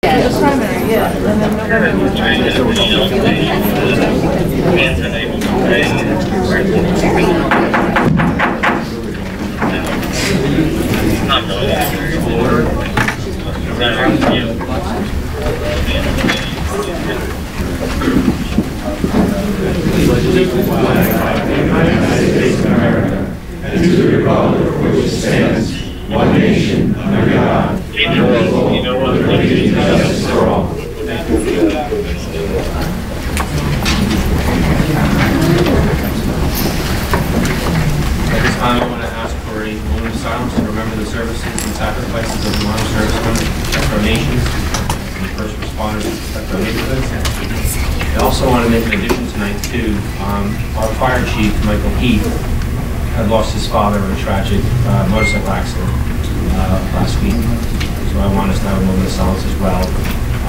The primary, yeah. And then November. And to the republic for which it stands, one nation, under God, indivisible, with liberty and justice for all. At this time, I want to ask for a moment of silence to remember the services and sacrifices of the armed servicemen, protect our nations, and the first responders to protect our neighborhoods. I also want to make an addition tonight to our fire chief, Michael Heath, had lost his father in a tragic motorcycle accident last week. So I want us to have a moment of silence as well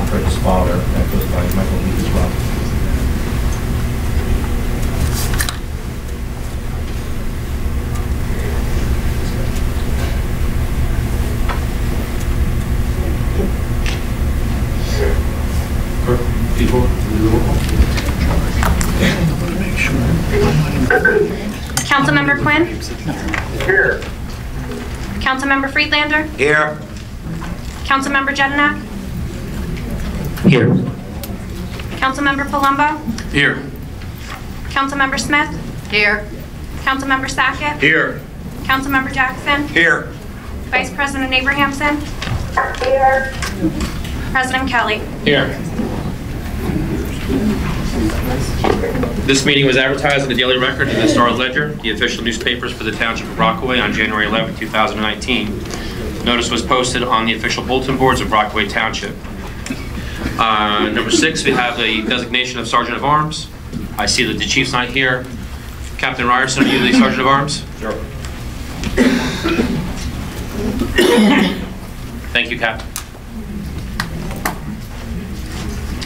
for his father. That goes by Michael Heath as well. People, Councilmember Quinn? Here. Councilmember Friedlander? Here. Councilmember Jedynak? Here. Councilmember Palumbo? Here. Councilmember Smith? Here. Councilmember Sackett? Here. Councilmember Jackson? Here. Vice President Abrahamson? Here. President Kelly? Here. This meeting was advertised in the Daily Record and the Star-Ledger, the official newspapers for the Township of Rockaway, on January 11, 2019. Notice was posted on the official bulletin boards of Rockaway Township. Number 6, we have the designation of Sergeant of Arms. I see that the Chief's not here. Captain Ryerson, are you the Sergeant of Arms? Sure. Thank you, Captain.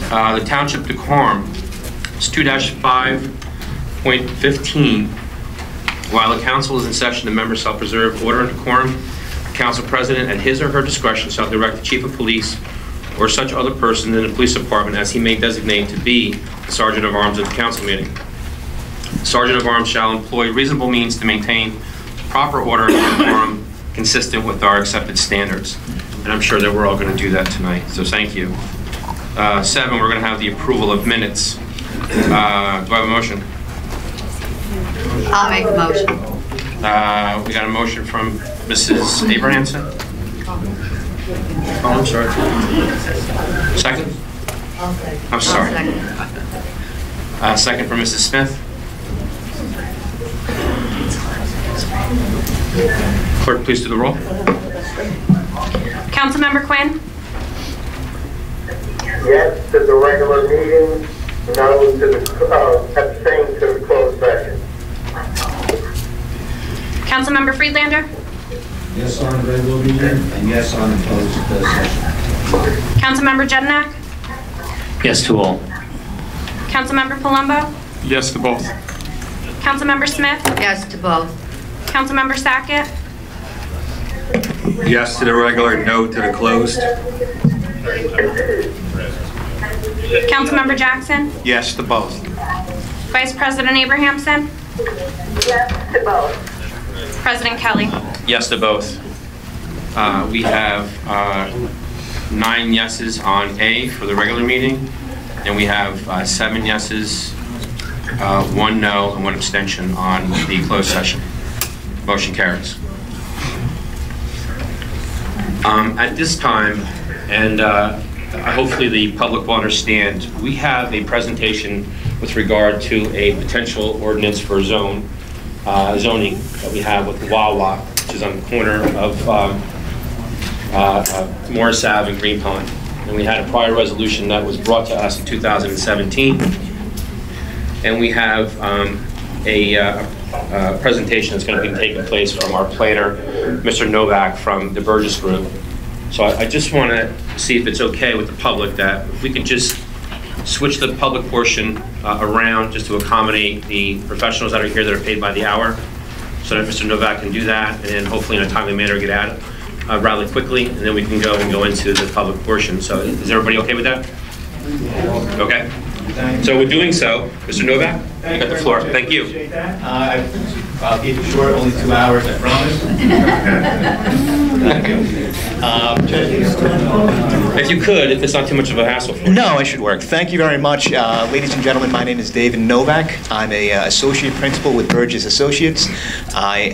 The Township decorum is 2-5.15. While the council is in session, the members shall preserve order and decorum. The council president, at his or her discretion, shall direct the chief of police or such other person in the police department as he may designate to be the sergeant of arms at the council meeting. The sergeant of arms shall employ reasonable means to maintain proper order and decorum consistent with our accepted standards. And I'm sure that we're all going to do that tonight, so thank you. 7, we're going to have the approval of minutes. Do I have a motion? I'll make a motion. We got a motion from Mrs. Abrahamson. Oh, I'm sorry. Second? I'm sorry. Second from Mrs. Smith. Clerk, please do the roll. Councilmember Quinn? Yes to the regular meeting, no to the abstain to the closed session. Councilmember Friedlander? Yes on the regular meeting and yes on the closed session. Councilmember Jedynak? Yes to all. Councilmember Palumbo? Yes to both. Councilmember Smith? Yes to both. Councilmember Sackett? Yes to the regular, no to the closed. Councilmember Jackson? Yes to both. Vice President Abrahamson? Yes to both. President Kelly? Yes to both. We have 9 yeses on A for the regular meeting, and we have 7 yeses, 1 no, and 1 abstention on the closed session. Motion carries. At this time, and hopefully the public will understand, we have a presentation with regard to a potential ordinance for zoning that we have with Wawa, which is on the corner of Morris Ave and Green Pond. And we had a prior resolution that was brought to us in 2017. And we have a presentation that's going to be taking place from our planner, Mr. Novak from the Burgess Group. So I just want to see if it's okay with the public that if we can just switch the public portion around just to accommodate the professionals that are here that are paid by the hour, so that Mr. Novak can do that, and then hopefully in a timely manner get rather quickly, and then we can go into the public portion. So is everybody okay with that? Okay. So with doing so, Mr. Novak, you got the floor. Thank you. Appreciate that. I'll keep it short, only 2 hours, I promise. If you could, if it's not too much of a hassle for you. No, it should work. Thank you very much. Ladies and gentlemen, my name is David Novak. I'm a associate principal with Burgess Associates. I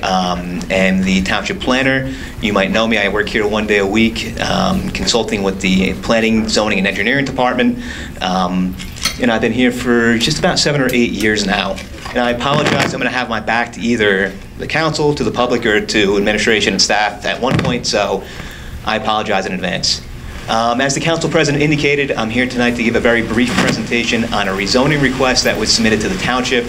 am the township planner. You might know me. I work here 1 day a week, consulting with the planning, zoning, and engineering department. And I've been here for just about 7 or 8 years now. And I apologize, I'm going to have my back to either the council, to the public, or to administration and staff at one point, so I apologize in advance. As the council president indicated, I'm here tonight to give a very brief presentation on a rezoning request that was submitted to the township.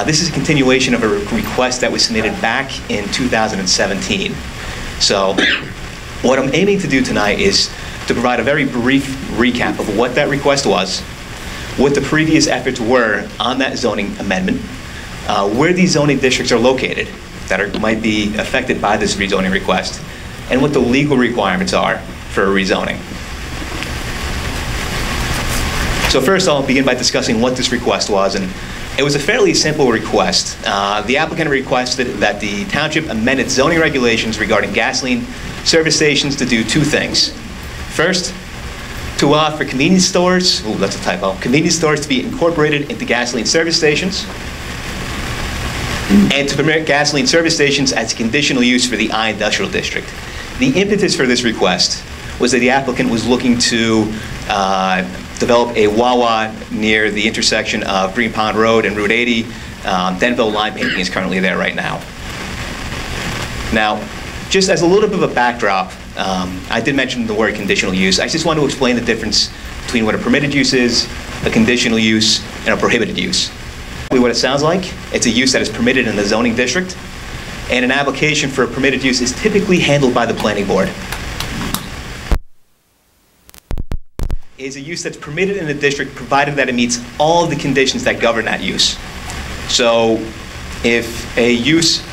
This is a continuation of a request that was submitted back in 2017. So what I'm aiming to do tonight is to provide a very brief recap of what that request was, what the previous efforts were on that zoning amendment, where these zoning districts are located that might be affected by this rezoning request, and what the legal requirements are for a rezoning. So first I'll begin by discussing what this request was, and it was a fairly simple request. The applicant requested that the township amend its zoning regulations regarding gasoline service stations to do 2 things. First, to allow for convenience stores, that's a typo, convenience stores to be incorporated into gasoline service stations, and to permit gasoline service stations as a conditional use for the I Industrial District. The impetus for this request was that the applicant was looking to develop a Wawa near the intersection of Green Pond Road and Route 80. Denville line painting is currently there right now. Now, just as a little bit of a backdrop, I did mention the word conditional use. I just want to explain the difference between what a permitted use is, a conditional use, and a prohibited use. What it sounds like, it's a use that is permitted in the zoning district, and an application for a permitted use is typically handled by the planning board. It is a use that's permitted in the district provided that it meets all of the conditions that govern that use. So if a use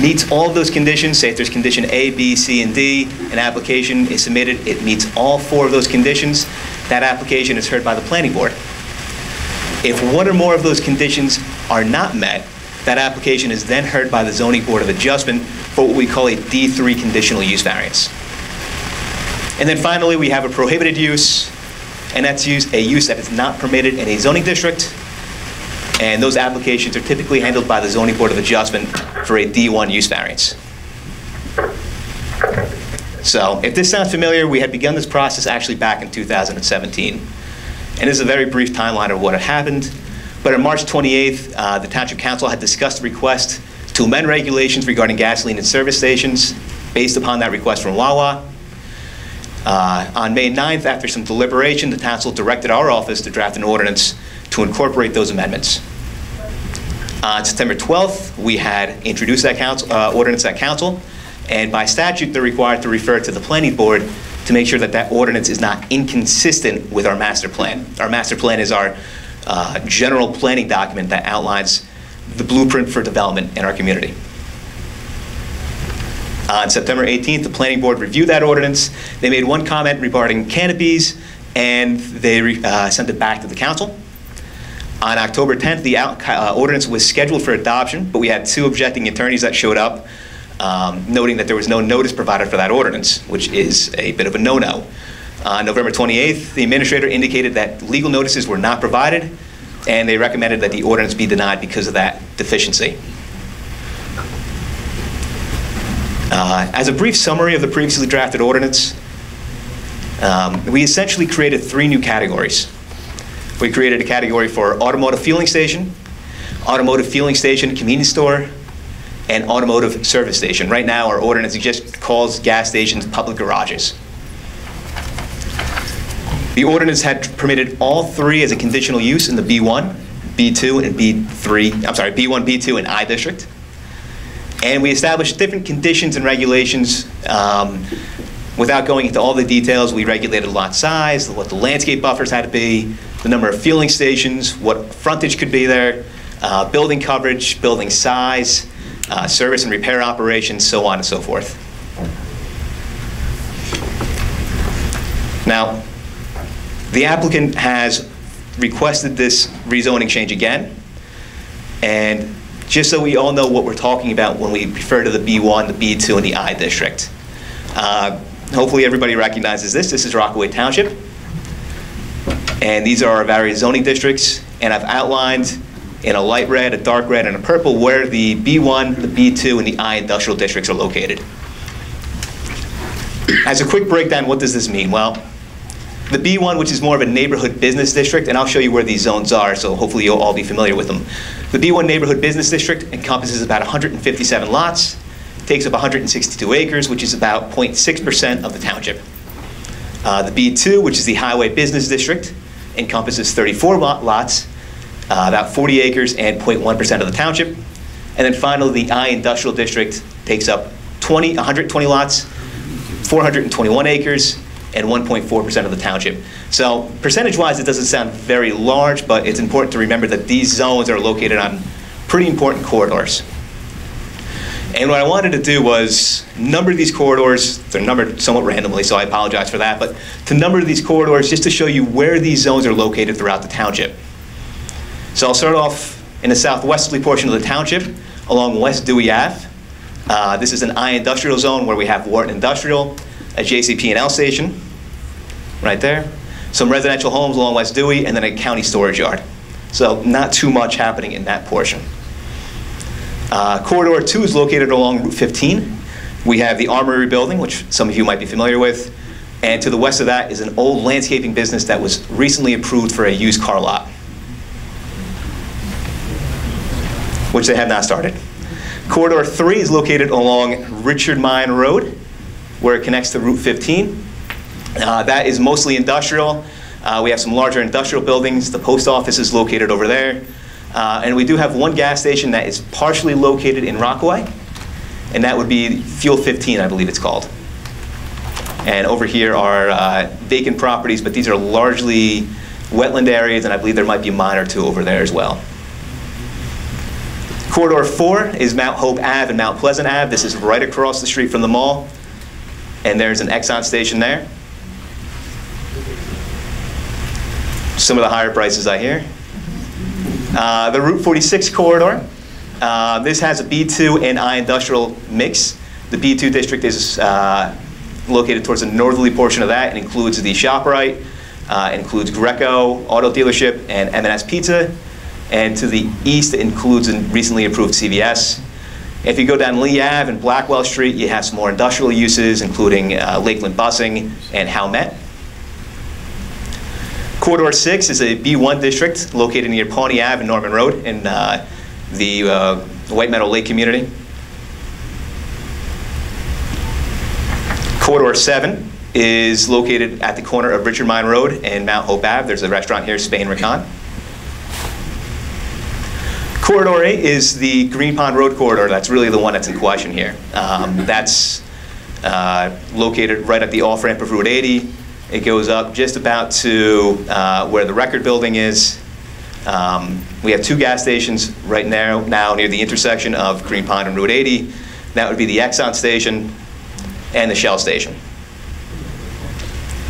meets all of those conditions, say if there's condition A, B, C, and D, an application is submitted, it meets all 4 of those conditions, that application is heard by the planning board. If 1 or more of those conditions are not met, that application is then heard by the Zoning Board of Adjustment for what we call a D3 conditional use variance. And then finally, we have a prohibited use, and that's a use that is not permitted in a zoning district, and those applications are typically handled by the Zoning Board of Adjustment for a D1 use variance. So if this sounds familiar, we had begun this process actually back in 2017. And this is a very brief timeline of what had happened. But on March 28th, the Township Council had discussed the request to amend regulations regarding gasoline and service stations based upon that request from Wawa. On May 9th, after some deliberation, the Council directed our office to draft an ordinance to incorporate those amendments. On September 12th, we had introduced that ordinance at Council, and by statute, they're required to refer to the Planning Board to make sure that that ordinance is not inconsistent with our master plan. Our master plan is our general planning document that outlines the blueprint for development in our community. On September 18th, the Planning Board reviewed that ordinance. They made 1 comment regarding canopies, and they sent it back to the Council. On October 10th, the ordinance was scheduled for adoption, but we had 2 objecting attorneys that showed up, noting that there was no notice provided for that ordinance, which is a bit of a no-no. On November 28th, the administrator indicated that legal notices were not provided, and they recommended that the ordinance be denied because of that deficiency. As a brief summary of the previously drafted ordinance, we essentially created 3 new categories. We created a category for automotive fueling station convenience store, and automotive service station. Right now, our ordinance just calls gas stations public garages. The ordinance had permitted all 3 as a conditional use in the B1, B2, and B3, I'm sorry, B1, B2, and I district. And we established different conditions and regulations. Without going into all the details, we regulated lot size, what the landscape buffers had to be, the number of fueling stations, what frontage could be there, building coverage, building size, service and repair operations, so on and so forth. Now, the applicant has requested this rezoning change again, and just so we all know what we're talking about when we refer to the B1, the B2, and the I district. Hopefully everybody recognizes this. This is Rockaway Township, and these are our various zoning districts, and I've outlined in a light red, a dark red, and a purple where the B1, the B2, and the I industrial districts are located. As a quick breakdown, what does this mean? Well, the B1, which is more of a neighborhood business district, and I'll show you where these zones are, so hopefully you'll all be familiar with them. The B1 neighborhood business district encompasses about 157 lots, takes up 162 acres, which is about 0.6% of the township. The B2, which is the highway business district, encompasses 34 lots, about 40 acres and 0.1% of the township. And then finally, the I industrial district takes up 120 lots, 421 acres, and 1.4% of the township. So percentage-wise, it doesn't sound very large, but it's important to remember that these zones are located on pretty important corridors. And what I wanted to do was number these corridors. They're numbered somewhat randomly, so I apologize for that, but to number these corridors just to show you where these zones are located throughout the township. So I'll start off in the southwesterly portion of the township along West Dewey Ave. This is an I industrial zone where we have Wharton Industrial, a JCP&L station, right there, some residential homes along West Dewey, and then a county storage yard. So not too much happening in that portion. Corridor 2 is located along Route 15. We have the Armory building, which some of you might be familiar with, and to the west of that is an old landscaping business that was recently approved for a used car lot, which they have not started. Corridor 3 is located along Richard Mine Road, where it connects to Route 15. That is mostly industrial. We have some larger industrial buildings. The post office is located over there. And we do have one gas station that is partially located in Rockaway, and that would be Fuel 15, I believe it's called. And over here are vacant properties, but these are largely wetland areas, and I believe there might be a mine or two over there as well. Corridor 4 is Mount Hope Ave and Mount Pleasant Ave. This is right across the street from the mall, and there's an Exxon station there. Some of the higher prices I hear. The Route 46 corridor. This has a B2 and I industrial mix. The B2 district is located towards the northerly portion of that. It includes the ShopRite, it includes Greco Auto Dealership, and M&S Pizza. And to the east, it includes a recently approved CVS. If you go down Lee Ave and Blackwell Street, you have some more industrial uses, including Lakeland Busing and Howmet. Corridor 6 is a B1 district located near Pawnee Ave and Norman Road in the White Meadow Lake community. Corridor 7 is located at the corner of Richard Mine Road and Mount Hope Ave. There's a restaurant here, Spain Recon. Corridor 8 is the Green Pond Road corridor. That's really the one that's in question here. That's located right at the off-ramp of Route 80. It goes up just about to where the record building is. We have two gas stations right now near the intersection of Green Pond and Route 80. That would be the Exxon station and the Shell station.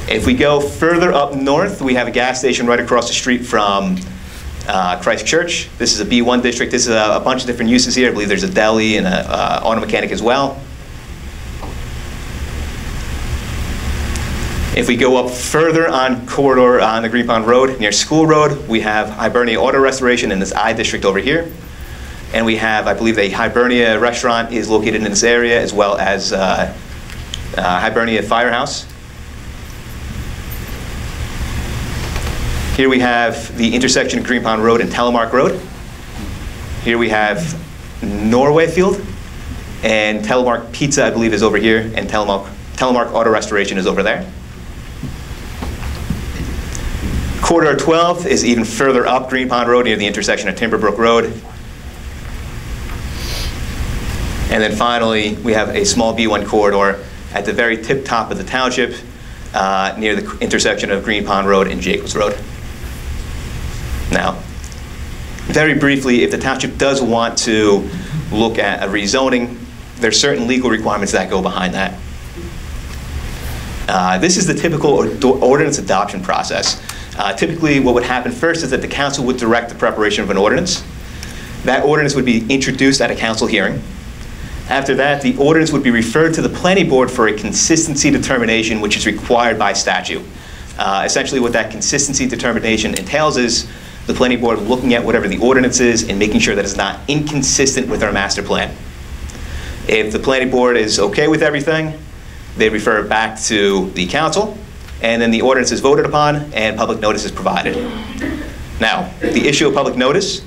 If we go further up north, we have a gas station right across the street from Christ Church. This is a B1 district. This is a bunch of different uses here. I believe there's a deli and an auto mechanic as well. If we go up further on corridor on the Green Pond Road, near School Road, we have Hibernia Auto Restoration in this I district over here. And we have, I believe, the Hibernia restaurant is located in this area, as well as Hibernia Firehouse. Here we have the intersection of Green Pond Road and Telemark Road. Here we have Norwayfield, and Telemark Pizza, I believe, is over here, and Telemark Auto Restoration is over there. Corridor 12 is even further up Green Pond Road near the intersection of Timberbrook Road. And then finally, we have a small B1 corridor at the very tip top of the township near the intersection of Green Pond Road and Jacobs Road. Now, very briefly, if the township does want to look at a rezoning, there's certain legal requirements that go behind that. This is the typical ordinance adoption process. Typically, what would happen first is that the council would direct the preparation of an ordinance. That ordinance would be introduced at a council hearing. After that, the ordinance would be referred to the planning board for a consistency determination, which is required by statute. Essentially, what that consistency determination entails is the planning board looking at whatever the ordinance is and making sure that it's not inconsistent with our master plan. If the planning board is okay with everything, they refer it back to the council, and then the ordinance is voted upon and public notice is provided. Now, the issue of public notice,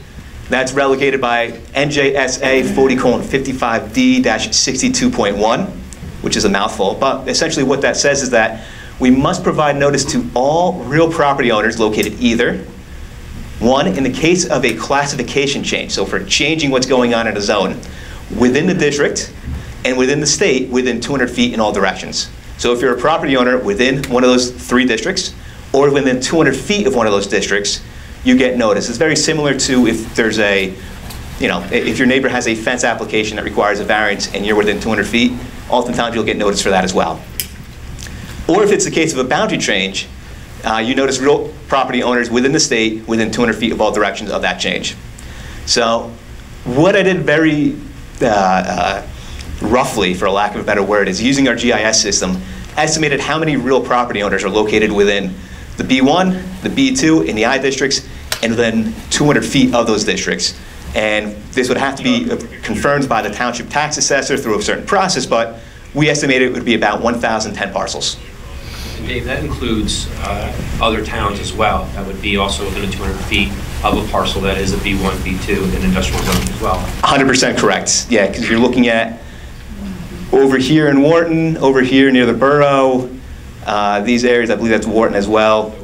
that's relegated by NJSA 40:55D-62.1, which is a mouthful, but essentially what that says is that we must provide notice to all real property owners located either, one, in the case of a classification change, so for changing what's going on in a zone, within the district and within the state within 200 feet in all directions. So if you're a property owner within one of those 3 districts or within 200 feet of one of those districts, you get notice. It's very similar to if there's a, if your neighbor has a fence application that requires a variance and you're within 200 feet, oftentimes you'll get notice for that as well. Or if it's the case of a boundary change, you notice real property owners within the state within 200 feet of all directions of that change. So what I did very roughly, for a lack of a better word, is using our GIS system, estimated how many real property owners are located within the B1, the B2, in the I districts, and within 200 feet of those districts. And this would have to be confirmed by the township tax assessor through a certain process, but we estimated it would be about 1,010 parcels. And Dave, that includes other towns as well. That would be also within 200 feet of a parcel that is a B1, B2, an industrial zone as well. 100% correct. Yeah, because you're looking at over here in Wharton, over here near the borough, these areas, I believe that's Wharton as well,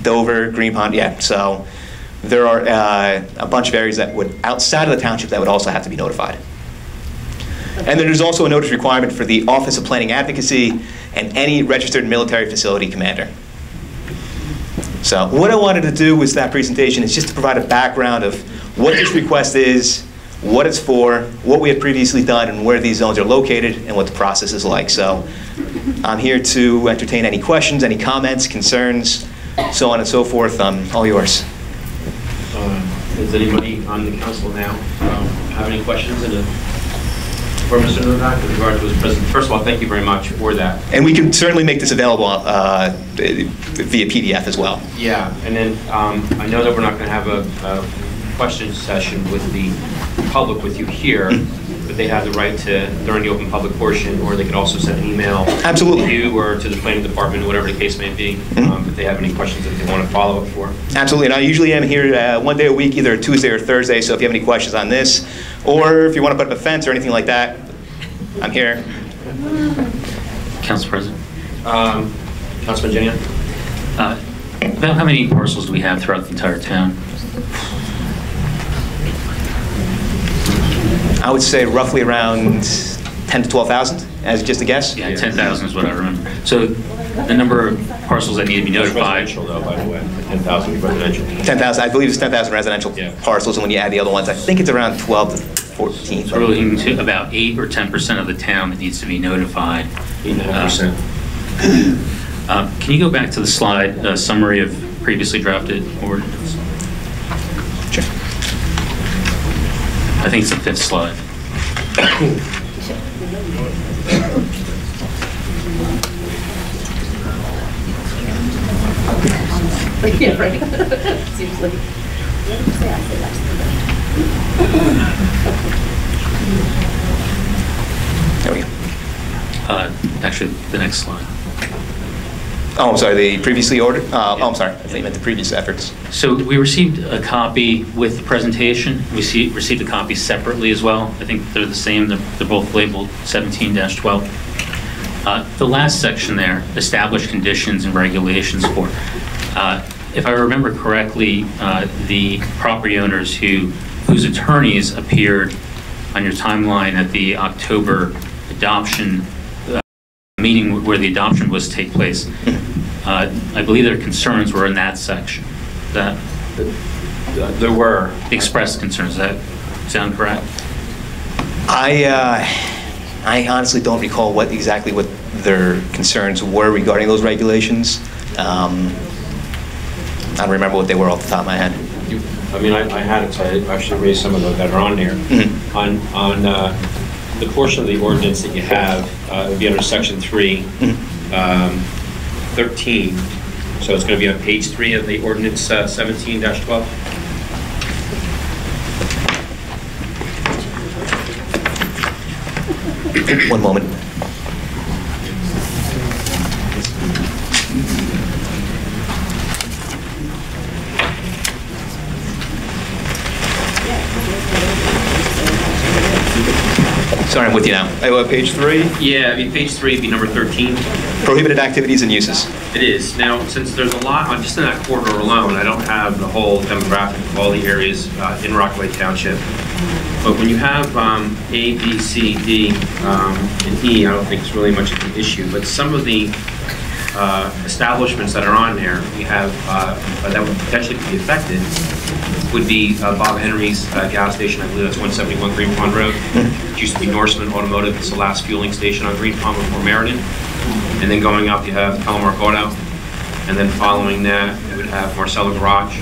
Dover, Green Pond, yeah. So there are a bunch of areas that would, outside of the township, that would also have to be notified. And then there's also a notice requirement for the Office of Planning Advocacy and any registered military facility commander. So what I wanted to do with that presentation is just to provide a background of what this request is, what it's for, what we have previously done, and where these zones are located, and what the process is like. So I'm here to entertain any questions, any comments, concerns, so on and so forth. All yours. Does anybody on the council now have any questions for Mr. Novak with regard to his presentation? First of all, thank you very much for that. And we can certainly make this available via PDF as well. Yeah, and then I know that we're not going to have a question session with the public with you here, but they have the right to, during the open public portion, or they could also send an email Absolutely. to you or to the planning department, whatever the case may be, if they have any questions that they want to follow up for. Absolutely, and I usually am here one day a week, either Tuesday or Thursday, so if you have any questions on this, or if you want to put up a fence or anything like that, I'm here. Council President. Councilman Jedynak? About how many parcels do we have throughout the entire town? I would say roughly around 10 to 12,000, as just a guess. Yeah, 10,000 is what I remember. So the number of parcels that need to be notified. Residential, though, by the way. 10,000 residential. 10,000, I believe it's 10,000 residential parcels, and when you add the other ones, I think it's around 12 to 14. So we're looking to about 8 or 10% of the town that needs to be notified. 8.5%. Can you go back to the slide, summary of previously drafted ordinance? Sure. I think it's the 5th slide. Yeah, right. Seems like. There we go. Actually, the next slide. Oh, I'm sorry, the previously ordered? Oh, I'm sorry, I thought you meant the previous efforts. So we received a copy with the presentation. We received a copy separately as well. I think they're the same. They're both labeled 17-12. The last section there, established conditions and regulations for. If I remember correctly, the property owners whose attorneys appeared on your timeline at the October adoption meeting where the adoption was to take place, I believe their concerns were in that section. There were expressed concerns. Does that sound correct? I honestly don't recall exactly what their concerns were regarding those regulations. I don't remember what they were off the top of my head. I mean, I had it, so I actually raised some of those that are on there. Mm-hmm. On the portion of the ordinance that you have, it would be under section 3, 13. So it's going to be on page 3 of the ordinance 17-12. One moment. Sorry, I'm with you now. Page 3? Yeah, I mean, page 3 would be number 13. Prohibited activities and uses. It is. Now, since there's a lot, just in that corridor alone, I don't have the whole demographic of all the areas in Rockaway Township. But when you have A, B, C, D, and E, I don't think it's really much of an issue. But some of the establishments that are on there, we have that would potentially be affected would be Bob Henry's gas station. I believe that's 171 Green Pond Road. It used to be Norseman Automotive. It's the last fueling station on Green Pond before Meriden. And then going up, you have Telemark Auto. And then following that, you would have Marcella Garage.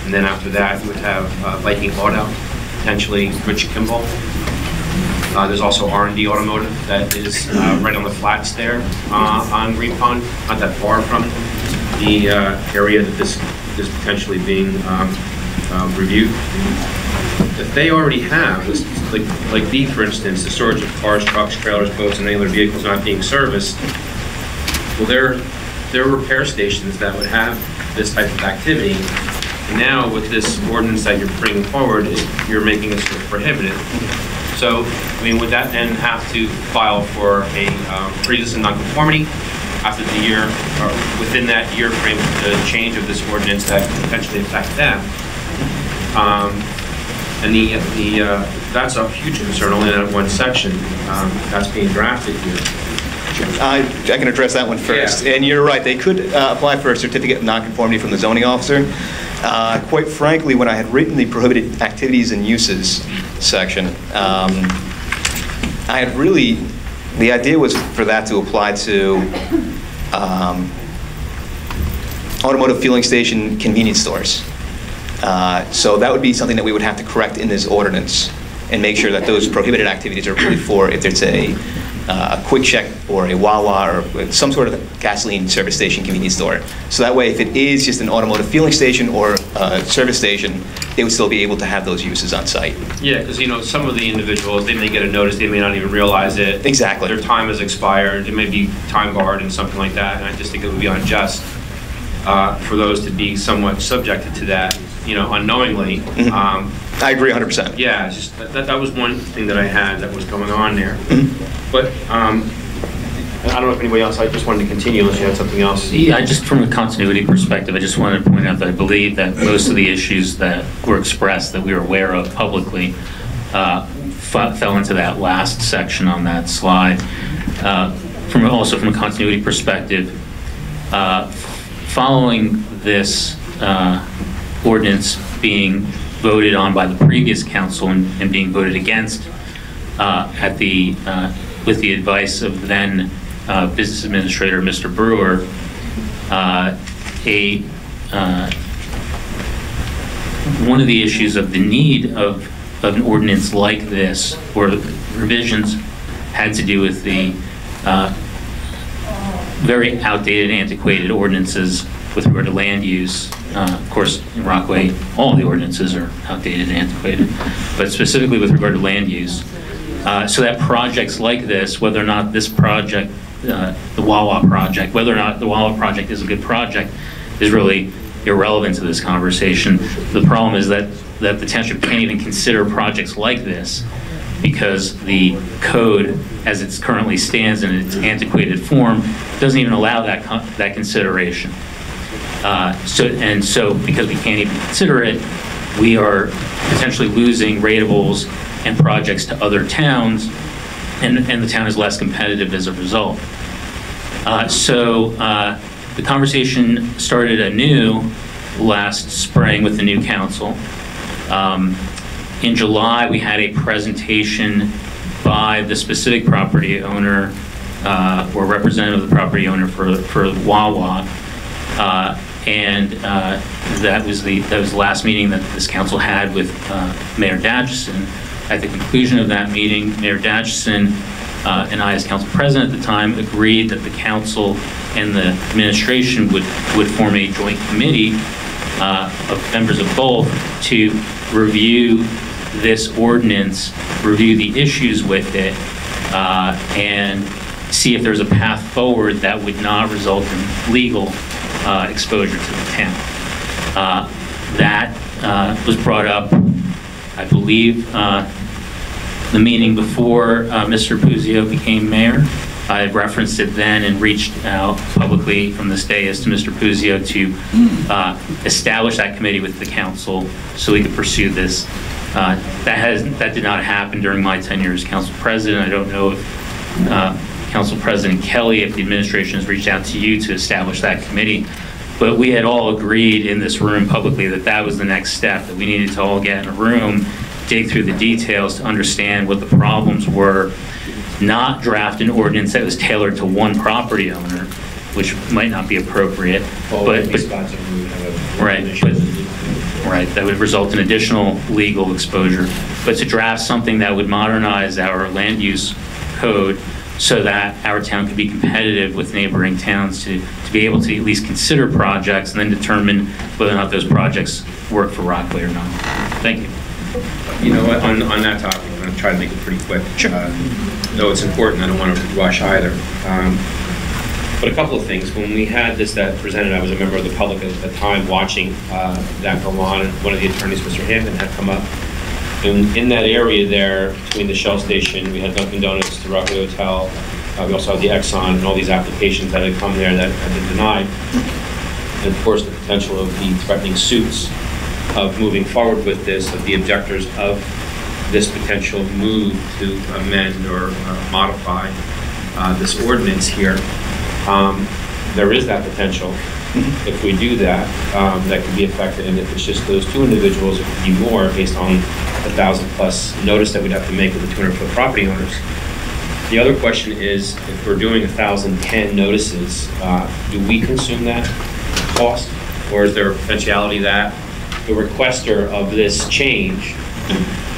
And then after that, you would have Viking Auto, potentially Rich Kimball. There's also R&D Automotive that is right on the flats there on Green Pond, not that far from the area that this is potentially being reviewed. If they already have, this, like B, for instance, the storage of cars, trucks, trailers, boats, and any other vehicles not being serviced, well, there are repair stations that would have this type of activity. And now with this ordinance that you're bringing forward, you're making it sort of prohibited. So, I mean, would that then have to file for a pre-existing nonconformity after the year, or within that year frame, the change of this ordinance that could potentially affect them? And that's a huge concern, only in that one section that's being drafted here. I can address that one first. Yeah. And you're right, they could apply for a certificate of nonconformity from the zoning officer. Quite frankly, when I had written the prohibited activities and uses section, I had really, the idea was for that to apply to automotive fueling station convenience stores. So that would be something that we would have to correct in this ordinance and make sure that those prohibited activities are really for if there's a Quick Check or a Wawa or some sort of gasoline service station convenience store. So that way, if it is just an automotive fueling station or a service station, they would still be able to have those uses on site. Yeah, because, you know, some of the individuals, they may get a notice, they may not even realize it. Exactly. Their time has expired, it may be time barred and something like that, and I just think it would be unjust for those to be somewhat subjected to that, you know, unknowingly. Mm-hmm. I agree 100%. Yeah, it's just that was one thing that I had that was going on there. But I don't know if anybody else, I just wanted to continue unless you had something else. Yeah, just from a continuity perspective, I just wanted to point out that I believe that most of the issues that were expressed that we were aware of publicly fell into that last section on that slide. Also from a continuity perspective, following this ordinance being voted on by the previous council and being voted against with the advice of then Business Administrator Mr. Brewer, one of the issues of the need of an ordinance like this, or revisions, had to do with the very outdated, antiquated ordinances with regard to land use. Of course, in Rockaway, all the ordinances are outdated and antiquated, but specifically with regard to land use. So that projects like this, whether or not this project, the Wawa project, whether or not the Wawa project is a good project, is really irrelevant to this conversation. The problem is that the township can't even consider projects like this because the code, as it currently stands in its antiquated form, doesn't even allow that consideration. So because we can't even consider it, we are potentially losing ratables and projects to other towns, and the town is less competitive as a result. The conversation started anew last spring with the new council. In July, we had a presentation by the specific property owner or representative of the property owner for Wawa. And that was the last meeting that this council had with Mayor Datchison. At the conclusion of that meeting, Mayor Datchison and I, as council president at the time, agreed that the council and the administration would form a joint committee of members of both to review this ordinance, review the issues with it, and see if there's a path forward that would not result in legal exposure to the town. That was brought up, I believe, the meeting before Mr. Puzio became mayor. I referenced it then and reached out publicly from this dais to Mr. Puzio to establish that committee with the council so we could pursue this. That did not happen during my tenure as council president. I don't know if Council President Kelly, if the administration has reached out to you to establish that committee, but we had all agreed in this room publicly that that was the next step, that we needed to all get in a room, dig through the details to understand what the problems were, not draft an ordinance that was tailored to one property owner, which might not be appropriate, right, that would result in additional legal exposure, but to draft something that would modernize our land use code so that our town could be competitive with neighboring towns, to be able to at least consider projects and then determine whether or not those projects work for Rockaway or not. Thank you. You know what, on that topic, I'm going to try to make it pretty quick. Sure. Though it's important, I don't want to rush either. But a couple of things. When we had this that presented, I was a member of the public at the time watching that go on, and one of the attorneys, Mr. Hampton, had come up. And in that area there, between the Shell station, we had Dunkin' Donuts, the Rockaway Hotel, we also had the Exxon, and all these applications that had come there that had been denied. And of course, the potential of the threatening suits of moving forward with this, of the objectors of this potential move to amend or modify this ordinance here. There is that potential. If we do that, that could be affected, and if it's just those two individuals, it could be more based on 1,000+ notice that we'd have to make with the 200-foot property owners. The other question is, if we're doing 1,010 notices, do we consume that cost, or is there a potentiality that the requester of this change,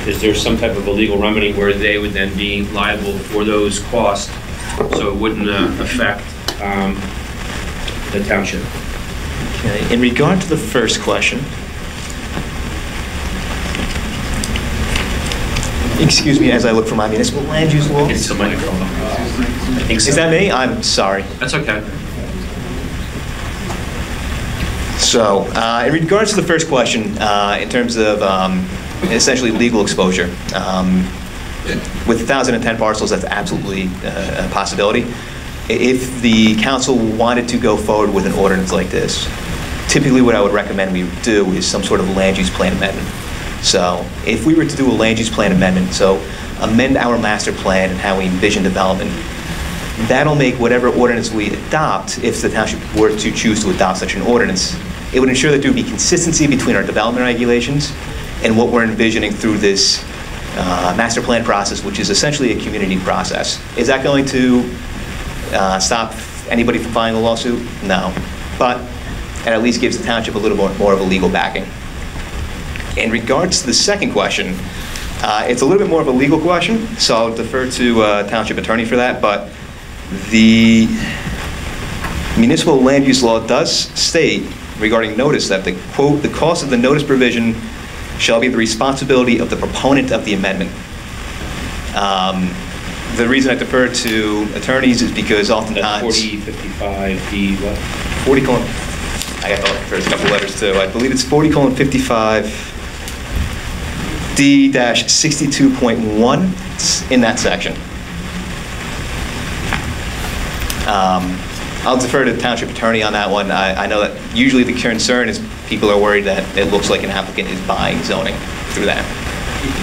is there some type of a legal remedy where they would then be liable for those costs, so it wouldn't affect the township? Okay. In regard to the first question, excuse me as I look for my municipal land use law. It's the microphone. I think so. Is that me? I'm sorry. That's okay. So, in regards to the first question, in terms of essentially legal exposure, with 1,010 parcels, that's absolutely a possibility. If the council wanted to go forward with an ordinance like this, typically what I would recommend we do is some sort of land use plan amendment. So if we were to do a land use plan amendment, so amend our master plan and how we envision development, that'll make whatever ordinance we adopt, if the township were to choose to adopt such an ordinance, it would ensure that there would be consistency between our development regulations and what we're envisioning through this master plan process, which is essentially a community process. Is that going to stop anybody from filing a lawsuit? No. But it at least gives the township a little more of a legal backing. In regards to the second question, it's a little bit more of a legal question, so I'll defer to township attorney for that, but the municipal land use law does state regarding notice that the, quote, the cost of the notice provision shall be the responsibility of the proponent of the amendment. The reason I defer to attorneys is because oftentimes... 4055D what? 40 colon... I got there's a couple letters too. I believe it's 40:55D-62.1. It's in that section. I'll defer to the township attorney on that one. I know that usually the concern is people are worried that it looks like an applicant is buying zoning through that.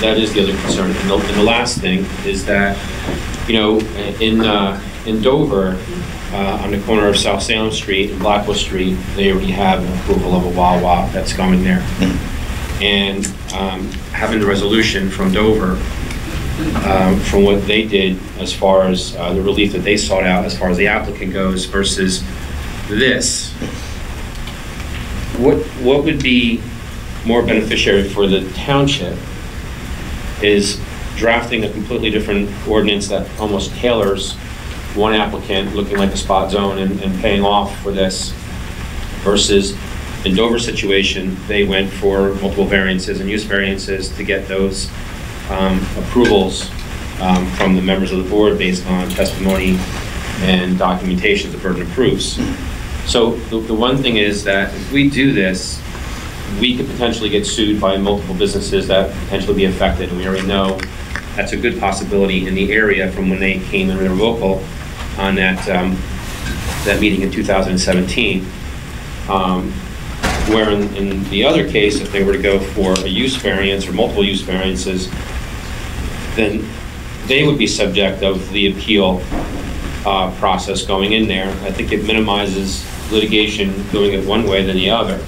That is the other concern. And the last thing is that, you know, in Dover, on the corner of South Salem Street and Blackwell Street, they already have an approval of a Wawa that's going there. And having the resolution from Dover from what they did as far as the relief that they sought out as far as the applicant goes versus this. What would be more beneficiary for the township is drafting a completely different ordinance that almost tailors one applicant looking like a spot zone and paying off for this versus in Dover's situation, they went for multiple variances and use variances to get those approvals from the members of the board based on testimony and documentation the burden of proofs. So the one thing is that if we do this, we could potentially get sued by multiple businesses that potentially be affected, and we already know that's a good possibility in the area from when they came and were vocal on that meeting in 2017. Where in the other case, if they were to go for a use variance or multiple use variances, then they would be subject of the appeal process going in there. I think it minimizes litigation doing it one way than the other.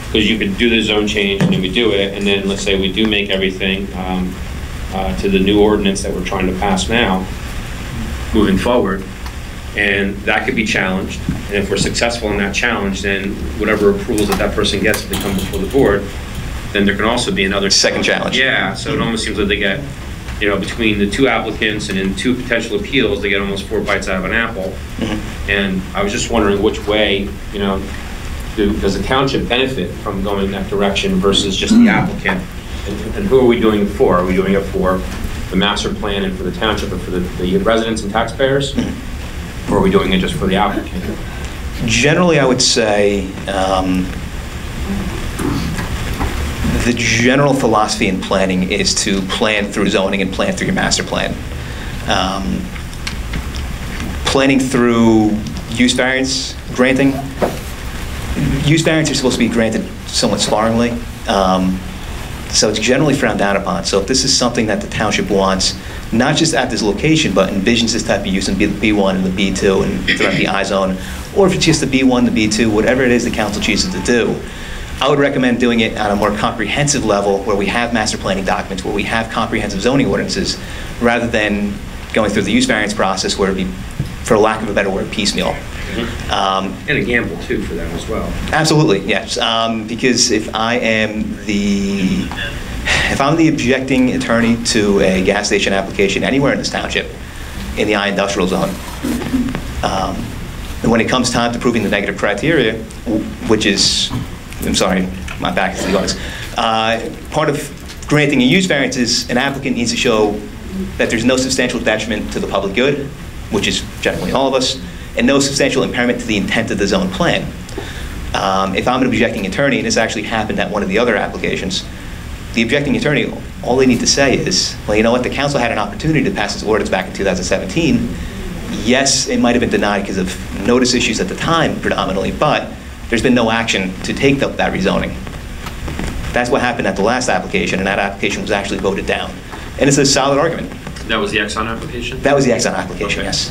Because you could do the zone change and then we do it, and then let's say we do make everything to the new ordinance that we're trying to pass now, moving forward, and that could be challenged. And if we're successful in that challenge, then whatever approvals that person gets if they come before the board, then there can also be another second challenge. Yeah, so it almost seems like they get, you know, between the two applicants and in two potential appeals, they get almost 4 bites out of an apple. And I was just wondering which way, you know, does the township benefit from going that direction versus just the applicant? And who are we doing it for? Are we doing it for the master plan and for the township and for the residents and taxpayers? Or are we doing it just for the applicant? Generally, I would say the general philosophy in planning is to plan through zoning and plan through your master plan. Planning through use variance granting. Use variance are supposed to be granted somewhat sparingly, so it's generally frowned down upon. So if this is something that the township wants, not just at this location, but envisions this type of use in the B1 and the B2 and throughout the I zone, or if it's just the B1, the B2, whatever it is the council chooses to do, I would recommend doing it on a more comprehensive level where we have master planning documents, where we have comprehensive zoning ordinances, rather than going through the use variance process where it'd be, for lack of a better word, piecemeal. And a gamble too for them as well. Absolutely, yes. Because if I'm the objecting attorney to a gas station application anywhere in this township, in the I industrial zone, and when it comes time to proving the negative criteria, which is, I'm sorry, my back is to the audience, part of granting a use variance is an applicant needs to show that there's no substantial detriment to the public good, which is generally all of us, and no substantial impairment to the intent of the zone plan. If I'm an objecting attorney, and this actually happened at one of the other applications, the objecting attorney, all they need to say is, well, you know what, the council had an opportunity to pass this ordinance back in 2017. Yes, it might have been denied because of notice issues at the time predominantly, but there's been no action to take that rezoning. That's what happened at the last application, and that application was actually voted down. And it's a solid argument. That was the Exxon application? That was the Exxon application, okay. Yes.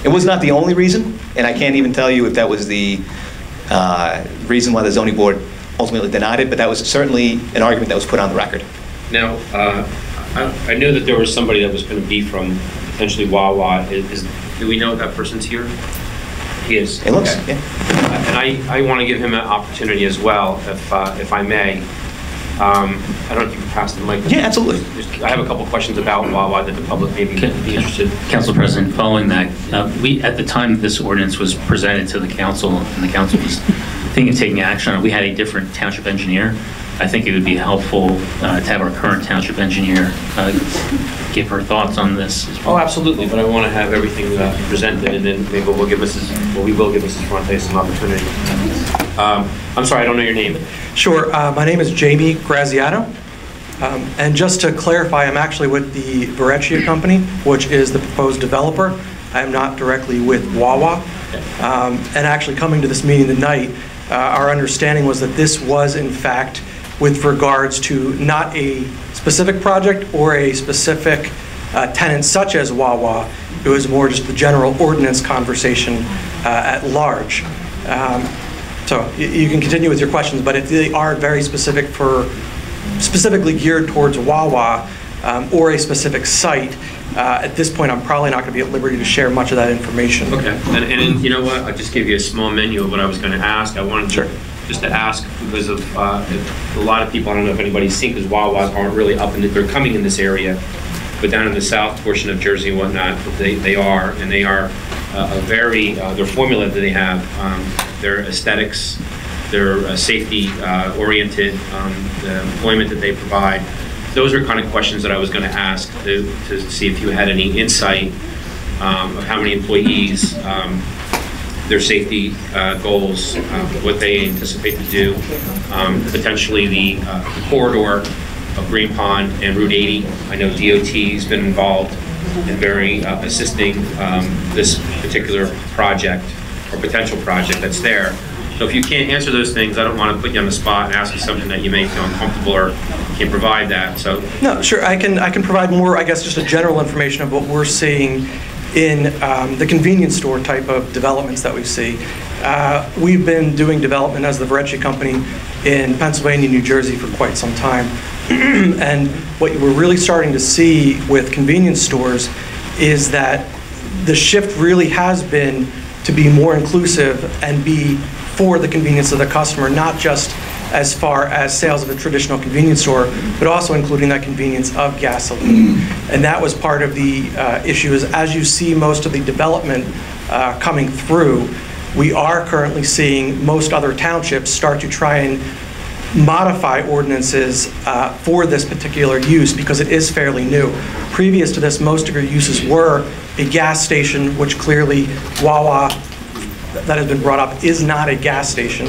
It was not the only reason, and I can't even tell you if that was the reason why the zoning board ultimately denied it, but that was certainly an argument that was put on the record. Now, I knew that there was somebody that was going to be from potentially Wawa. Do we know if that person's here? He is. It looks, okay. Yeah. And I want to give him an opportunity as well, if I may. I don't know if you can pass the mic. Yeah, absolutely. I have a couple questions about Wawa that the public may be interested. Council President, following that, at the time this ordinance was presented to the council and the council was thinking of taking action on it, we had a different township engineer. I think it would be helpful to have our current township engineer give her thoughts on this as well. Oh, absolutely, but I want to have everything presented, and then maybe we will give Mrs. Fronte some opportunity. I'm sorry, I don't know your name. Sure, my name is Jamie Graziano, and just to clarify, I'm actually with the Varecchia Company, which is the proposed developer. I am not directly with Wawa. And actually coming to this meeting tonight, our understanding was that this was in fact with regards to not a specific project or a specific tenant such as Wawa. It was more just the general ordinance conversation at large. So you can continue with your questions, but if they are very specific specifically geared towards Wawa, or a specific site. At this point, I'm probably not going to be at liberty to share much of that information. Okay, and you know what? I'll just give you a small menu of what I was going to ask. I wanted just to ask because of a lot of people, I don't know if anybody's seen, because Wawas aren't really up they're coming in this area, but down in the south portion of Jersey and whatnot, they are a very, their formula that they have, their aesthetics, their safety-oriented, the employment that they provide. Those are kind of questions that I was going to ask to see if you had any insight of how many employees, their safety goals, what they anticipate to do, potentially the corridor of Green Pond and Route 80. I know DOT's been involved in assisting this particular project or potential project that's there. So if you can't answer those things, I don't want to put you on the spot and ask you something that you may feel uncomfortable or can't provide that. So no, sure, I can provide more, I guess, just a general information of what we're seeing in the convenience store type of developments that we see. We've been doing development as the Varecchia Company in Pennsylvania, New Jersey for quite some time. And what we're really starting to see with convenience stores is that the shift really has been to be more inclusive and be for the convenience of the customer, not just as far as sales of a traditional convenience store, but also including that convenience of gasoline. And that was part of the issue, is as you see most of the development coming through, we are currently seeing most other townships start to try and modify ordinances for this particular use because it is fairly new. Previous to this, most of your uses were a gas station, which clearly Wawa, that has been brought up, is not a gas station.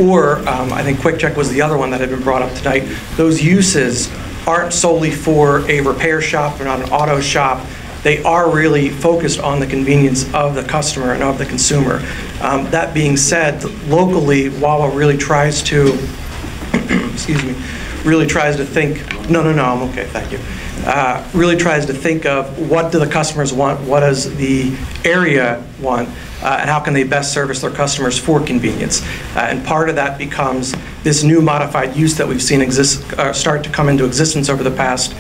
Or I think Quick Check was the other one that had been brought up tonight. Those uses aren't solely for a repair shop, they're not an auto shop. They are really focused on the convenience of the customer and of the consumer. That being said, locally, Wawa really tries to, excuse me, really tries to think, no, I'm okay, thank you. Really tries to think of what do the customers want, what does the area want, and how can they best service their customers for convenience. And part of that becomes this new modified use that we've seen start to come into existence over the past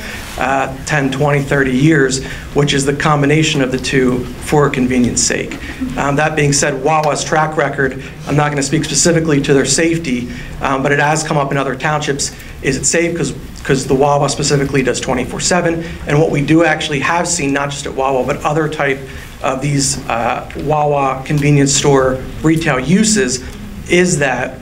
10, 20, 30 years, which is the combination of the two for convenience sake. That being said, Wawa's track record, I'm not going to speak specifically to their safety, but it has come up in other townships. Is it safe? Because the Wawa specifically does 24/7, and what we do actually have seen, not just at Wawa, but other type of these Wawa convenience store retail uses, is that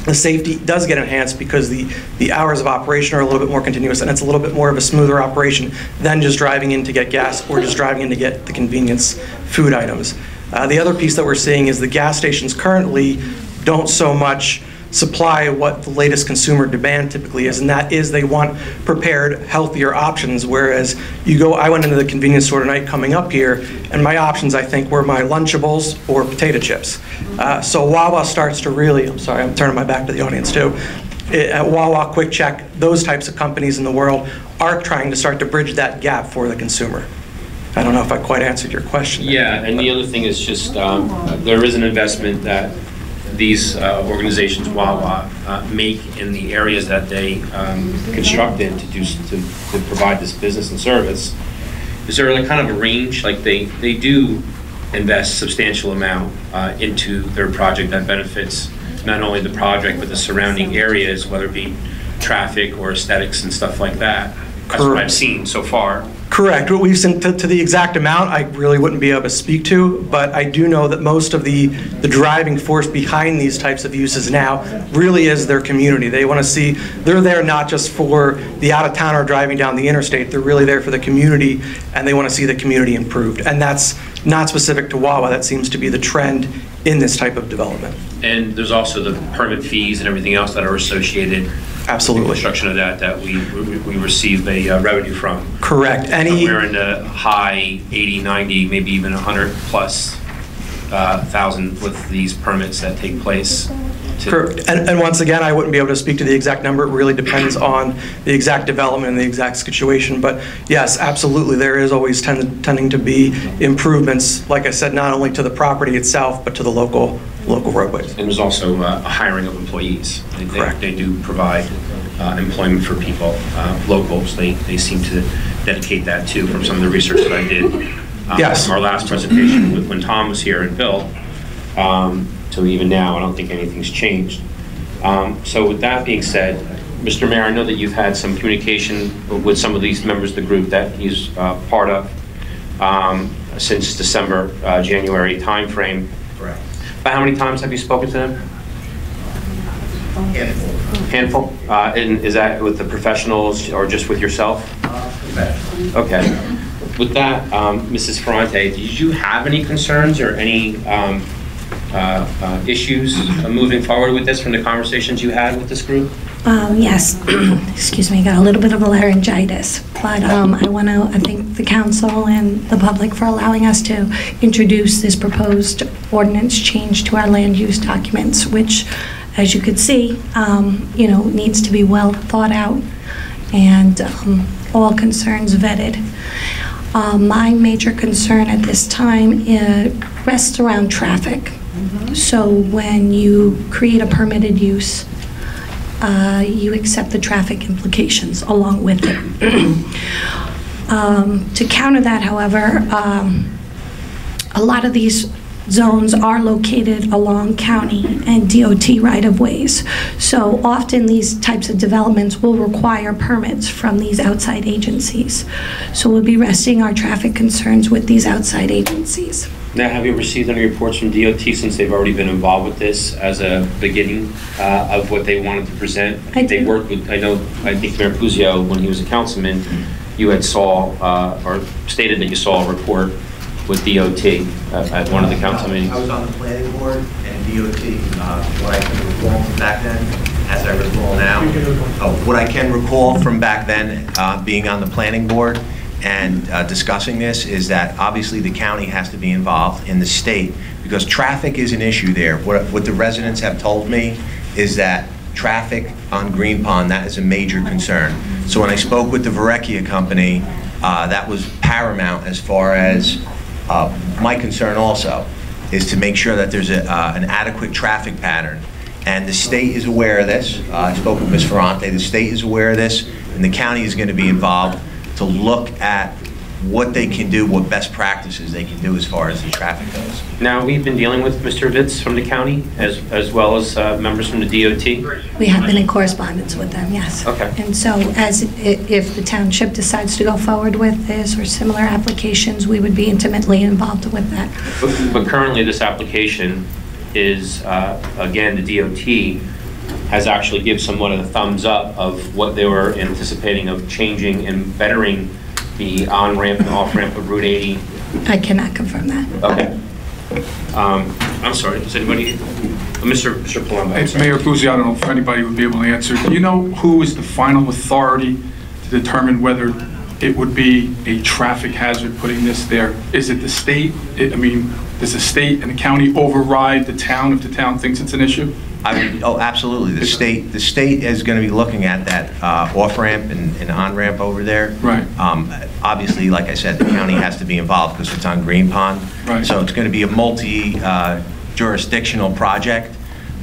the safety does get enhanced because the hours of operation are a little bit more continuous, and it's a little bit more of a smoother operation than just driving in to get gas or just driving in to get the convenience food items. The other piece that we're seeing is the gas stations currently don't so much supply what the latest consumer demand typically is, and that is they want prepared, healthier options, whereas I went into the convenience store tonight coming up here, and my options, I think, were my Lunchables or potato chips. So Wawa starts to really, I'm sorry, I'm turning my back to the audience too, at Wawa, Quick Check, those types of companies in the world are trying to start to bridge that gap for the consumer. I don't know if I quite answered your question. Yeah, and the other thing is just there is an investment that these organizations, Wawa, make in the areas that they construct in to provide this business and service. Is there like kind of a range? Like they do invest substantial amount into their project that benefits not only the project but the surrounding areas, whether it be traffic or aesthetics and stuff like that. That's what I've seen so far. Correct. What we've seen to the exact amount, I really wouldn't be able to speak to, but I do know that most of the driving force behind these types of uses now really is their community. They want to see, they're there not just for the out-of-towner driving down the interstate, they're really there for the community, and they want to see the community improved. And that's not specific to Wawa, that seems to be the trend in this type of development. And there's also the permit fees and everything else that are associated. Absolutely. The construction of that we receive a revenue from. Correct. We're in the high 80, 90, maybe even 100 plus thousand with these permits that take place. And once again, I wouldn't be able to speak to the exact number. It really depends on the exact development and the exact situation. But yes, absolutely, there is always tending to be improvements, like I said, not only to the property itself, but to the local roadways. And there's also a hiring of employees. They do provide employment for people, locals. They seem to dedicate that to, from some of the research that I did. Yes. From our last presentation when Tom was here and Bill, to even now, I don't think anything's changed. So with that being said, Mr. Mayor, I know that you've had some communication with some of these members of the group that he's part of since December, January timeframe. Correct. But how many times have you spoken to them? Handful. Handful? And is that with the professionals or just with yourself? Professional. Okay. With that, Mrs. Ferrante, did you have any concerns or any issues moving forward with this from the conversations you had with this group? Yes, excuse me, got a little bit of a laryngitis, but I want to thank the council and the public for allowing us to introduce this proposed ordinance change to our land use documents, which, as you could see, needs to be well thought out and all concerns vetted. My major concern at this time rests around traffic. So when you create a permitted use, you accept the traffic implications along with it. To counter that, however, a lot of these zones are located along county and DOT right-of-ways. So often these types of developments will require permits from these outside agencies. So we'll be resting our traffic concerns with these outside agencies. Now, have you received any reports from DOT since they've already been involved with this as a beginning of what they wanted to present? They worked with, I think Mayor Puzio, when he was a councilman, you had or stated that you saw a report with DOT at one of the council meetings. I was on the planning board and DOT, what I can recall from back then, as I recall now, what I can recall from back then, being on the planning board and discussing this, is that obviously the county has to be involved in the state because traffic is an issue there. What the residents have told me is that traffic on Green Pond, that is a major concern. So when I spoke with the Varecchia company, that was paramount as far as my concern also is to make sure that there's an adequate traffic pattern. And the state is aware of this. I spoke with Ms. Ferrante. The state is aware of this, and the county is going to be involved to look at what they can do, what best practices they can do as far as the traffic goes. Now, we've been dealing with Mr. Vitz from the county as well as members from the DOT. We have been in correspondence with them, yes. Okay. And so if the township decides to go forward with this or similar applications, we would be intimately involved with that. But currently this application is, again, the DOT has actually given somewhat of a thumbs up of what they were anticipating of changing and bettering the on-ramp and off-ramp of Route 80. I cannot confirm that. Okay. I'm sorry, does anybody, Mr. Palumbo? Hey, Mayor Puzzi, I don't know if anybody would be able to answer. Do you know who is the final authority to determine whether it would be a traffic hazard putting this there? Is it the state? Does the state and the county override the town if the town thinks it's an issue? Absolutely. The state is going to be looking at that off-ramp and on-ramp over there. Right. Obviously, like I said, the county has to be involved because it's on Green Pond. Right. So it's going to be a multi-jurisdictional project.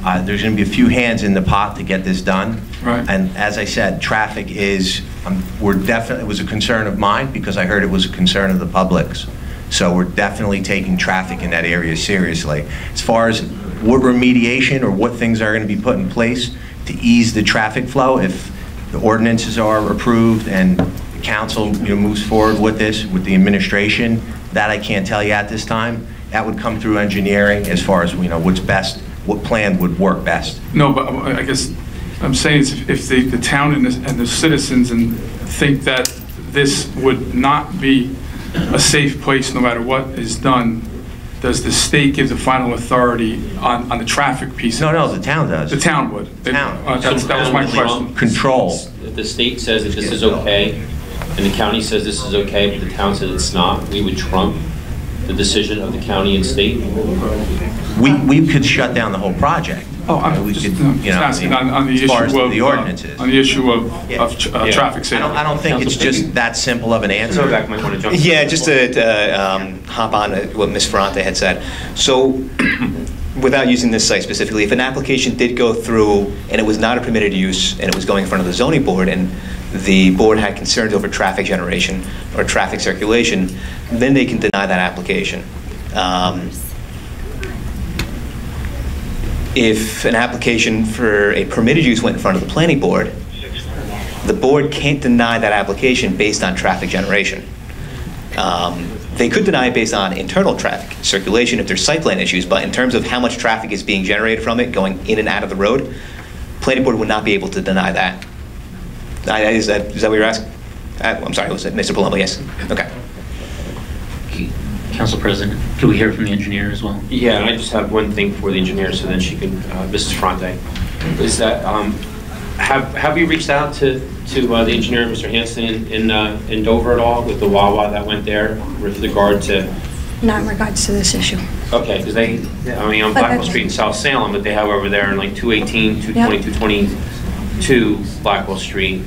There's going to be a few hands in the pot to get this done. Right. And as I said, traffic is, it was a concern of mine because I heard it was a concern of the public's. So we're definitely taking traffic in that area seriously. As far as what remediation or what things are going to be put in place to ease the traffic flow, if the ordinances are approved and the council moves forward with this, with the administration, that I can't tell you at this time. That would come through engineering as far as what's best, what plan would work best. No, but I guess I'm saying is if the town and the citizens think that this would not be a safe place no matter what is done, does the state give the final authority on the traffic piece? No, the town does. The town would. Town. That was my question. Control. If the state says that this is okay, and the county says this is okay, but the town says it's not, we would trump the decision of the county and state? We could shut down the whole project. Oh, I'm just asking on the issue of the ordinances. On the issue of traffic safety. I don't think it's just that simple of an answer. Novak might want to jump in. Yeah, just to hop on what Ms. Ferrante had said. So without using this site specifically, if an application did go through and it was not a permitted use and it was going in front of the zoning board and the board had concerns over traffic generation or traffic circulation, then they can deny that application. If an application for a permitted use went in front of the planning board, the board can't deny that application based on traffic generation. They could deny it based on internal traffic circulation if there's site plan issues, but in terms of how much traffic is being generated from it going in and out of the road, planning board would not be able to deny that. Is that what you're asking? I'm sorry, was it Mr. Palumbo? Yes. Okay. Council President, could we hear from the engineer as well? Yeah, and I just have one thing for the engineer, so then she can, Mrs. Fronte, is that have you reached out to the engineer, Mr. Hanson, in Dover at all with the Wawa that went there with regard to? Not in regards to this issue. Okay, because on Blackwell Street in South Salem, but they have over there in like 218, 220, 222 Blackwell Street,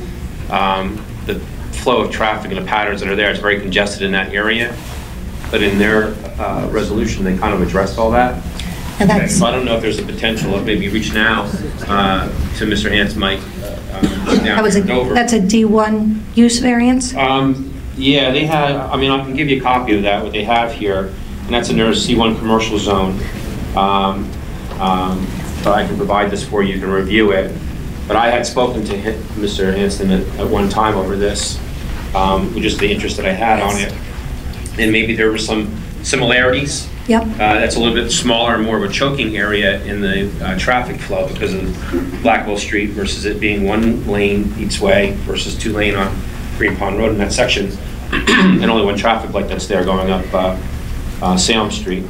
the flow of traffic and the patterns that are there, it's very congested in that area. But in their resolution, they kind of addressed all that. Okay, so I don't know if there's a potential of maybe reaching out to Mr. Hans Mike down in Dover. That's a D1 use variance? Yeah, they had, I mean, I can give you a copy of that, what they have here, and that's in their C1 commercial zone. But I can provide this for you, you can review it. But I had spoken to Mr. Hanson at one time over this, with just the interest that I had on it. And maybe there were some similarities. Yep. That's a little bit smaller and more of a choking area in the traffic flow because of Blackwell Street versus it being one lane each way versus 2 lane on Green Pond Road in that section, and only one traffic light that's there going up Salem Street.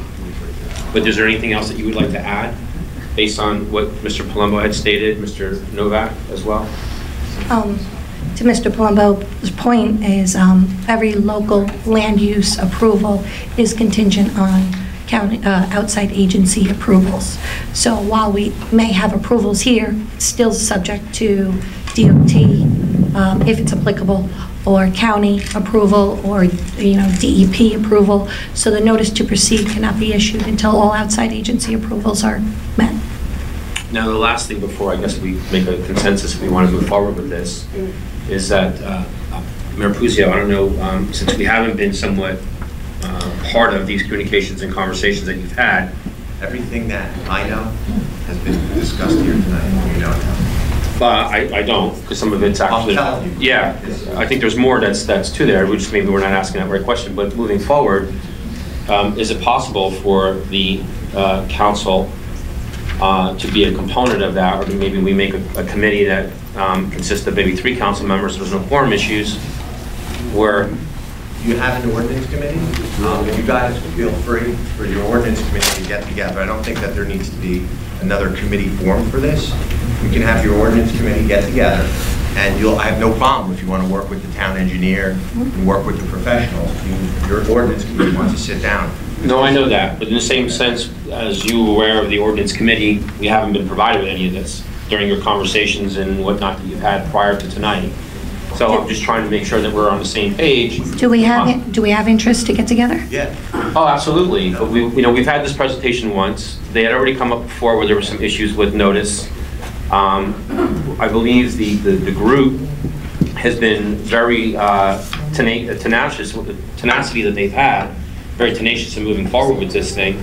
But is there anything else that you would like to add based on what Mr. Palumbo had stated, Mr. Novak as well? To Mr. Palumbo's point is every local land use approval is contingent on county, outside agency approvals. So while we may have approvals here, it's still subject to DOT, if it's applicable, or county approval, or DEP approval. So the notice to proceed cannot be issued until all outside agency approvals are met. Now, the last thing before I guess we make a consensus if we want to move forward with this is that, Mayor Puzio, I don't know, since we haven't been somewhat part of these communications and conversations that you've had. Everything that I know has been discussed here tonight. You know. But I don't, because some of it's actually, yeah, I think there's more that's to there. We just maybe we're not asking that right question. But moving forward, is it possible for the council to be a component of that, or maybe we make a committee that consists of maybe 3 council members, there's no quorum issues, where... You have an ordinance committee. If you guys feel free for your ordinance committee to get together, I don't think that there needs to be another committee formed for this. We can have your ordinance committee get together, and I have no problem if you want to work with the town engineer and work with the professionals. Your ordinance committee wants to sit down. No, I know that, but in the same sense as you were aware of the ordinance committee, we haven't been provided with any of this during your conversations and whatnot that you've had prior to tonight. So I'm just trying to make sure that we're on the same page. Do we have interest to get together? Yeah. Oh, absolutely. But we've had this presentation once. They had already come up before where there were some issues with notice. I believe the group has been very tenacious with the tenacity that they've had, very tenacious in moving forward with this thing.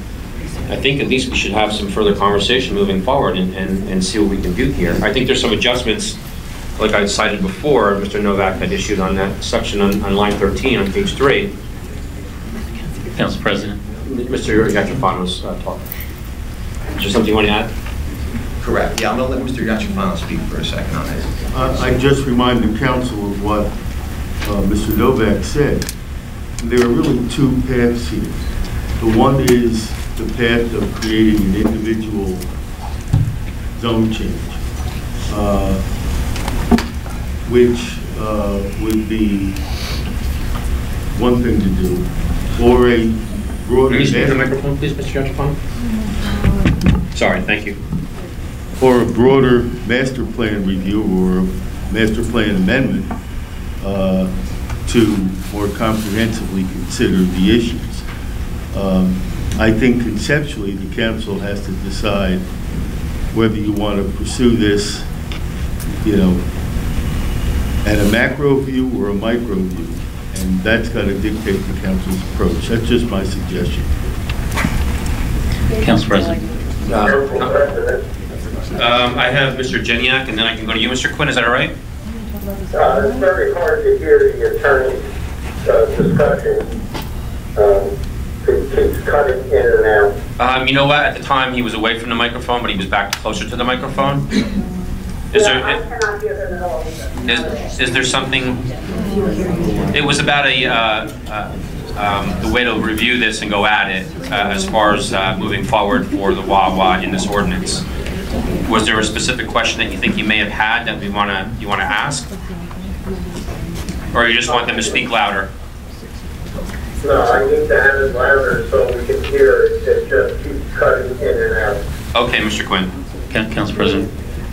I think at least we should have some further conversation moving forward and see what we can do here. I think there's some adjustments, like I cited before, Mr. Novak had issued on that section on line 13 on page 3. Council President. Mr. Yatrofano's talk. Is there something you want to add? Correct. Yeah, I'm going to let Mr. Yatrofano speak for a second on this. I just remind the council of what Mr. Novak said. There are really 2 paths here. The one is the path of creating an individual zone change, which would be one thing to do, or a broader... Can you speak to the microphone, please, Mr. Yatrofano? Sorry, thank you. Or a broader master plan review or master plan amendment to more comprehensively consider the issues. I think conceptually, the council has to decide whether you want to pursue this, at a macro view or a micro view. And that's got to dictate the council's approach. That's just my suggestion. Council President. I have Mr. Jedynak, and then I can go to you, Mr. Quinn. Is that all right? It's very hard to hear the attorney's discussion. It keeps cutting in and out. You know what? At the time, he was away from the microphone, but he was back closer to the microphone. Is I cannot hear them at all. is there something? It was about the way to review this and go at it as far as moving forward for the Wawa in this ordinance. Was there a specific question that you think you may have had that you want to ask, or you just want them to speak louder? No, I need to have it louder so we can hear it. It just keeps cutting in and out. Okay, Mr. Quinn. Council President,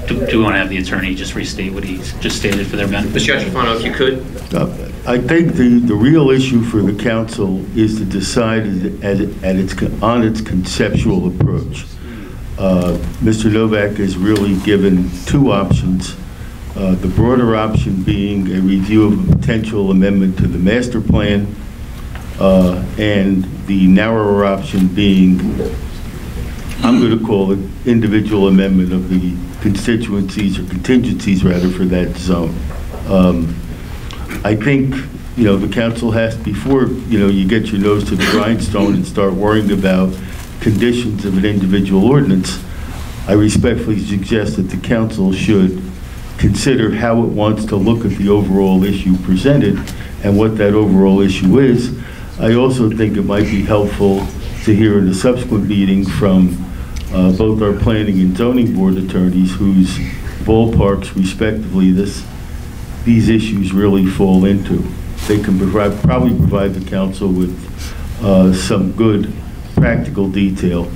do we want to have the attorney just restate what he just stated for their benefit? Mr. Yachafano, if you could. I think the real issue for the council is to decide on its conceptual approach. Mr. Novak has really given two options. The broader option being a review of a potential amendment to the master plan, and the narrower option being, I'm going to call it individual amendment of the constituencies or contingencies rather for that zone. I think, the council has, before, you get your nose to the grindstone and start worrying about conditions of an individual ordinance, I respectfully suggest that the council should consider how it wants to look at the overall issue presented and what that overall issue is. I also think it might be helpful to hear in a subsequent meeting from both our planning and zoning board attorneys whose ballparks respectively these issues really fall into. They can probably provide the council with some good practical detail,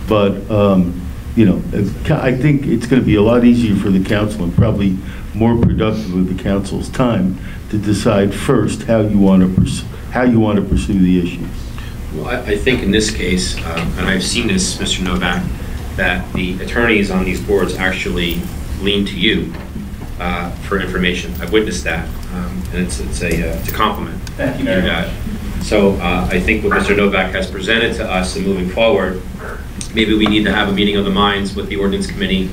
but I think it's going to be a lot easier for the council and probably more productive of the council's time to decide first how you want to pursue the issue. Well, I think in this case, and I've seen this, Mr. Novak, that the attorneys on these boards actually lean to you for information. I've witnessed that, and it's a compliment. Thank you very much. So I think what Mr. Novak has presented to us and moving forward, maybe we need to have a meeting of the minds with the ordinance committee,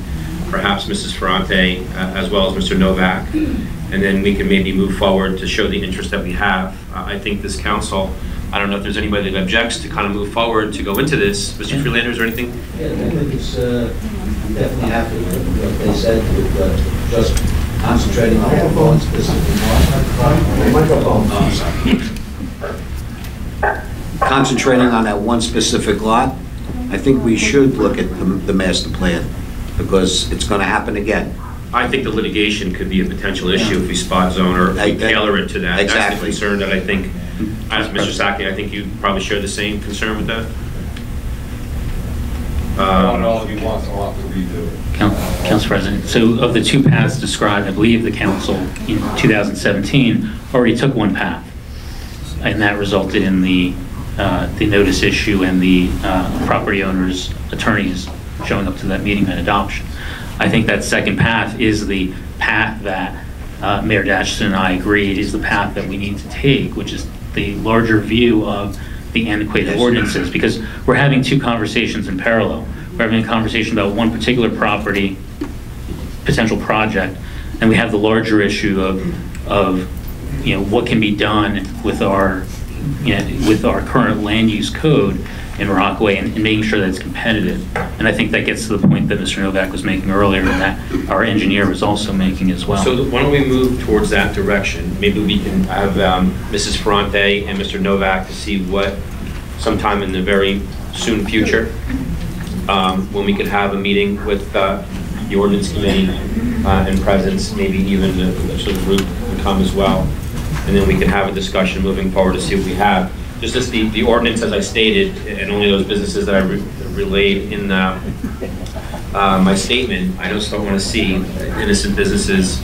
perhaps Mrs. Ferrante, as well as Mr. Novak, and then we can maybe move forward to show the interest that we have. I think this council, I don't know if there's anybody that objects to kind of move forward to go into this. Mr. Freelander, is there anything? Yeah, I think it's definitely happy with what they said, with just concentrating on one specific concentrating on that one specific lot. I think we should look at the master plan because it's going to happen again. I think the litigation could be a potential issue if we spot zone or if we tailor it to that. Exactly. That's the concern that I think, as Mr. Saki, I think you probably share the same concern with that. Not all he wants a lot to redo. Council President, so of the two paths described, I believe the council in 2017 already took one path, and that resulted in the notice issue and the property owner's attorneys showing up to that meeting and adoption. I think that second path is the path that Mayor Dashton and I agreed is the path that we need to take, which is the larger view of the antiquated ordinances, because we're having two conversations in parallel. We're having a conversation about one particular property, potential project, and we have the larger issue of what can be done with our current land use code in Rockaway and making sure that it's competitive. And I think that gets to the point that Mr. Novak was making earlier and that our engineer was also making as well. So why don't we move towards that direction? Maybe we can have Mrs. Ferrante and Mr. Novak to see what sometime in the very soon future when we could have a meeting with the ordinance committee and presence, maybe even the group can come as well. And then we can have a discussion moving forward to see what we have. Just as the ordinance, as I stated, and only those businesses that I relayed in my statement, I just don't want to see innocent businesses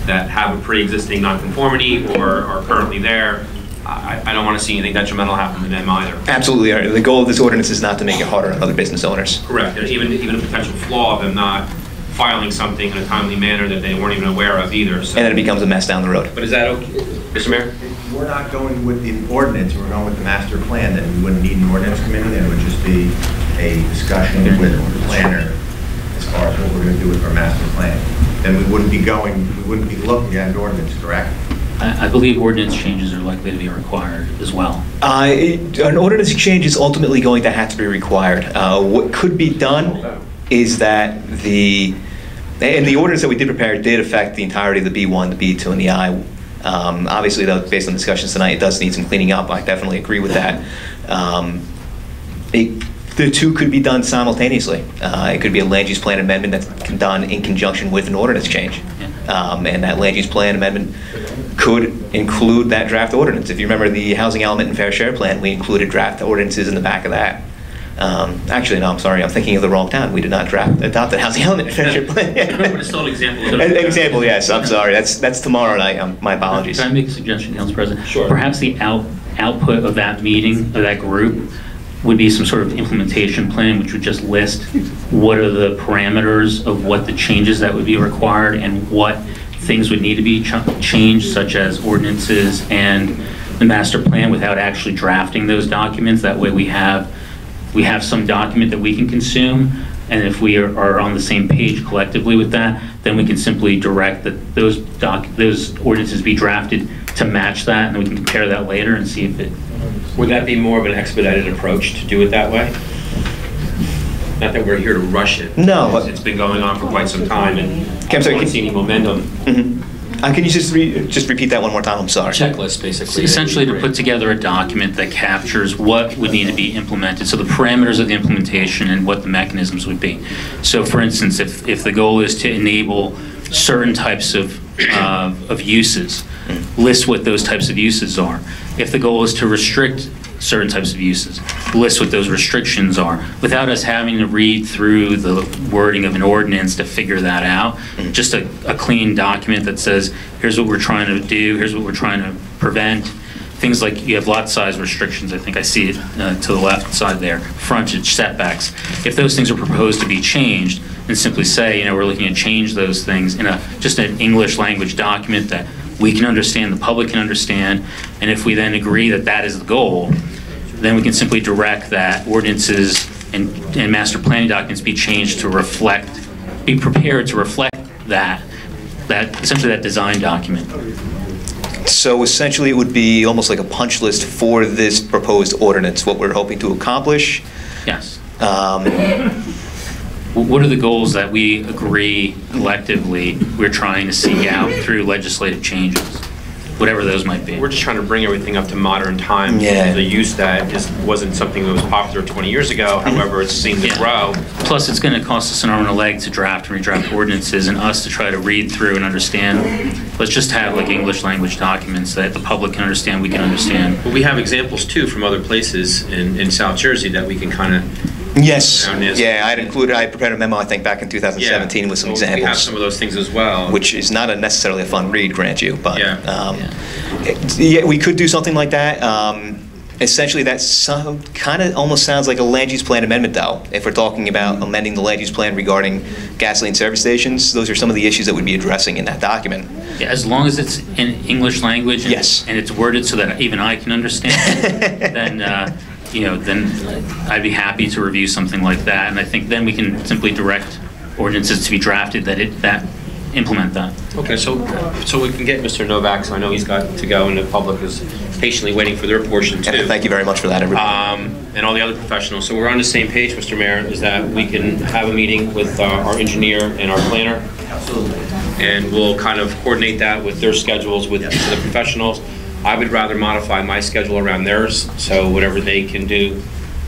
that have a pre-existing nonconformity or are currently there I don't want to see anything detrimental happen to them either. Absolutely. The goal of this ordinance is not to make it harder on other business owners. Correct. And even a potential flaw of them not filing something in a timely manner that they weren't even aware of either. So. And then it becomes a mess down the road. But is that okay, Mr. Mayor? If we're not going with the ordinance, we're going with the master plan, then we wouldn't need an ordinance committee, then it would just be a discussion with the planner as far as what we're going to do with our master plan. Then we wouldn't be looking at an ordinance, correct? I believe ordinance changes are likely to be required as well. An ordinance change is ultimately going to have to be required. What could be done is that and the ordinance that we did prepare did affect the entirety of the B1, the B2, and the I. Obviously, though, based on discussions tonight, it does need some cleaning up. I definitely agree with that. The two could be done simultaneously. It could be a land use plan amendment that's done in conjunction with an ordinance change. And that land use plan amendment could include that draft ordinance. If you remember the housing element and fair share plan, we included draft ordinances in the back of that. Actually, no, I'm sorry, I'm thinking of the wrong town. We did not adopt the housing element and fair share plan. But it's still an example. An example, yes, I'm sorry. That's tomorrow night. My apologies. Can I make a suggestion, Council President? Sure. Perhaps the output of that meeting, of that group, would be some sort of implementation plan which would just list what are the parameters of what the changes that would be required and what things would need to be changed, such as ordinances and the master plan, without actually drafting those documents. That way we have some document that we can consume, and if we are on the same page collectively with that, then we can simply direct that those ordinances be drafted to match that, and then we can compare that later and see if it... Would that be more of an expedited approach to do it that way? Not that we're here to rush it. No. It's been going on for quite some time, and I don't see any momentum. Can you just repeat that one more time? I'm sorry. Checklist, basically. Essentially to put together a document that captures what would need to be implemented, so the parameters of the implementation and what the mechanisms would be. So for instance, if the goal is to enable certain types of uses, list what those types of uses are. If the goal is to restrict certain types of uses, list what those restrictions are, without us having to read through the wording of an ordinance to figure that out. Just a clean document that says, here's what we're trying to do, here's what we're trying to prevent. Things like you have lot size restrictions, I think I see it to the left side there, frontage, setbacks. If those things are proposed to be changed, and simply say, we're looking to change those things in just an English language document that we can understand, the public can understand, and if we then agree that that is the goal, then we can simply direct that ordinances and master planning documents be changed to be prepared to reflect essentially that design document. So essentially it would be almost like a punch list for this proposed ordinance, what we're hoping to accomplish. Yes. What are the goals that we agree collectively we're trying to seek out through legislative changes, whatever those might be? We're just trying to bring everything up to modern times. Yeah. The use that just wasn't something that was popular 20 years ago. However, it's seen to grow. Plus, it's going to cost us an arm and a leg to draft and redraft ordinances, and us to try to read through and understand. Let's just have like English language documents that the public can understand, we can understand. But we have examples too from other places in South Jersey that we can kind of. Yes. Yeah, I prepared a memo, I think, back in 2017 with some examples. We have some of those things as well. Which is not necessarily a fun read, grant you, but yeah, we could do something like that. Essentially, that kind of almost sounds like a land use plan amendment, though. If we're talking about amending the land use plan regarding gasoline service stations, those are some of the issues that we'd be addressing in that document. Yeah, as long as it's in English language and, yes, and it's worded so that even I can understand, then then I'd be happy to review something like that. And I think then we can simply direct ordinances to be drafted that implement that. Okay, so we can get Mr. Novak, so I know he's got to go, and the public is patiently waiting for their portion too. Thank you very much for that, everybody. And all the other professionals. So we're on the same page, Mr. Mayor, is that we can have a meeting with our engineer and our planner. Absolutely. And we'll kind of coordinate that with their schedules with the professionals. I would rather modify my schedule around theirs, so whatever they can do,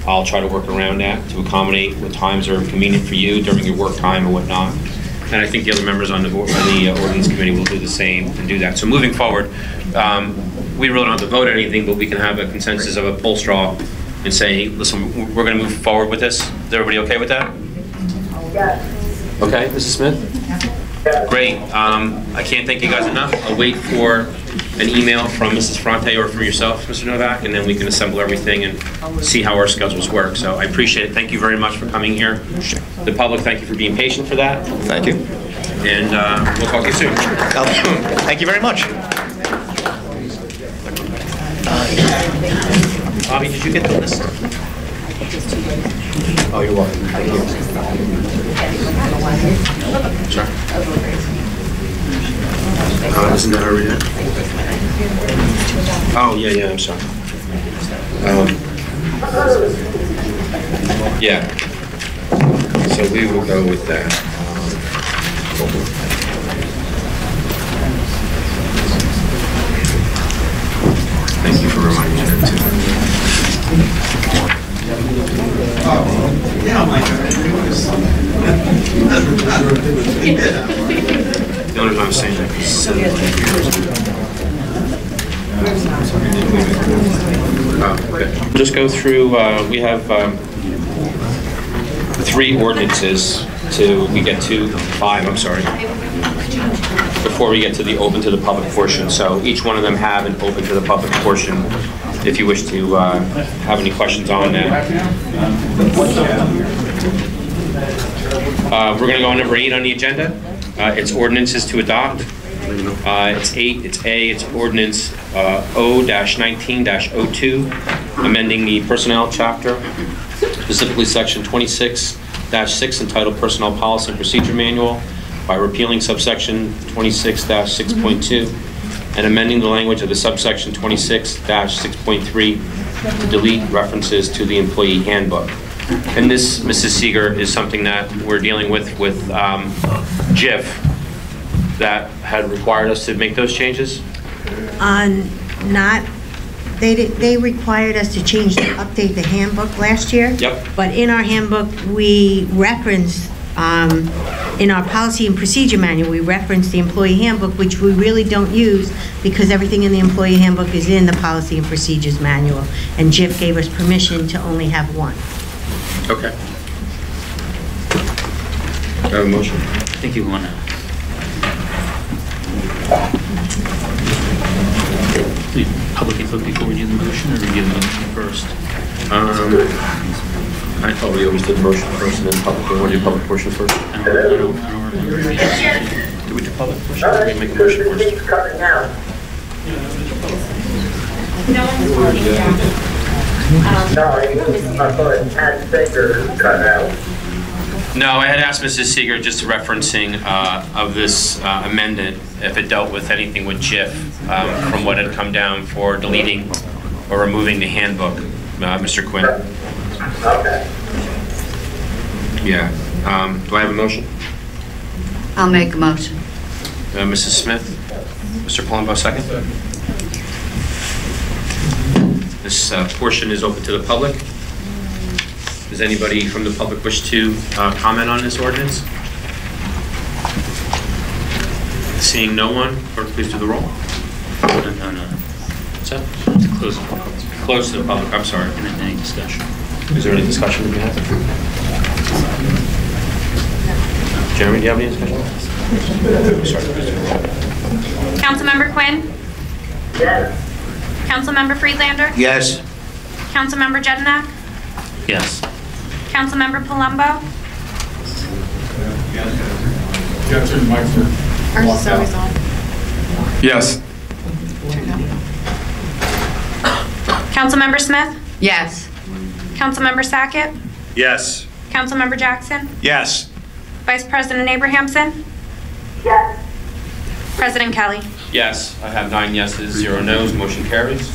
I'll try to work around that to accommodate what times are convenient for you during your work time and whatnot. And I think the other members on the Ordinance Committee will do the same and do that. So moving forward, we really don't have to vote on anything, but we can have a consensus of a poll straw and say, listen, we're going to move forward with this. Is everybody okay with that? Yes. Okay, Mrs. Smith? Yes. Great. I can't thank you guys enough. I'll wait for an email from Mrs. Fronte or from yourself, Mr. Novak, and then we can assemble everything and see how our schedules work. So I appreciate it. Thank you very much for coming here. The public, thank you for being patient for that. Thank you. And we'll talk to you soon. Thank you very much. Bobby, did you get the list? Oh, you're welcome. Thank you. Sure. Isn't that already there? Oh, yeah, I'm sorry. Yeah. So we will go with that. Thank you for reminding me of that, too. The only time I'm saying that is 7 years okay. Just go through, we have 3 ordinances we get to 5, I'm sorry, before we get to the open to the public portion. So each one of them have an open to the public portion if you wish to have any questions on that. We're going to go on number 8 on the agenda. It's ordinances to adopt. It's 8, it's A, it's ordinance O-19-02, amending the personnel chapter, specifically section 26-6 entitled Personnel Policy and Procedure Manual by repealing subsection 26-6.2 and amending the language of the subsection 26-6.3 to delete references to the employee handbook. And this, Mrs. Seeger, is something that we're dealing with JIF that had required us to make those changes? They required us to update the handbook last year. Yep. But in our handbook, we referenced, in our policy and procedure manual, we referenced the employee handbook, which we really don't use because everything in the employee handbook is in the policy and procedures manual. And JIF gave us permission to only have one. Okay. Do I have a motion? I think you want to. Public input before we do the motion, or we do the motion first? I thought we always did the motion first and then public. We want to do public portion first. I don't remember. Do we do public portion or do we make a motion first? Cutting out. No, I thought Tad Baker cut out. No, I had asked Mrs. Seeger just referencing of this amendment if it dealt with anything with JIF from what had come down for deleting or removing the handbook, Mr. Quinn. Okay. Yeah. Do I have a motion? I'll make a motion. Mrs. Smith? Mr. Palumbo, second? This portion is open to the public. Does anybody from the public wish to comment on this ordinance? Seeing no one, clerk, please do the roll. No. What's that? To close the public. Close to the public, I'm sorry. And then any discussion. Is there any discussion to be had? Jeremy, do you have any discussion? Sorry. Councilmember Quinn? Yes. Councilmember Friedlander? Yes. Councilmember Jedynak? Yes. Councilmember Palumbo? You gotta turn the mic for. Yes. Councilmember Smith? Yes. Councilmember Sackett? Yes. Councilmember Jackson? Yes. Vice President Abrahamson? Yes. President Kelly? Yes, I have 9 yeses, 0 nos, motion carries.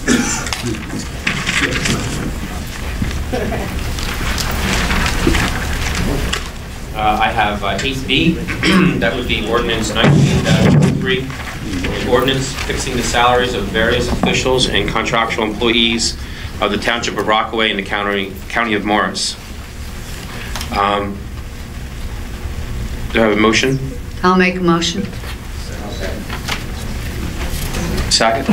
I have 8B, that would be ordinance 19-3, ordinance fixing the salaries of various officials and contractual employees of the Township of Rockaway in the County of Morris. Do I have a motion? I'll make a motion. Second.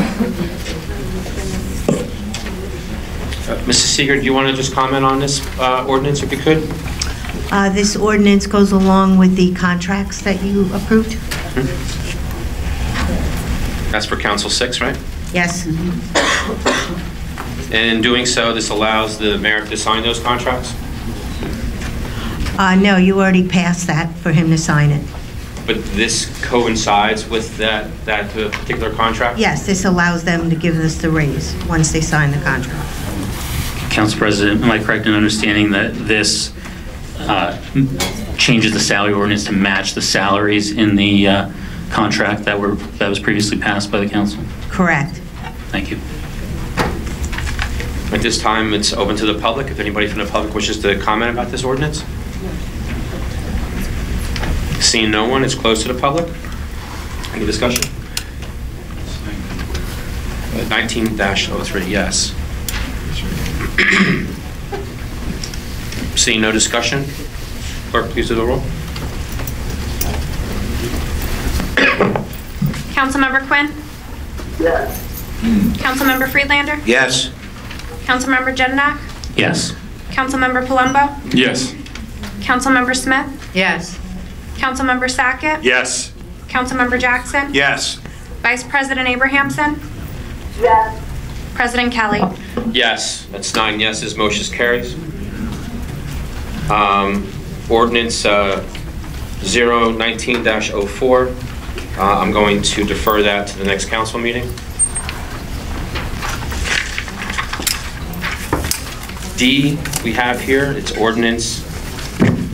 Mrs. Seeger, do you want to just comment on this ordinance if you could? This ordinance goes along with the contracts that you approved. That's for Council 6, right? Yes. And in doing so, this allows the mayor to sign those contracts? No, you already passed that for him to sign it. But this coincides with that particular contract? Yes, this allows them to give us the raise once they sign the contract. Council President, am I correct in understanding that this changes the salary ordinance to match the salaries in the contract that was previously passed by the council? Correct. Thank you. At this time, it's open to the public. If anybody from the public wishes to comment about this ordinance? Seeing no one, it's closed to the public. Any discussion? 19-03, yes. Seeing no discussion, clerk, please do the roll. Councilmember Quinn? Yes. Councilmember Friedlander? Yes. Councilmember Jedynak? Yes. Councilmember Palumbo? Yes. Councilmember Smith? Yes. Councilmember Sackett? Yes. Councilmember Jackson? Yes. Vice President Abrahamson? Yes. President Kelly? Yes, that's 9 yeses, motion carries. Ordinance 019-04, I'm going to defer that to the next council meeting. D, we have here, it's ordinance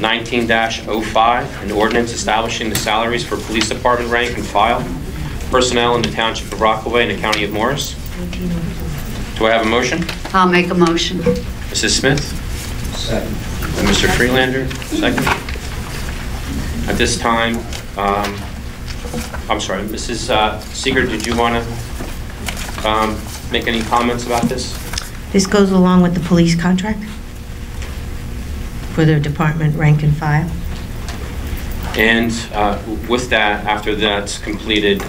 19-05, an ordinance establishing the salaries for police department rank and file personnel in the Township of Rockaway and the County of Morris. Do I have a motion? I'll make a motion. Mrs. Smith? Second. And Mr. Freelander, second. At this time, I'm sorry, Mrs. Seeger, did you want to make any comments about this? This goes along with the police contract for their department rank and file. And with that, after that's completed,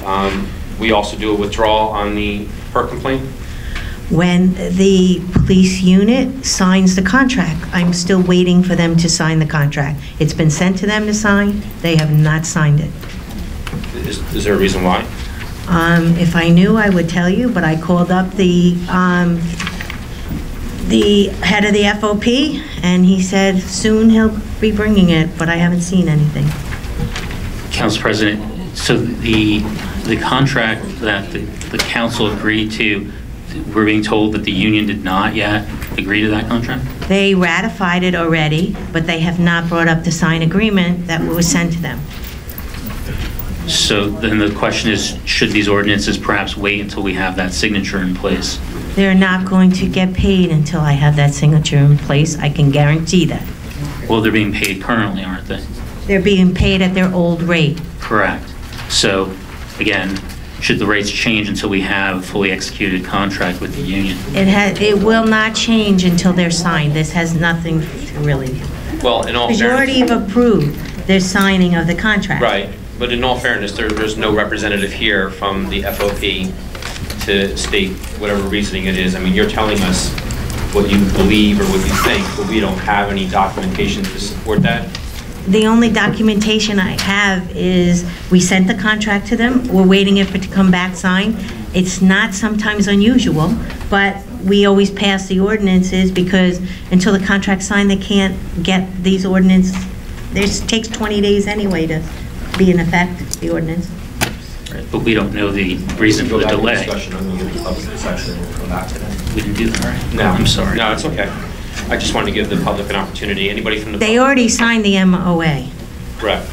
we also do a withdrawal on the per complaint? When the police unit signs the contract, I'm still waiting for them to sign the contract. It's been sent to them to sign. They have not signed it. Is there a reason why? If I knew, I would tell you, but I called up the head of the FOP, and he said soon he'll be bringing it, but I haven't seen anything. Council President, so the contract that the council agreed to, we're being told that the union did not yet agree to that contract? They ratified it already, but they have not brought up the signed agreement that was sent to them. So then the question is, should these ordinances perhaps wait until we have that signature in place? They're not going to get paid until I have that signature in place. I can guarantee that. Well, they're being paid currently, aren't they? They're being paid at their old rate. Correct. So, again, should the rates change until we have a fully executed contract with the union? It will not change until they're signed. This has nothing to really do. Well, in all Because you already fairness, have approved their signing of the contract. right, but in all fairness, there's no representative here from the FOP to state whatever reasoning it is. I mean, you're telling us what you believe or what you think, but we don't have any documentation to support that. The only documentation I have is we sent the contract to them. We're waiting for it to come back signed. It's not sometimes unusual, but we always pass the ordinances because until the contract's signed, they can't get these ordinances. It takes 20 days anyway to be in effect, the ordinance. Right, but we don't know the reason for the delay. I'm going to give the public this section and we'll come back to that. We didn't do that, right? No, I'm sorry. No, it's okay. I just wanted to give the public an opportunity. Anybody from the They already signed the MOA. Correct.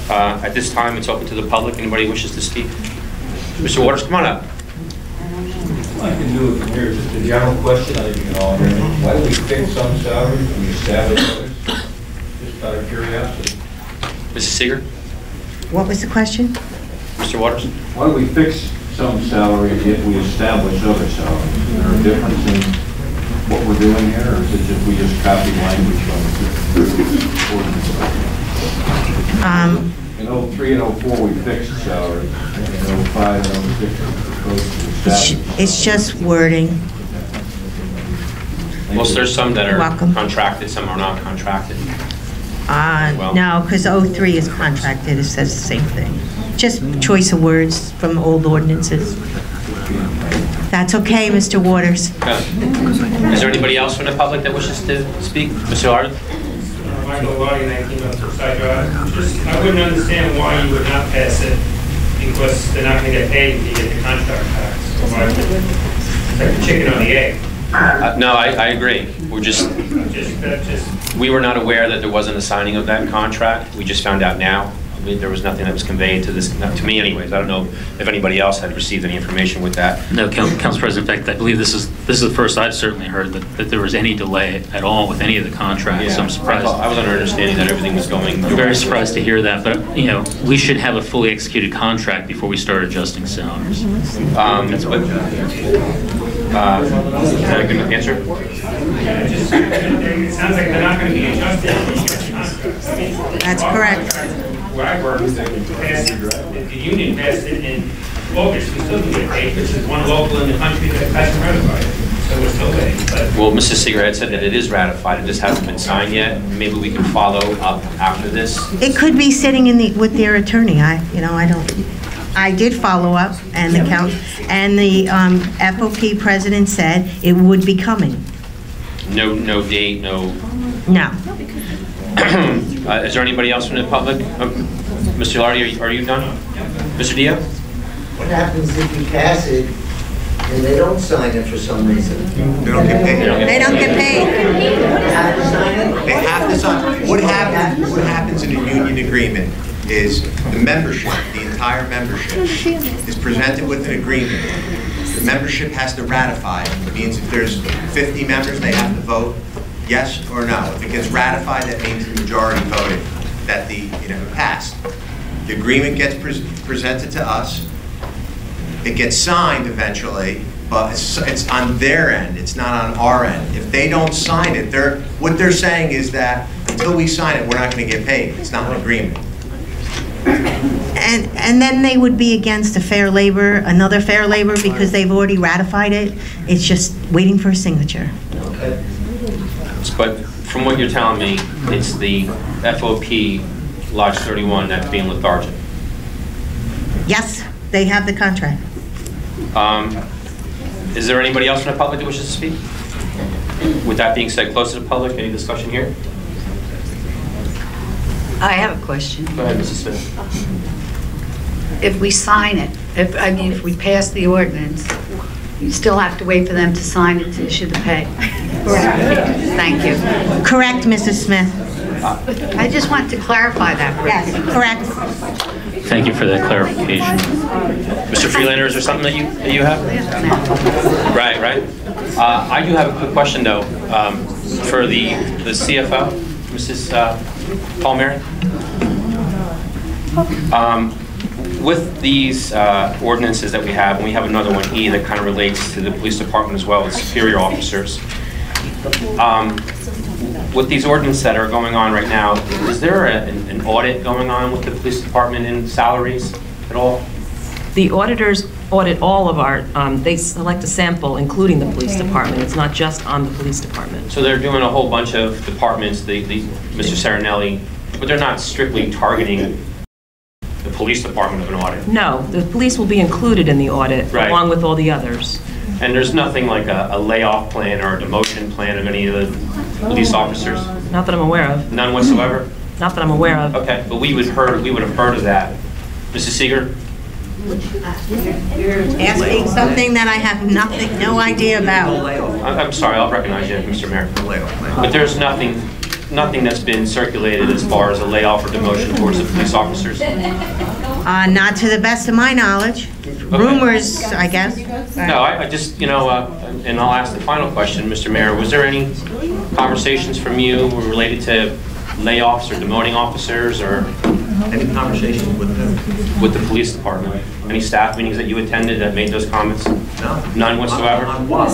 At this time, it's open to the public. Anybody wishes to speak? Mr. Waters, come on up. I can do it from here. Just a general question. I think you can all hear me. Why do we fix some salaries when we establish others? Just out of curiosity. Mrs. Seeger? What was the question? Mr. Waters? Why do we fix some salaries if we establish other salaries? Is there a difference in what we're doing here, or is it just we just copy language from the ordinance? In 03 and 04, we fixed salaries. In 05 and 06, we proposed to establish. It's just wording. Well, so there's some that are Welcome. contracted, some are not contracted. Well. No, because 03 is contracted. It says the same thing. just choice of words from old ordinances. That's okay, Mr. Waters. Is there anybody else from the public that wishes to speak? Mr. Lardon? Michael Lardon, 19 Side Drive. I wouldn't understand why you would not pass it, because they're not going to get paid if you get the contract tax. It's like the chicken or the egg. No, I agree. We were not aware that there wasn't a signing of that contract. We just found out now. I mean, there was nothing that was conveyed to this, not to me anyways. I don't know if anybody else had received any information with that. No, Council President, in fact, I believe this is the first I've certainly heard that there was any delay at all with any of the contracts. Yeah. So I'm surprised. I was under understanding that everything was going. I'm very surprised to hear that, but we should have a fully executed contract before we start adjusting salaries. Is that a good answer? It sounds like they're not going to be adjusted. That's correct. Where I work, the union passed it in August, we still get paid, which is one local in the country that hasn't ratified it. So we're still paying. Well, Mr. Seeger had said that it is ratified, it just hasn't been signed yet. Maybe we can follow up after this. It could be sitting with their attorney. I did follow up, and the FOP president said it would be coming. No date, no. No. Is there anybody else from the public? Mr. Lardy, are you done? Mr. Diaz? What happens if you pass it and they don't sign it for some reason? They don't get paid. They don't get paid. They have to sign it? They have to sign. What happens in a union agreement is the membership, the entire membership, is presented with an agreement. The membership has to ratify it. It means if there's 50 members, they have to vote yes or no. If it gets ratified, that means the majority voted that it passed. The agreement gets presented to us. It gets signed eventually, but it's on their end. It's not on our end. If they don't sign it, what they're saying is that until we sign it, we're not going to get paid. It's not an agreement. And then they would be against another fair labor, because they've already ratified it. It's just waiting for a signature. But from what you're telling me, it's the FOP Lodge 31 that's being lethargic. Yes, they have the contract. Is there anybody else from the public that wishes to speak? With that being said, close to the public, any discussion here? I have a question. Go ahead, Mrs. Smith. If we sign it, if we pass the ordinance, you still have to wait for them to sign it to issue the pay. Thank you. Correct, Mrs. Smith. I just want to clarify that. Yes, correct. Thank you for that clarification. Mr. Freelander, is there something that you have? Right. I do have a quick question though, for the CFO, Mrs. Palmieri. With these ordinances that we have, and we have another one, E, that kind of relates to the police department as well as superior officers. With these ordinances that are going on right now, is there an audit going on with the police department in salaries at all? The auditors audit all of our, they select a sample, including the police department. It's not just on the police department. So they're doing a whole bunch of departments, Mr. Serenelli, but they're not strictly targeting the police department of an audit. No, the police will be included in the audit, right, along with all the others. And there's nothing like a layoff plan or a demotion plan of any of the police officers? Not that I'm aware of. None whatsoever? Not that I'm aware of. Okay, but we would have heard of that. Mrs. Seeger? You're asking something that I have no idea about. I'm sorry, I'll recognize you, Mr. Mayor. But there's nothing that's been circulated as far as a layoff or demotion towards the police officers? Not to the best of my knowledge. Okay. Rumors, I guess. No, I just, and I'll ask the final question, Mr. Mayor. Was there any conversations from you related to layoffs or demoting officers, or any conversations with the police department? Any staff meetings that you attended that made those comments? No. None whatsoever? On what?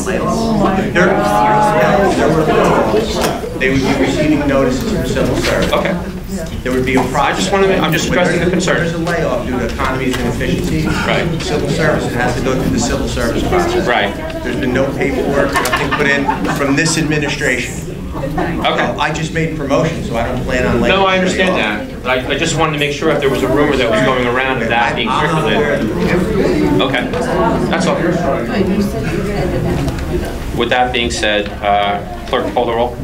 They would be receiving notices from civil service. Okay. There would be a process. I'm just addressing the concern. There's a layoff due to economies and efficiencies. Right. Civil service, it has to go through the civil service process. Right. There's been no paperwork, nothing put in from this administration. Okay. I just made promotion, so I don't plan on letting. No, I anybody understand off. that. I just wanted to make sure if there was a rumor that was going around of that being circulated. Okay, that's all. With that being said, clerk, call the roll.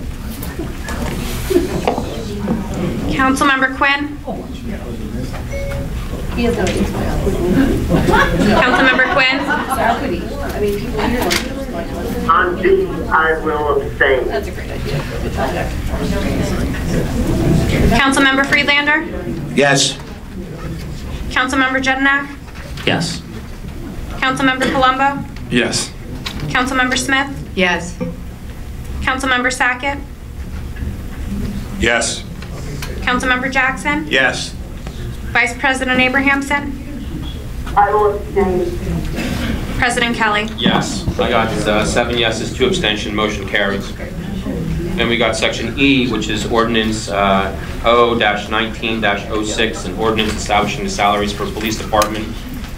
Councilmember Quinn? Councilmember Quinn? On D, I will abstain. That's a great idea. Councilmember Friedlander? Yes. Councilmember Jedynak? Yes. Councilmember Palumbo? Yes. Councilmember Smith? Yes. Councilmember Sackett? Yes. Councilmember Jackson? Yes. Vice President Abrahamson? I will abstain. President Kelly? Yes, I got 7 yeses, 2 abstention, motion carries. Then we got section E, which is ordinance O-19-06, an ordinance establishing the salaries for police department,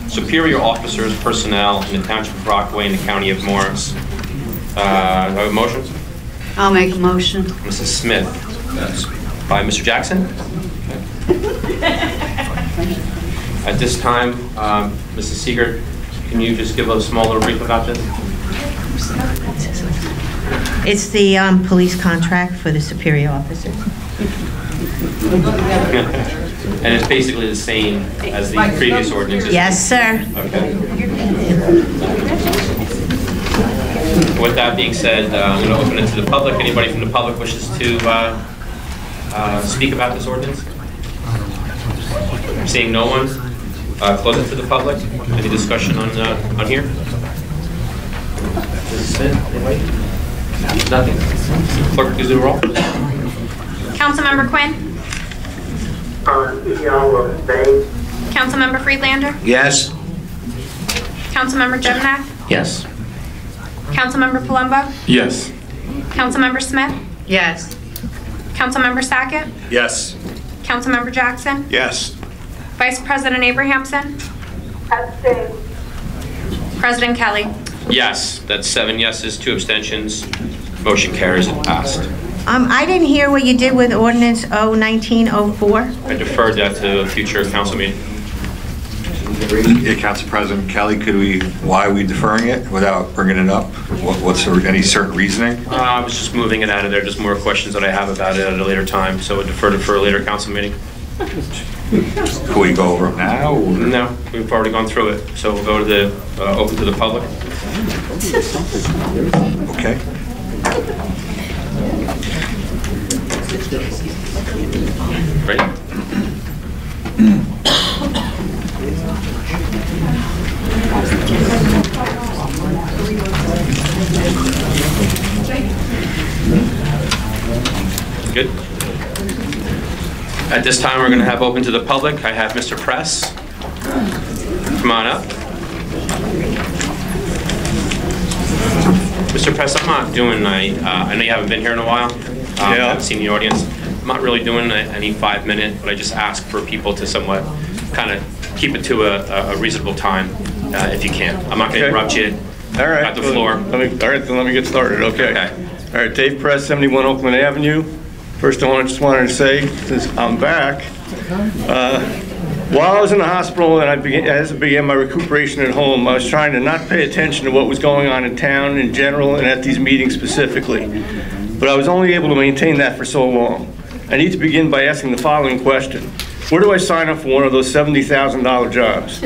superior officers, personnel in the Township of Rockaway in the County of Morris. Do I have a motion? I'll make a motion. Mrs. Smith. Yes. By Mr. Jackson? At this time, Mrs. Seeger, can you just give a small little brief about this? It's the police contract for the superior officers. And it's basically the same as the previous ordinances? Yes, sir. Okay. With that being said, I'm going to open it to the public. Anybody from the public wishes to speak about this ordinance? Seeing no one, close it to the public. Any discussion on here? Nothing. Clerk, please do the roll. Councilmember Quinn? On E, I will abstain. Councilmember Friedlander? Yes. Councilmember Jedynak? Yes. Councilmember Palumbo? Yes. Councilmember Smith? Yes. Councilmember Sackett? Yes. Councilmember Jackson? Yes. Vice President Abrahamson? Abstain. President Kelly? Yes, that's 7 yeses, 2 abstentions. Motion carries and passed. I didn't hear what you did with ordinance O-19-04. I deferred that to a future council meeting. Yeah, Council President Kelly, why are we deferring it without bringing it up? What's any certain reasoning? I was just moving it out of there, just more questions that I have about it at a later time, so I deferred it for a later council meeting. Can we go over it now? Or? No, we've already gone through it, so we'll go to the, open to the public. Okay. Ready? Good. At this time, we're going to have open to the public. I have Mr. Press. Come on up. Mr. Press, I'm not doing, I know you haven't been here in a while. I haven't seen the audience. I'm not really doing any 5-minute, but I just ask for people to somewhat kind of keep it to a reasonable time if you can. I'm not going to interrupt you. All right. At the floor. All right, then let me get started. Okay. All right, Dave Press, 71 Oakland Avenue. First, I just wanted to say, since I'm back, while I was in the hospital and as I began my recuperation at home, I was trying to not pay attention to what was going on in town in general and at these meetings specifically. But I was only able to maintain that for so long. I need to begin by asking the following question. Where do I sign up for one of those $70,000 jobs?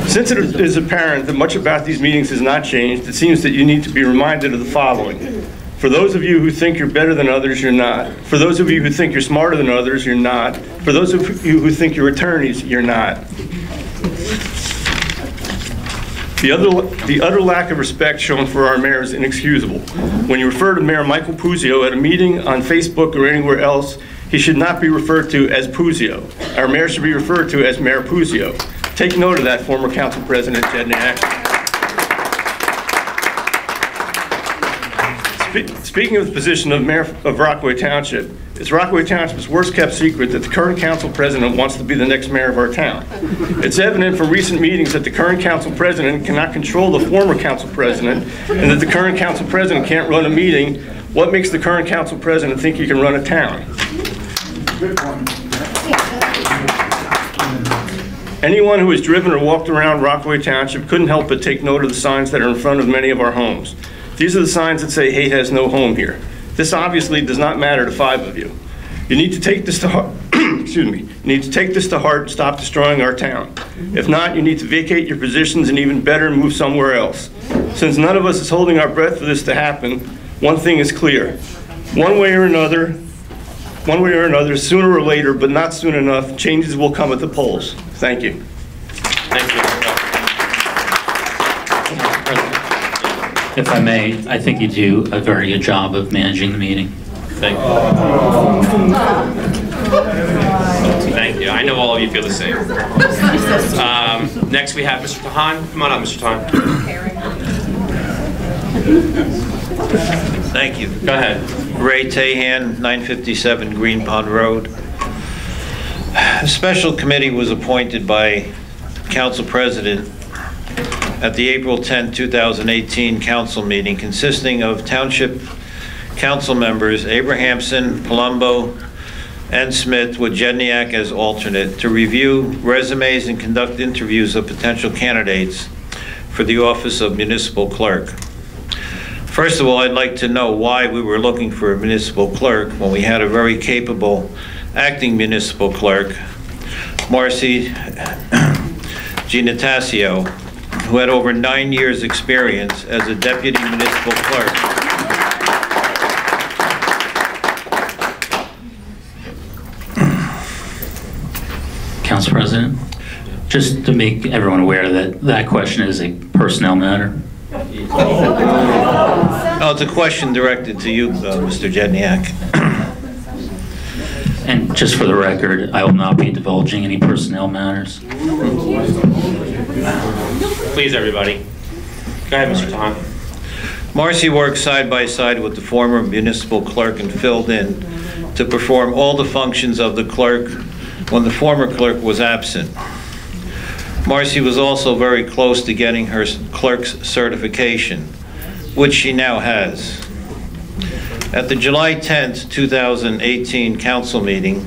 Since it is apparent that much about these meetings has not changed, it seems that you need to be reminded of the following. For those of you who think you're better than others, you're not. For those of you who think you're smarter than others, you're not. For those of you who think you're attorneys, you're not. The utter lack of respect shown for our mayor is inexcusable. When you refer to Mayor Michael Puzio at a meeting, on Facebook, or anywhere else, he should not be referred to as Puzio. Our mayor should be referred to as Mayor Puzio. Take note of that, former Council President Jedynak. Speaking of the position of Mayor of Rockaway Township, it's Rockaway Township's worst-kept secret that the current council president wants to be the next mayor of our town. It's evident from recent meetings that the current council president cannot control the former council president, and that the current council president can't run a meeting What makes the current council president think he can run a town? Good point. Anyone who has driven or walked around Rockaway Township couldn't help but take note of the signs that are in front of many of our homes. These are the signs that say hate has no home here. This obviously does not matter to 5 of you. You need to take this to heart. Excuse me. You need to take this to heart and stop destroying our town. If not, you need to vacate your positions and even better, move somewhere else. Since none of us is holding our breath for this to happen, one thing is clear. One way or another, sooner or later, but not soon enough, changes will come at the polls. Thank you. Thank you. If I may, I think you do a very good job of managing the meeting. Thank you. Thank you. I know all of you feel the same. Next we have Mr. Tahan. Come on up, Mr. Tahan. Thank you. Go ahead. Ray Tahan, 957 Green Pond Road. A special committee was appointed by Council President at the April 10, 2018 council meeting, consisting of Township council members Abrahamson, Palumbo, and Smith, with Jedynak as alternate, to review resumes and conduct interviews of potential candidates for the office of municipal clerk. First of all, I'd like to know why we were looking for a municipal clerk when we had a very capable acting municipal clerk, Marcy Jedynak, who had over 9 years' experience as a deputy municipal clerk. Council President, just to make everyone aware that that question is a personnel matter. Oh, it's a question directed to you, Mr. Jedynak. And just for the record, I will not be divulging any personnel matters. Please, everybody. Go ahead, Mr. Tahan. Marcy worked side by side with the former municipal clerk and filled in to perform all the functions of the clerk when the former clerk was absent. Marcy was also very close to getting her clerk's certification, which she now has. At the July 10th, 2018 council meeting,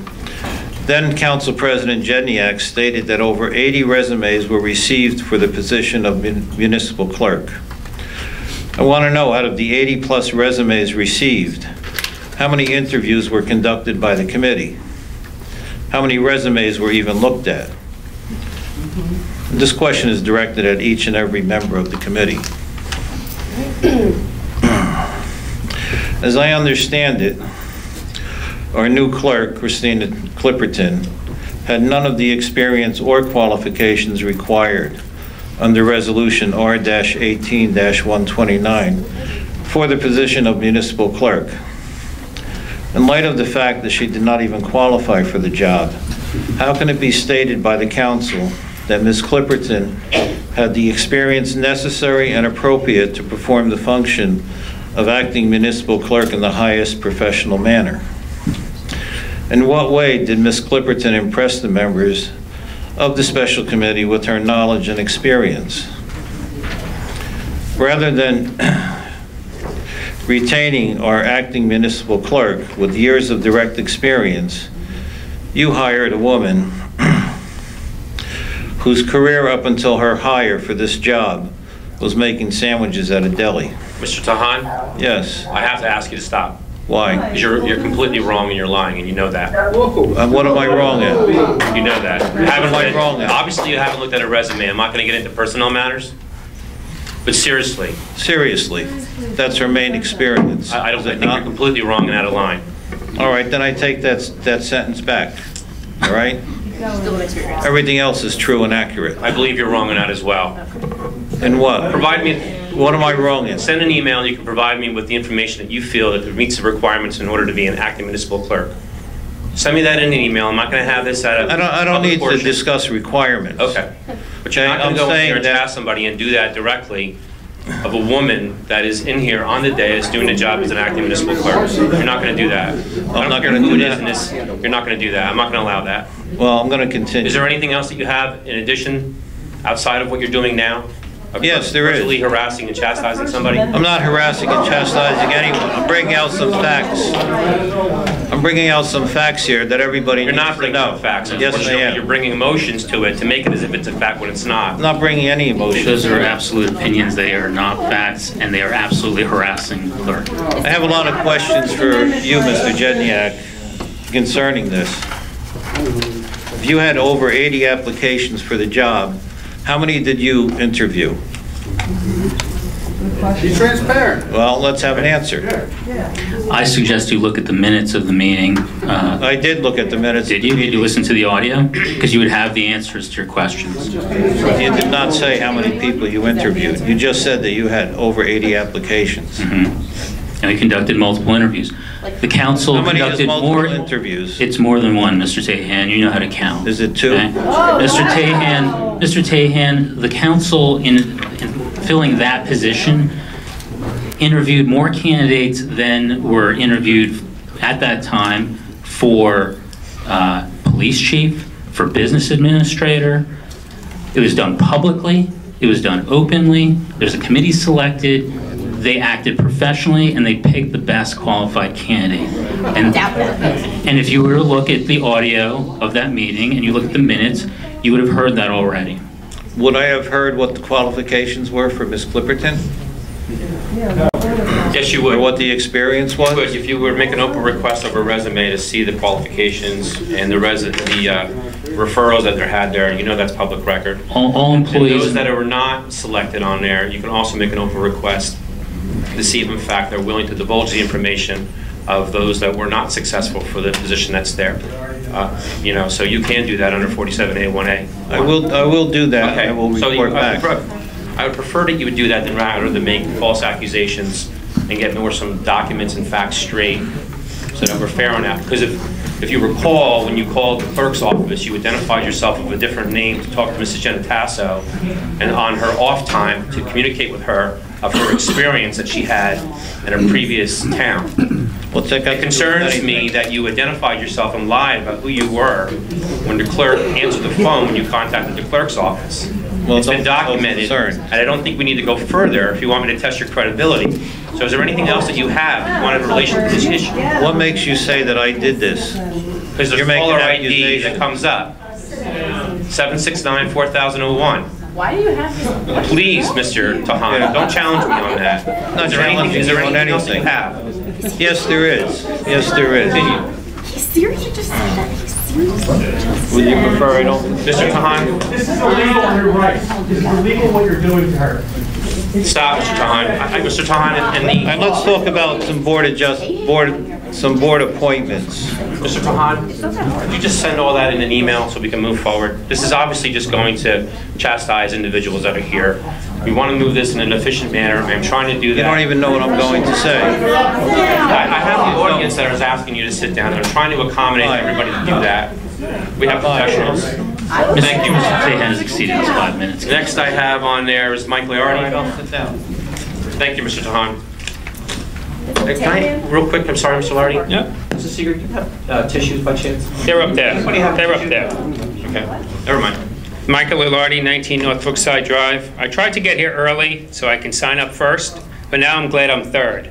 then Council President Jedynak stated that over 80 resumes were received for the position of municipal clerk. I want to know, out of the 80 plus resumes received, how many interviews were conducted by the committee? How many resumes were even looked at? This question is directed at each and every member of the committee. As I understand it, our new clerk, Christina Clipperton, had none of the experience or qualifications required under Resolution R-18-129 for the position of municipal clerk. In light of the fact that she did not even qualify for the job, how can it be stated by the council that Ms. Clipperton had the experience necessary and appropriate to perform the function of acting municipal clerk in the highest professional manner? In what way did Ms. Clipperton impress the members of the special committee with her knowledge and experience? Rather than retaining our acting municipal clerk with years of direct experience, you hired a woman whose career up until her hire for this job was making sandwiches at a deli. Mr. Tahan? Yes. I have to ask you to stop. Why? Because you're completely wrong and you're lying, and you know that. What am I wrong at? You know that. What am I wrong at? Obviously, you haven't looked at a resume. I'm not going to get into personnel matters. But seriously. Seriously. That's her main experience. I think you're completely wrong and out of line. All right, then I take that sentence back. All right? Still an experience. Everything else is true and accurate. I believe you're wrong on that as well. In what? Provide me. What am I wrong in? Send an email and you can provide me with the information that you feel that meets the requirements in order to be an acting municipal clerk. Send me that in an email. I'm not going to have this out of I don't need to discuss requirements. Okay. But you're not going to go in here and task somebody and do that directly of a woman that is in here on the dais doing the job as an acting municipal clerk. You're not going to do that. I'm not going to do that. You're not going to do that. I'm not going to allow that. Well, I'm going to continue. Is there anything else that you have in addition, outside of what you're doing now? Yes, there is. Virtually harassing and chastising somebody? I'm not harassing and chastising anyone. I'm bringing out some facts. I'm bringing out some facts here that everybody needs to know. You're not bringing out facts. Yes, I am. You're bringing emotions to it to make it as if it's a fact when it's not. I'm not bringing any emotions. Those are absolute opinions. They are not facts, and they are absolutely harassing the clerk. I have a lot of questions for you, Mr. Jedynak, concerning this. If you had over 80 applications for the job, how many did you interview? Be transparent. Well, let's have an answer. I suggest you look at the minutes of the meeting. I did look at the minutes. Did you? Did you listen to the audio? Because you would have the answers to your questions. You did not say how many people you interviewed. You just said that you had over 80 applications. And we conducted multiple interviews. The council How many is conducted multiple more interviews? It's more than one, Mr. Tahan. You know how to count. Is it two? Okay? Mr. Tahan, the council in filling that position interviewed more candidates than were interviewed at that time for police chief, for business administrator. It was done publicly. It was done openly. There's a committee selected. They acted professionally, and they picked the best qualified candidate. And if you were to look at the audio of that meeting and you look at the minutes, you would have heard that already. Would I have heard what the qualifications were for Ms. Clipperton? Yes, you would. Or what the experience was? You would, if you were to make an open request of a resume to see the qualifications and the referrals that they had there, you know that's public record. All employees. And those that were not selected on there, you can also make an open request to see if in fact they're willing to divulge the information of those that were not successful for the position that's there. You know, so you can do that under 47A1A. I will do that. Okay. I will report back. I would prefer that you would do that than rather than make false accusations and get more some documents and facts straight so that we're fair on that. Because if you recall, when you called the clerk's office, you identified yourself with a different name to talk to Mrs. Genitasso, and on her off time to communicate with her of her experience that she had in a previous town. It concerns me that you identified yourself and lied about who you were when the clerk answered the phone when you contacted the clerk's office. Well, it's been documented, and I don't think we need to go further if you want me to test your credibility. So is there anything else that you have you want in relation to this issue? What makes you say that I did this? Because there's a caller ID that comes up. 769-4001. Why do you have this? Please, Mr. Tahani, don't challenge me on that. Not challenging Is there you on anything else that you anything. have? Yes, there is. Yes, there is. He's serious. You just said that. He's serious. Would you prefer I don't? Mr. Tahani? This is illegal on your rights. This is illegal what you're doing to her. Stop, Mr. Tahani. Mr. Tahani and the... All right, let's talk about some board appointments. Mr. Tahani, could you just send all that in an email so we can move forward? This is obviously just going to chastise individuals that are here. We want to move this in an efficient manner. I'm trying to do that. You don't even know what I'm going to say. I have the audience that is asking you to sit down. I'm trying to accommodate everybody to do that. We have professionals. Thank you, Mr. Tahan has exceeded his 5 minutes. Next I have on there is Mike Learney. Sit down. Thank you, Mr. Tahan. Can I, real quick, I'm sorry, Mr. Lardy? Yeah. Mr. Seeger, do you have tissues by chance? They're up there. Anybody have They're up tissues? there. Okay, never mind. Michael Lilardi, 19 North Brookside Drive. I tried to get here early so I can sign up first, but now I'm glad I'm third.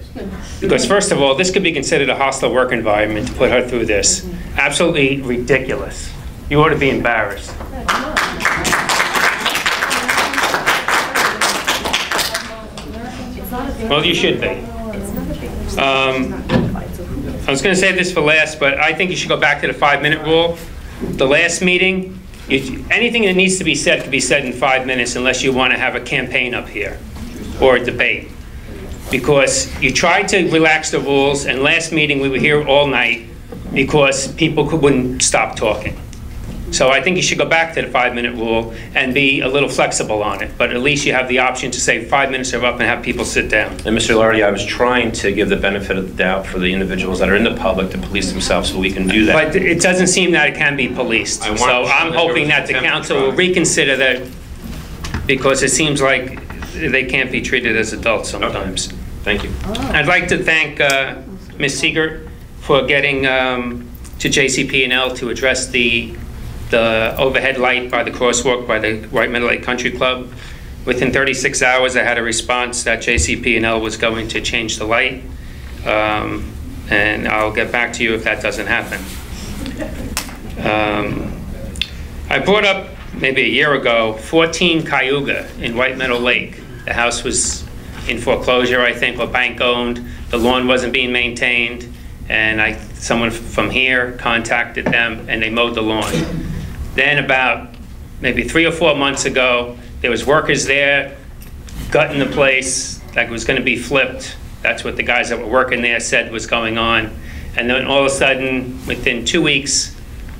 Because first of all, this could be considered a hostile work environment to put her through this. Absolutely ridiculous. You ought to be embarrassed. Well, you should be. I was going to say this for last, but I think you should go back to the 5-minute rule. The last meeting, anything that needs to be said can be said in 5 minutes unless you want to have a campaign up here or a debate. Because you tried to relax the rules, and last meeting we were here all night because people wouldn't stop talking. So I think you should go back to the 5-minute rule and be a little flexible on it. But at least you have the option to say 5 minutes are up and have people sit down. And Mr. Lardy, I was trying to give the benefit of the doubt for the individuals that are in the public to police themselves so we can do that. But it doesn't seem that it can be policed. I So want to- I'm hoping that the council will reconsider that because it seems like they can't be treated as adults sometimes. Okay. Thank you. I'd like to thank Ms. Siegert for getting to JCP&L to address the overhead light by the crosswalk by the White Meadow Lake Country Club. Within 36 hours, I had a response that JCP&L was going to change the light. And I'll get back to you if that doesn't happen. I brought up maybe a year ago, 14 Cayuga in White Meadow Lake. The house was in foreclosure, I think, or bank owned. The lawn wasn't being maintained, and someone from here contacted them, and they mowed the lawn. Then about maybe 3 or 4 months ago, there was workers there gutting the place like it was going to be flipped. That's what the guys that were working there said was going on. And then all of a sudden, within 2 weeks,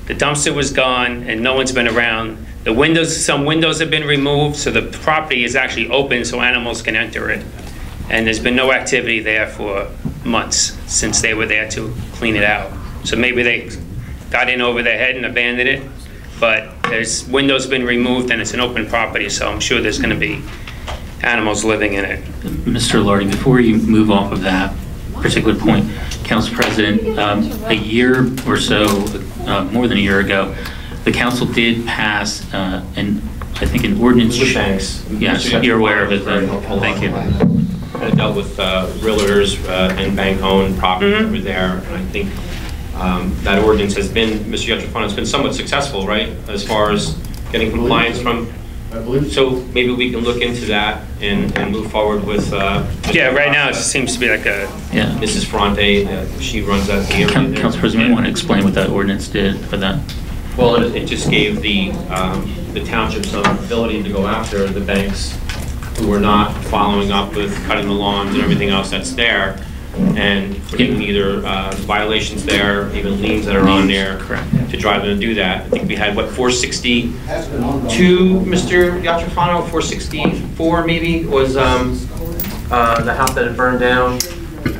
the dumpster was gone and no one's been around. The windows, some windows have been removed, so the property is actually open so animals can enter it. And there's been no activity there for months since they were there to clean it out. So maybe they got in over their head and abandoned it, but there's windows been removed and it's an open property, so I'm sure there's gonna be animals living in it. Mr. Lardy, before you move off of that particular point, Council President, a year or so, more than a year ago, the council did pass I think an ordinance. Banks. Yes, you're aware of it then. Thank you. It dealt with realtors and bank-owned properties that were there. And I think that ordinance has been, Mr. Yetrafano, it's been somewhat successful, right? As far as getting compliance from. I believe so. Maybe we can look into that and move forward with. Yeah, right now it seems to be like a. Yeah. Mrs. Fronte, she runs that area. Council President, you want to explain what that ordinance did for that? Well, it just gave the township some ability to go after the banks who were not following up with cutting the lawns and everything else that's there, and putting either violations there, even liens that are on there, to drive them to do that. I think we had, what, 462, Mr. Yetrafano, 464 maybe, was the house that had burned down.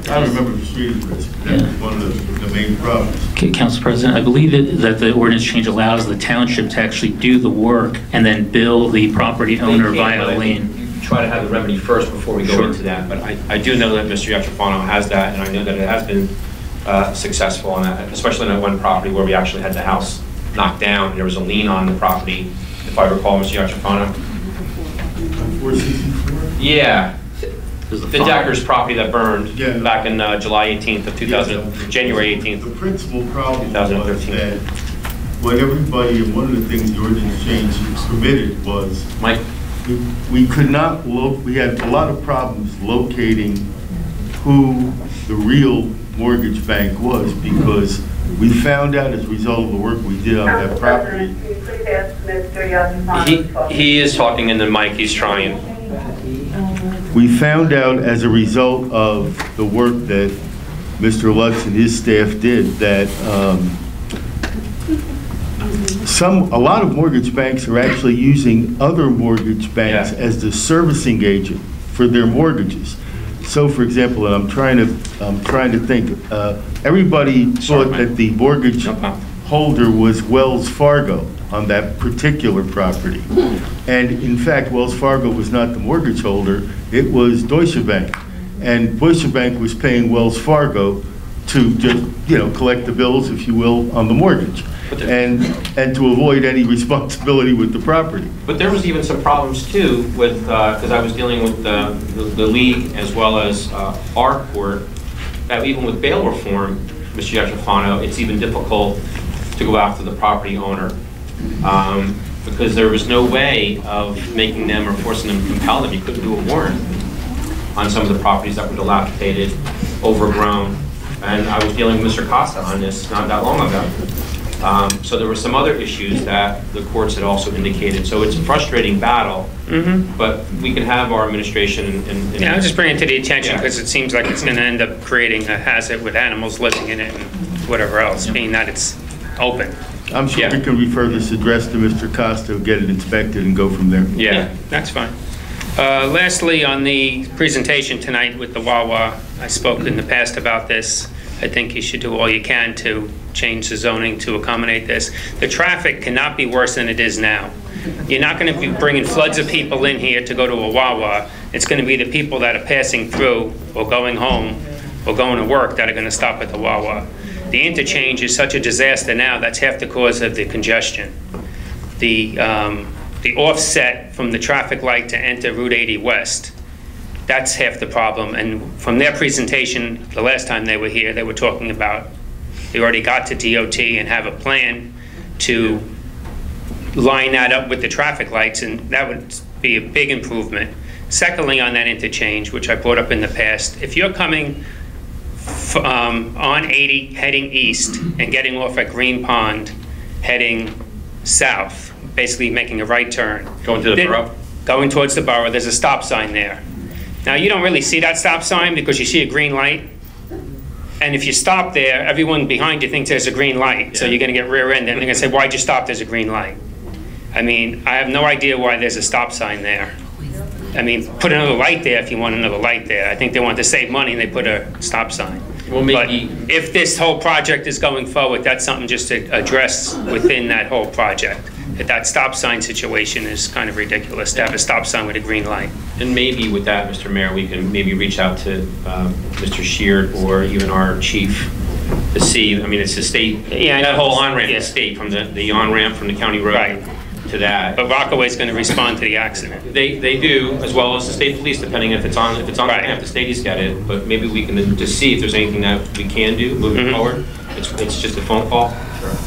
I remember the street address. That was one of the main problems. Council President, I believe that the ordinance change allows the township to actually do the work and then bill the property owner via lien. Try to have the remedy first before we go into that, but I do know that Mr. Yetrafano has that, and I know that it has been successful on that, especially on that one property where we actually had the house knocked down, and there was a lien on the property, if I recall, Mr. Yetrafano. 464? Yeah. The Decker's property that burned back in July 18th of 2000, January 18th. The principal problem was that what everybody, and one of the things the ordinance change permitted was, Mike, we could not, we had a lot of problems locating who the real mortgage bank was, because we found out as a result of the work we did on that property. He is talking in the mic, he's trying. We found out as a result of the work that Mr. Lutz and his staff did that a lot of mortgage banks are actually using other mortgage banks as the servicing agent for their mortgages. So, for example, and I'm trying to think, everybody thought that the mortgage holder was Wells Fargo on that particular property. And in fact, Wells Fargo was not the mortgage holder, it was Deutsche Bank. And Deutsche Bank was paying Wells Fargo to just, collect the bills, if you will, on the mortgage. And to avoid any responsibility with the property. But there was even some problems too with, because I was dealing with the league as well as our court, that even with bail reform, Mr. Yetrafano, it's even difficult to go after the property owner. Because there was no way of making them or forcing them to compel them. You couldn't do a warrant on some of the properties that were dilapidated, overgrown. And I was dealing with Mr. Costa on this not that long ago. So there were some other issues that the courts had also indicated. So it's a frustrating battle, but we can have our administration and yeah, I'll just bring it to the attention because it seems like it's going to end up creating a hazard with animals living in it and whatever else, being that it's open. I'm sure we can refer this address to Mr. Costa, get it inspected, and go from there. Yeah, that's fine. Lastly, on the presentation tonight with the Wawa, I spoke in the past about this. I think you should do all you can to change the zoning to accommodate this. The traffic cannot be worse than it is now. You're not going to be bringing floods of people in here to go to a Wawa. It's going to be the people that are passing through or going home or going to work that are going to stop at the Wawa. The interchange is such a disaster now, that's half the cause of the congestion. The the offset from the traffic light to enter Route 80 West, that's half the problem. And from their presentation, the last time they were here, they were talking about they already got to DOT and have a plan to line that up with the traffic lights, and that would be a big improvement. Secondly, on that interchange, which I brought up in the past, if you're coming on 80 heading east and getting off at Green Pond heading south, basically making a right turn. Going to the borough? Going towards the borough, there's a stop sign there. Now, you don't really see that stop sign because you see a green light. And if you stop there, everyone behind you thinks there's a green light. So you're going to get rear-ended, and they're going to say, why'd you stop? There's a green light. I mean, I have no idea why there's a stop sign there. I mean, put another light there if you want another light there. I think they want to save money and they put a stop sign. Well, maybe. But if this whole project is going forward, that's something just to address within that whole project. That stop sign situation is kind of ridiculous to have a stop sign with a green light. And maybe with that, Mr. Mayor, we can maybe reach out to Mr. Sheard or even our chief to see, I mean, it's the state, that whole on-ramp is state, from the on-ramp from the county road to that. But Rockaway's going to respond to the accident. They do, as well as the state police, depending if it's on the ramp, the state's got it. But maybe we can just see if there's anything that we can do moving forward. It's just a phone call.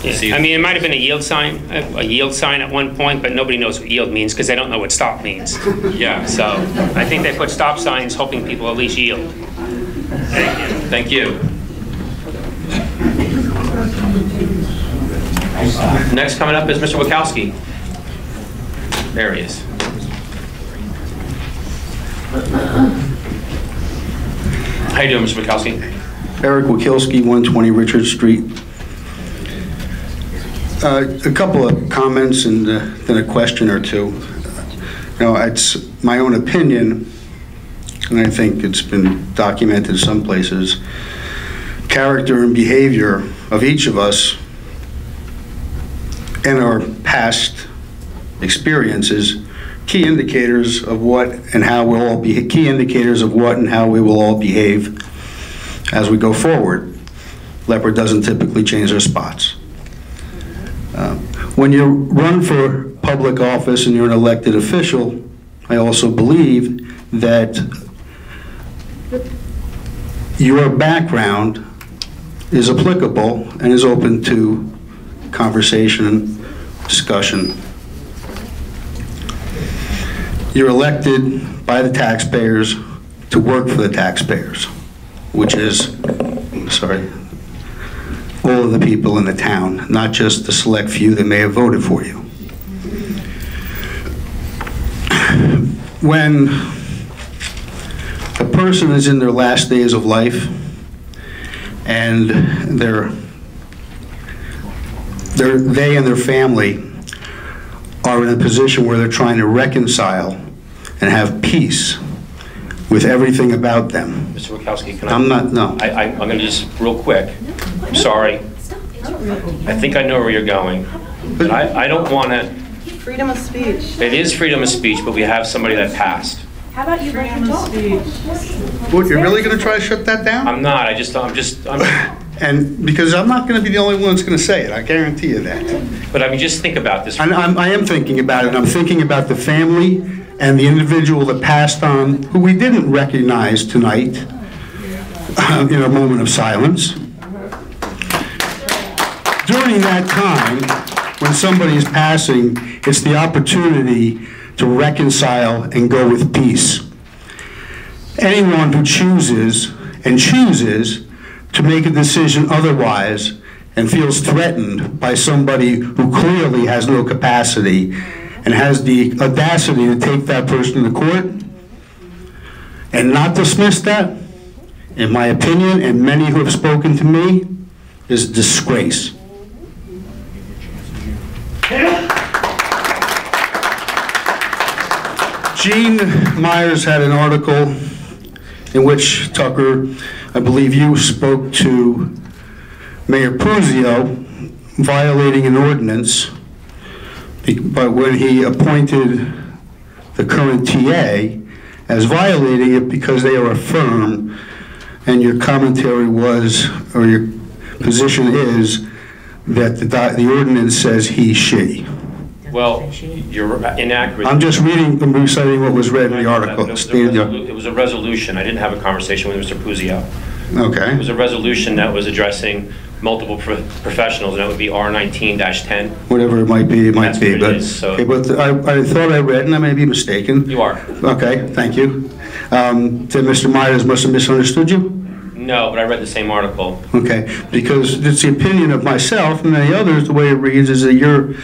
Yeah. I mean, it might have been a yield sign at one point, but nobody knows what yield means because they don't know what stop means. Yeah. So I think they put stop signs hoping people at least yield. Thank you. Next coming up is Mr. Wachowski. There he is. How you doing, Mr. Wachowski? Eric Wakilski, 120 Richard Street. A couple of comments and then a question or two. It's my own opinion, and I think it's been documented in some places, character and behavior of each of us and our past experiences, key indicators of what and how we'll all be, key indicators of what and how we will all behave as we go forward. Leopard doesn't typically change their spots. When you run for public office and you're an elected official, I also believe that your background is applicable and is open to conversation and discussion. You're elected by the taxpayers to work for the taxpayers, which is, all of the people in the town, not just the select few that may have voted for you. When a person is in their last days of life and they and their family are in a position where they're trying to reconcile and have peace with everything about them. Mr. Wachowski, can I'm going to just real quick. I'm sorry. I think I know where you're going. But I don't want to. Freedom of speech. It is freedom of speech, but we have somebody that passed. How about you let him talk? What, you're really going to try to shut that down? I'm not. And because I'm not going to be the only one that's going to say it, I guarantee you that. But I mean, just think about this. I am thinking about it. I'm thinking about the family and the individual that passed on, who we didn't recognize tonight in a moment of silence. During that time, when somebody is passing, it's the opportunity to reconcile and go with peace. Anyone who chooses to make a decision otherwise and feels threatened by somebody who clearly has no capacity and has the audacity to take that person to court and not dismiss that, in my opinion, and many who have spoken to me, is a disgrace. Gene Myers had an article in which, Tucker, I believe you spoke to Mayor Puzio violating an ordinance, but when he appointed the current TA as violating it because they are a firm, and your commentary was, or your position is, that the ordinance says he, she. Well, you're inaccurate. I'm just reciting what was read in the article. It was a resolution. I didn't have a conversation with Mr. Puzio. Okay. It was a resolution that was addressing multiple professionals, and that would be R19-10. Whatever it might be, it might be. But, so. okay, but I thought I read, and I may be mistaken. You are. Okay, thank you. Then Mr. Myers must have misunderstood you? No, but I read the same article. Okay, because it's the opinion of myself and many others, the way it reads is that you're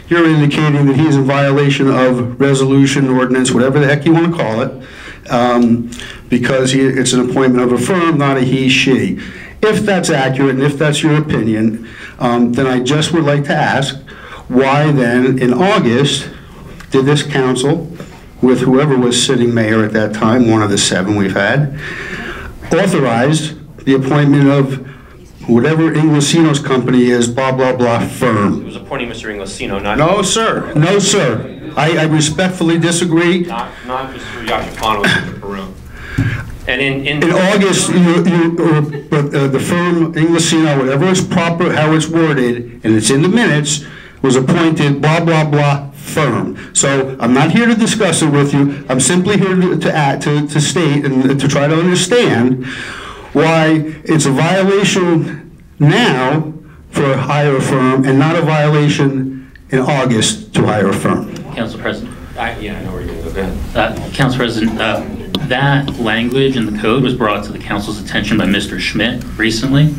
indicating that he's in violation of resolution, ordinance, whatever the heck you want to call it, because it's an appointment of a firm, not a he, she. If that's accurate and if that's your opinion, then I just would like to ask, why then in August did this council, with whoever was sitting mayor at that time, one of the 7 we've had, authorized the appointment of whatever Inglesino's company is, blah, blah, blah, firm? It was appointing Mr. Inglesino, not... No, sir. No, sir. I respectfully disagree. Not Mr. Yachafano, Mr. Perun. And in August, the firm Inglesino, whatever is proper, how it's worded, and it's in the minutes, was appointed blah, blah, blah firm. So I'm not here to discuss it with you. I'm simply here to state and to try to understand why it's a violation now for hire a firm and not a violation in August to hire a firm. Council President. Yeah, I know where you're going to go. Council President, that language in the code was brought to the council's attention by Mr. Schmidt recently.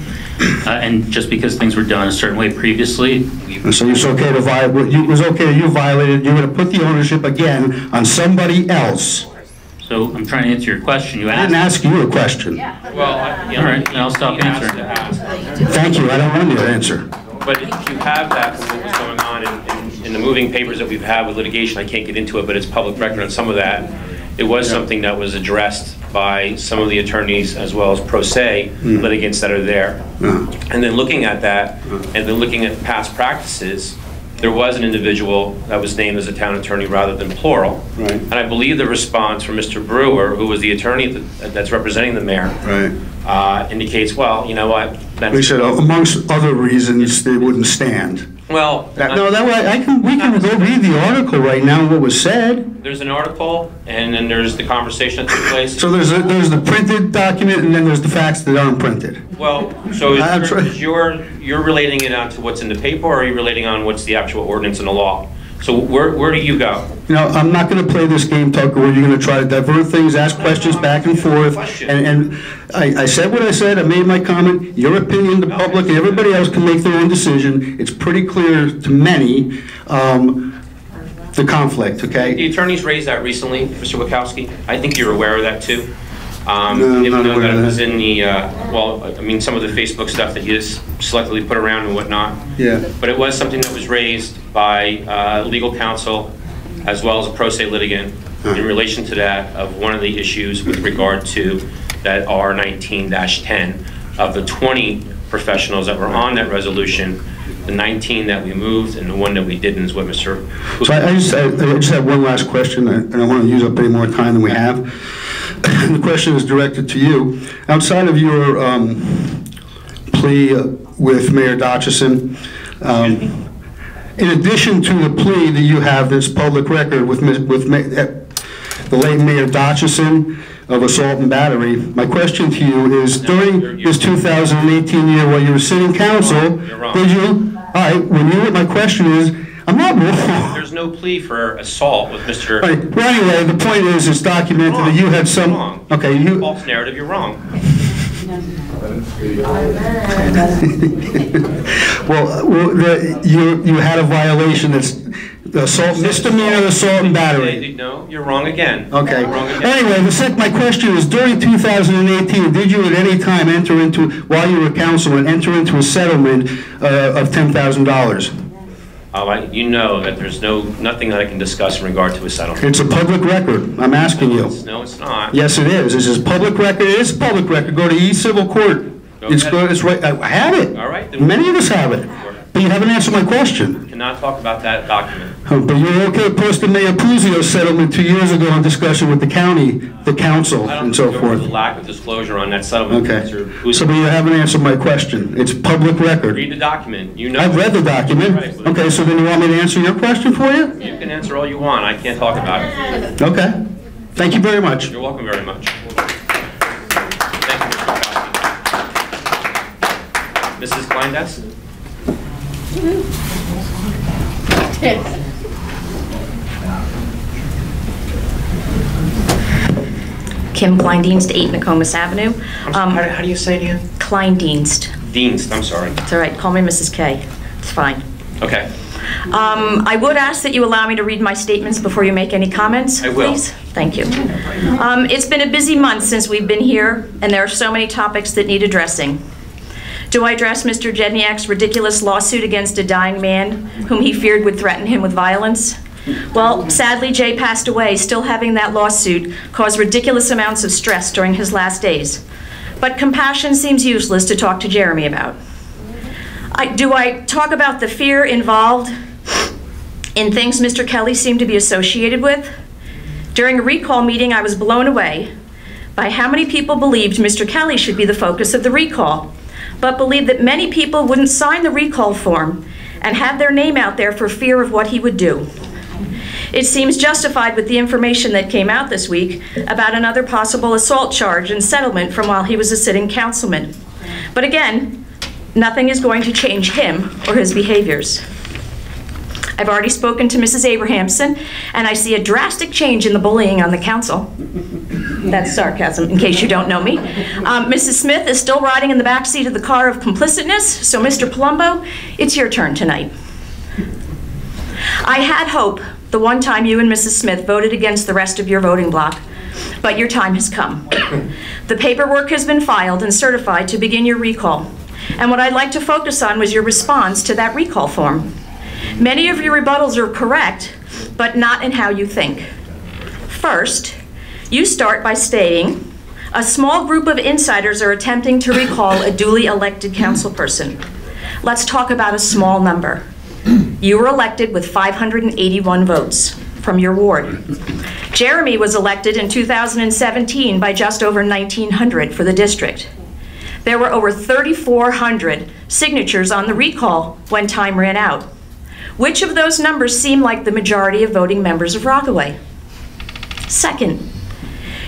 And just because things were done a certain way previously. So it's okay to violate, it was okay, you violated, you're going to put the ownership again on somebody else. So I'm trying to answer your question. You asked. I didn't ask you a question. Well, all right, then I'll stop answering. Thank you, I don't want you to answer. But if you have that from what was going on in the moving papers that we've had with litigation, I can't get into it, but it's public record on some of that. It was something that was addressed by some of the attorneys as well as pro se litigants that are there. And then looking at that, and then looking at past practices, there was an individual that was named as a town attorney rather than plural. Right. And I believe the response from Mr. Brewer, who was the attorney that's representing the mayor, indicates, well, you know what? He said, amongst other reasons, they wouldn't stand. Well, we can go read the article right now, what was said. There's an article, and then there's the conversation that took place. So there's the printed document, and then there's the facts that aren't printed. Well, so you're relating it onto what's in the paper, or are you relating on what's the actual ordinance and the law? So where do you go? You know, I'm not going to play this game, Tucker, where you're going to try to divert things, ask questions back and forth. And I said what I said, I made my comment. Your opinion, the public, and everybody else can make their own decision. It's pretty clear to many, the conflict, okay? The attorneys raised that recently, Mr. Wachowski. I think you're aware of that, too. No, I'm not aware of that. It was in the, some of the Facebook stuff that he has selectively put around and whatnot. Yeah. But it was something that was raised by legal counsel as well as a pro se litigant in relation to that of one of the issues with regard to that R19-10 of the 20 professionals that were on that resolution. The 19 that we moved and the one that we didn't is what Mr. So I just have one last question, and I don't want to use up any more time than we have. The question is directed to you. Outside of your plea with Mayor Dotchison, in addition to the plea that you have that's public record with the late Mayor Dotchison of assault and battery, my question to you is, during this 2018 year while you were sitting council, did you? All right, my question is, I'm not wrong. There's no plea for assault with Mr. Right. Well, anyway, the point is, it's documented that you had some. Wrong. Okay, false narrative. You're wrong. You had a violation that's assault, misdemeanor, assault, and battery. No, you're wrong again. Okay. Wrong again. Anyway, my question is, during 2018, did you at any time while you were council, enter into a settlement of $10,000? You know that there's nothing that I can discuss in regard to a settlement. It's a public record. I'm asking you. No, it's not. Yes, it is. This is public record. It is public record. Go to civil court. It's right. I have it. All right. Many of us have it. But you haven't answered my question. Cannot talk about that document. But you're okay posting Mayor Puzio's settlement 2 years ago in discussion with the county, the council, and so There was forth. a lack of disclosure on that settlement. Okay. Mr. Puzio. So, but you haven't answered my question. It's public record. Read the document. You know. I've read the document. Right. Okay, so then you want me to answer your question for you? You can answer all you want. I can't talk about it. Okay. Thank you very much. You're welcome very much. Thank you, Mr. Koski. Mrs. Kleindes? Kim Kleindienst, 8 Nokomis Avenue. How do you say it again? Kleindienst. Dienst, I'm sorry. It's all right. Call me Mrs. K. It's fine. Okay. I would ask that you allow me to read my statements before you make any comments, I will. please. Thank you. It's been a busy month since we've been here, and there are so many topics that need addressing. Do I address Mr. Jedynak's ridiculous lawsuit against a dying man whom he feared would threaten him with violence? Well, sadly, Jay passed away. Still having that lawsuit caused ridiculous amounts of stress during his last days. But compassion seems useless to talk to Jeremy about. Do I talk about the fear involved in things Mr. Kelly seemed to be associated with? During a recall meeting, I was blown away by how many people believed Mr. Kelly should be the focus of the recall, but believed that many people wouldn't sign the recall form and have their name out there for fear of what he would do. It seems justified with the information that came out this week about another possible assault charge and settlement from while he was a sitting councilman. But again, nothing is going to change him or his behaviors. I've already spoken to Mrs. Abrahamson, and I see a drastic change in the bullying on the council. That's sarcasm, in case you don't know me. Mrs. Smith is still riding in the back seat of the car of complicitness, so Mr. Palumbo, it's your turn tonight. I had hope the one time you and Mrs. Smith voted against the rest of your voting bloc, but your time has come. The paperwork has been filed and certified to begin your recall, and what I'd like to focus on was your response to that recall form. Many of your rebuttals are correct, but not in how you think. First, you start by stating, a small group of insiders are attempting to recall a duly elected councilperson. Let's talk about a small number. You were elected with 581 votes from your ward. Jeremy was elected in 2017 by just over 1,900 for the district. There were over 3,400 signatures on the recall when time ran out. Which of those numbers seem like the majority of voting members of Rockaway? Second,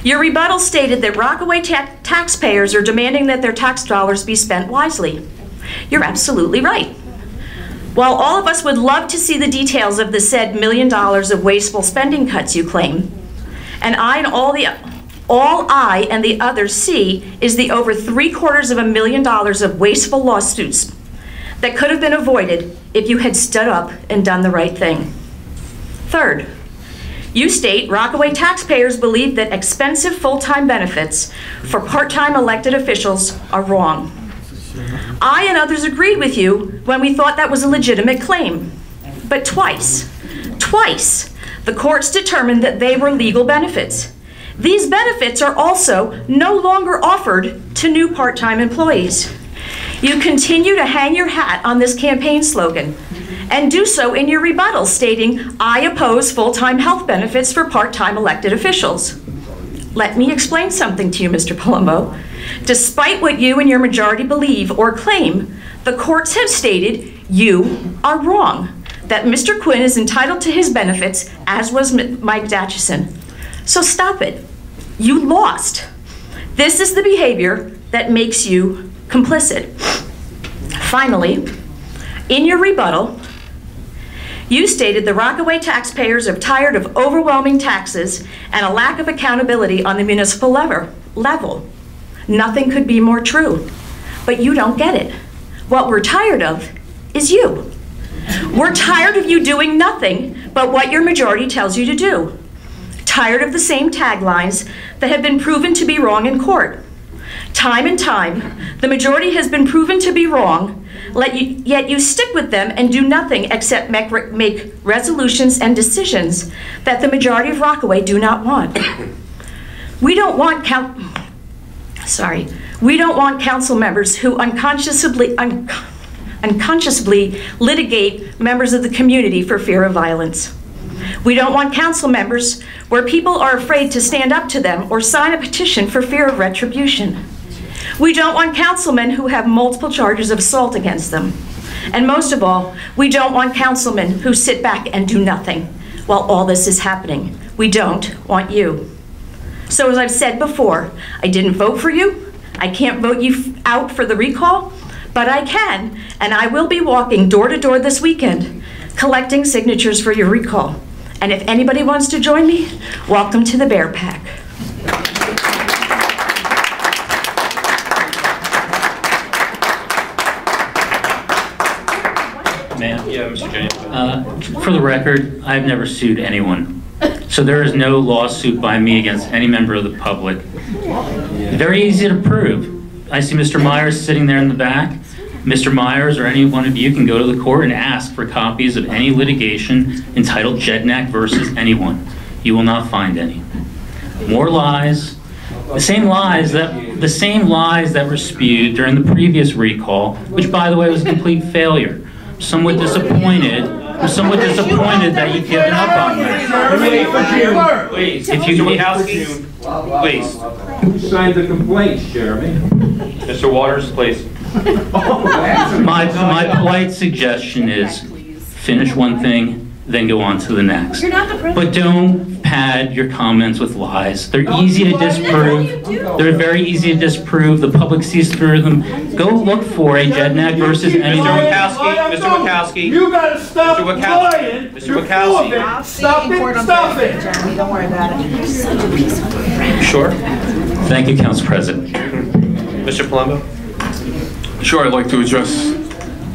your rebuttal stated that Rockaway taxpayers are demanding that their tax dollars be spent wisely. You're absolutely right. While all of us would love to see the details of the said $1 million of wasteful spending cuts you claim, and all I and the others see is the over $750,000 of wasteful lawsuits that could have been avoided if you had stood up and done the right thing. Third, you state Rockaway taxpayers believe that expensive full-time benefits for part-time elected officials are wrong. I and others agreed with you when we thought that was a legitimate claim. But twice, the courts determined that they were legal benefits. These benefits are also no longer offered to new part-time employees. You continue to hang your hat on this campaign slogan and do so in your rebuttal, stating, I oppose full-time health benefits for part-time elected officials. Let me explain something to you, Mr. Palumbo. Despite what you and your majority believe or claim, the courts have stated you are wrong, that Mr. Quinn is entitled to his benefits, as was Mike Datchison. So stop it. You lost. This is the behavior that makes you complicit. Finally, in your rebuttal, you stated the Rockaway taxpayers are tired of overwhelming taxes and a lack of accountability on the municipal level. Nothing could be more true, but you don't get it. What we're tired of is you. We're tired of you doing nothing but what your majority tells you to do. Tired of the same taglines that have been proven to be wrong in court. Time and time, the majority has been proven to be wrong, yet you stick with them and do nothing except make resolutions and decisions that the majority of Rockaway do not want. We don't want council members who unconscionably unconsciously litigate members of the community for fear of violence. We don't want council members where people are afraid to stand up to them or sign a petition for fear of retribution. We don't want councilmen who have multiple charges of assault against them. And most of all, we don't want councilmen who sit back and do nothing while all this is happening. We don't want you. So as I've said before, I didn't vote for you. I can't vote you out for the recall, but I can, and I will be walking door to door this weekend, collecting signatures for your recall. And if anybody wants to join me, welcome to the Bear Pack. Ma'am? Yeah, Mr. James. For the record, I've never sued anyone. So there is no lawsuit by me against any member of the public. Very easy to prove. I see Mr. Myers sitting there in the back. Mr. Myers or any one of you can go to the court and ask for copies of any litigation entitled Jedynak versus anyone. You will not find any. More lies. The same lies that were spewed during the previous recall, which by the way was a complete failure. I'm somewhat disappointed that you've given up on that. Please, if you please. Who signed the complaints, Jeremy? Mr. Waters, please. My polite suggestion is finish one thing, then go on to the next. You're not the president. But don't pad your comments with lies. They're easy to disprove. They're very easy to disprove. The public sees through them. Go look for a Jedynak versus anyone. Mr. Wachowski. You gotta stop lying. Mr. Wachowski. Stop it. Jeremy, don't worry about it. You're such a piece of crap. Sure. Thank you, Council President. Mr. Palumbo. Sure, I'd like to address a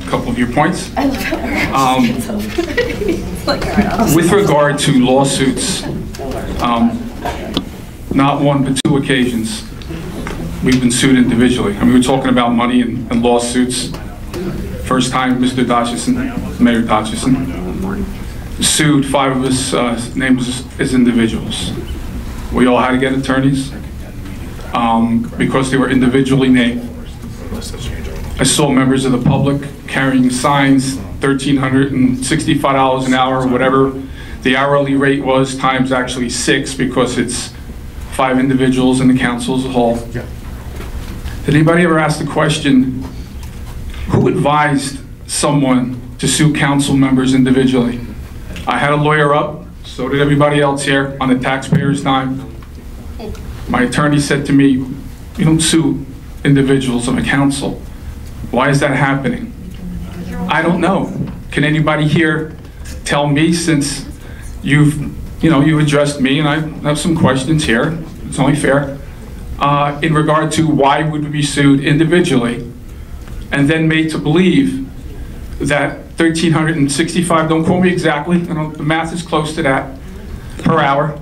couple of your points. I love how With regard to lawsuits, not one but two occasions, we've been sued individually. I mean, we're talking about money and lawsuits. First time, Mr. Dotchison, Mayor Dotchison, sued 5 of us named as individuals. We all had to get attorneys because they were individually named. I saw members of the public carrying signs, $1,365 an hour, or whatever the hourly rate was, times actually 6 because it's 5 individuals in the council as a whole. Did anybody ever ask the question, who advised someone to sue council members individually? I had a lawyer up, so did everybody else here, on the taxpayer's dime. My attorney said to me, you don't sue individuals of a council. Why is that happening? I don't know. Can anybody here tell me, since you addressed me and I have some questions here, it's only fair, in regard to why would we be sued individually and then made to believe that $1,365, don't quote me exactly, the math is close to that, per hour,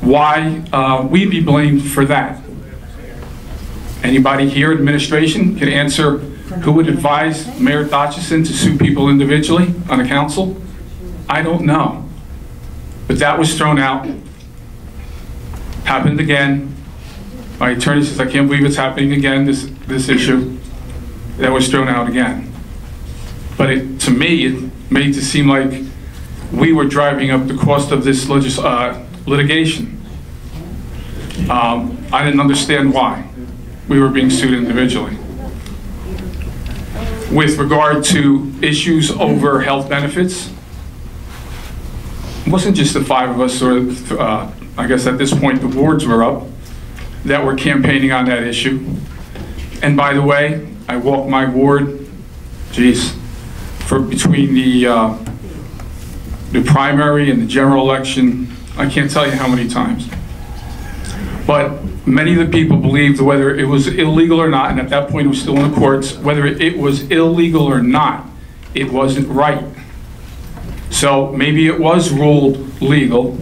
why we'd be blamed for that? Anybody here, administration, can answer who would advise Mayor Dotchison to sue people individually on a council? I don't know. But that was thrown out. Happened again. My attorney says, I can't believe it's happening again, this issue. That was thrown out again. But to me, it made it seem like we were driving up the cost of this litigation. I didn't understand why we were being sued individually. With regard to issues over health benefits, it wasn't just the 5 of us, or I guess at this point the boards were up, that were campaigning on that issue. And by the way, I walked my ward, for between the primary and the general election, I can't tell you how many times. But many of the people believed whether it was illegal or not, and at that point it was still in the courts, whether it was illegal or not, it wasn't right. So maybe it was ruled legal,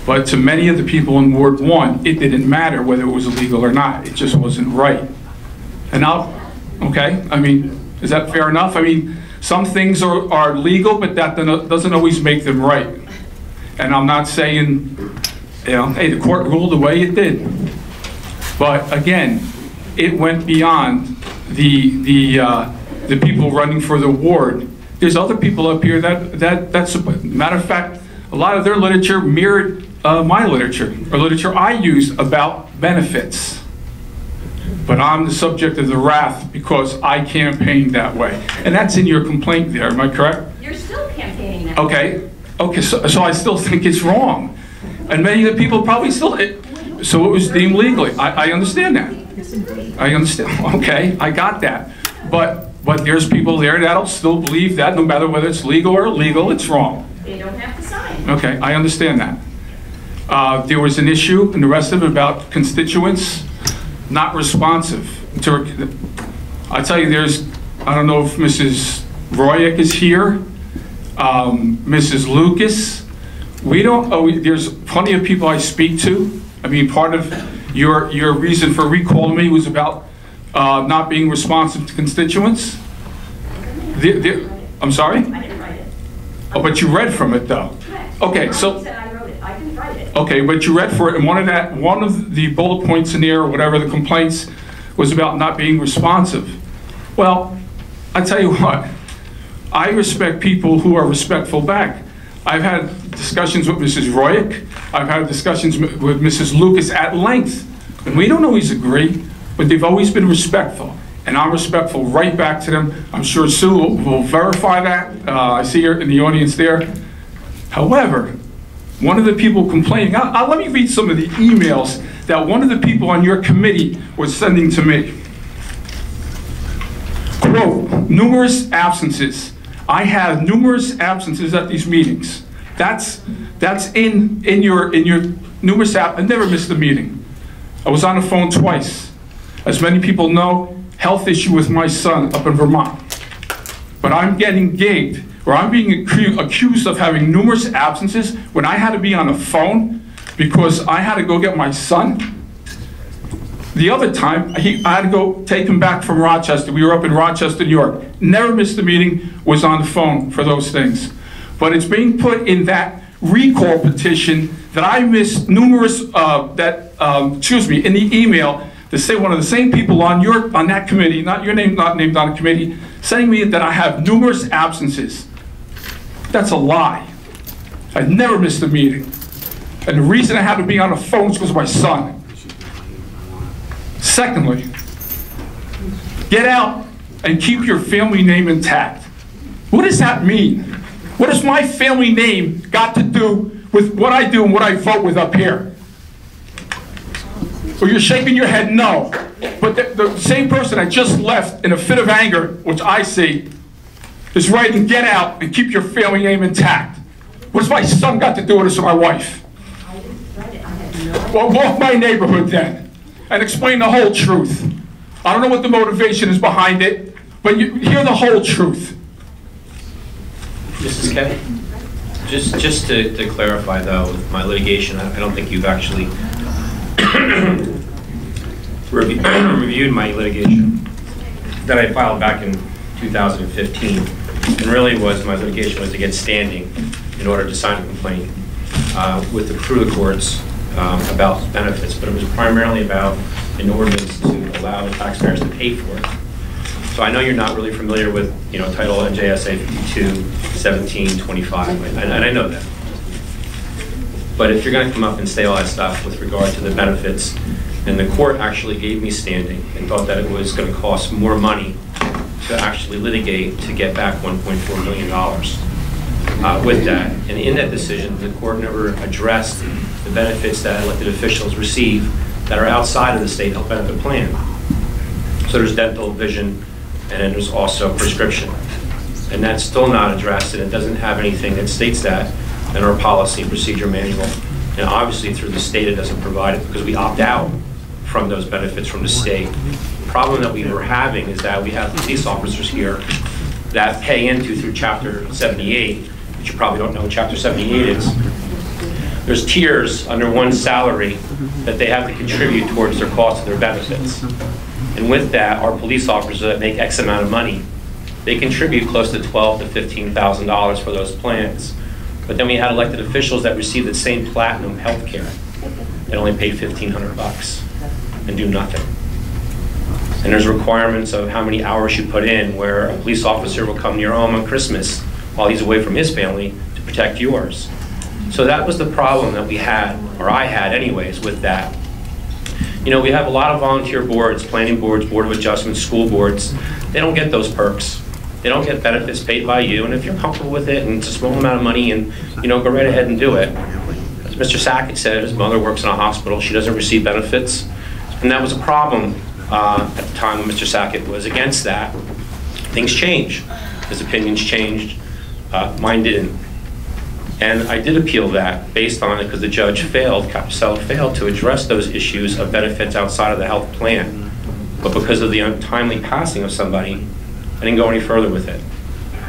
but to many of the people in Ward 1, it didn't matter whether it was illegal or not. It just wasn't right. And now, okay, I mean, is that fair enough? I mean, some things are legal, but that doesn't always make them right. And I'm not saying, hey, the court ruled the way it did. But again, it went beyond the people running for the ward. There's other people up here that's, matter of fact, a lot of their literature mirrored my literature, or literature I use about benefits. But I'm the subject of the wrath because I campaigned that way. And that's in your complaint there, am I correct? You're still campaigning that. Okay, so I still think it's wrong. And many of the people probably still, so it was deemed legally. I understand that. I understand, okay, I got that. But there's people there that'll still believe that no matter whether it's legal or illegal, it's wrong. They don't have to sign. Okay, I understand that. There was an issue and the rest of it about constituents not responsive. I tell you, I don't know if Mrs. Royak is here, Mrs. Lucas. There's plenty of people I speak to. I mean, part of your reason for recalling me was about not being responsive to constituents. I'm sorry? I didn't write it. Oh, but you read from it though. Correct. Okay, so. said I wrote it. I didn't write it. Okay, but you read for it, and one of the bullet points in there, or whatever the complaints, was about not being responsive. Well, I tell you what, I respect people who are respectful back. I've had discussions with Mrs. Royak. I've had discussions with Mrs. Lucas at length, and we don't always agree, but they've always been respectful, and I'm respectful right back to them. I'm sure Sue will verify that. I see her in the audience there. However, one of the people complaining, let me read some of the emails that one of the people on your committee was sending to me. Quote, numerous absences. I have numerous absences at these meetings. That's in your numerous I never missed a meeting. I was on the phone twice. As many people know, health issue with my son up in Vermont. But I'm getting gagged, or I'm being accused of having numerous absences when I had to be on the phone because I had to go get my son. The other time, I had to go take him back from Rochester. We were up in Rochester, New York. Never missed a meeting, was on the phone for those things. But it's being put in that recall petition that I missed numerous, in the email, to say one of the same people on that committee, not your name, not named on the committee, saying me that I have numerous absences. That's a lie. I never missed a meeting. And the reason I had to be on the phone is because of my son. Secondly, get out and keep your family name intact. What does that mean? What does my family name got to do with what I do and what I vote with up here? Well, you're shaking your head no. But the same person that just left in a fit of anger, which I see, is writing, get out and keep your family name intact. What does my son got to do with this or my wife? Well, walk my neighborhood then and explain the whole truth. I don't know what the motivation is behind it, but you hear the whole truth. Mrs. Kay, just to clarify though, with my litigation, I don't think you've actually reviewed my litigation that I filed back in 2015. And really my litigation was to get standing in order to sign a complaint through the courts about benefits, but it was primarily about an ordinance to allow the taxpayers to pay for it. So I know you're not really familiar with, Title NJSA 52-17-25, and I know that. But if you're going to come up and say all that stuff with regard to the benefits, and the court actually gave me standing and thought that it was going to cost more money to actually litigate to get back $1.4 million with that. And in that decision, the court never addressed the benefits that elected officials receive that are outside of the state health benefit plan. So there's dental, vision, and then there's also prescription. And that's still not addressed, and it doesn't have anything that states that in our policy and procedure manual. And obviously through the state it doesn't provide it because we opt out from those benefits from the state. The problem that we were having is that we have police officers here that pay into through Chapter 78, which you probably don't know what Chapter 78 is. There's tiers under one salary that they have to contribute towards their cost of their benefits. And with that, our police officers that make X amount of money, they contribute close to $12,000 to $15,000 for those plans. But then we had elected officials that received the same platinum health care that only paid $1,500 and do nothing. And there's requirements of how many hours you put in, where a police officer will come to your home on Christmas while he's away from his family to protect yours. So that was the problem that we had, or I had anyways, with that. You know, we have a lot of volunteer boards, planning boards, board of adjustments, school boards. They don't get those perks. They don't get benefits paid by you, and if you're comfortable with it and it's a small amount of money, and you know, go right ahead and do it. As Mr. Sackett said, his mother works in a hospital. She doesn't receive benefits, and that was a problem at the time when Mr. Sackett was against that. Things change. His opinions changed. Mine didn't. And I did appeal that based on it because the judge failed, Capucella failed to address those issues of benefits outside of the health plan. But because of the untimely passing of somebody, I didn't go any further with it.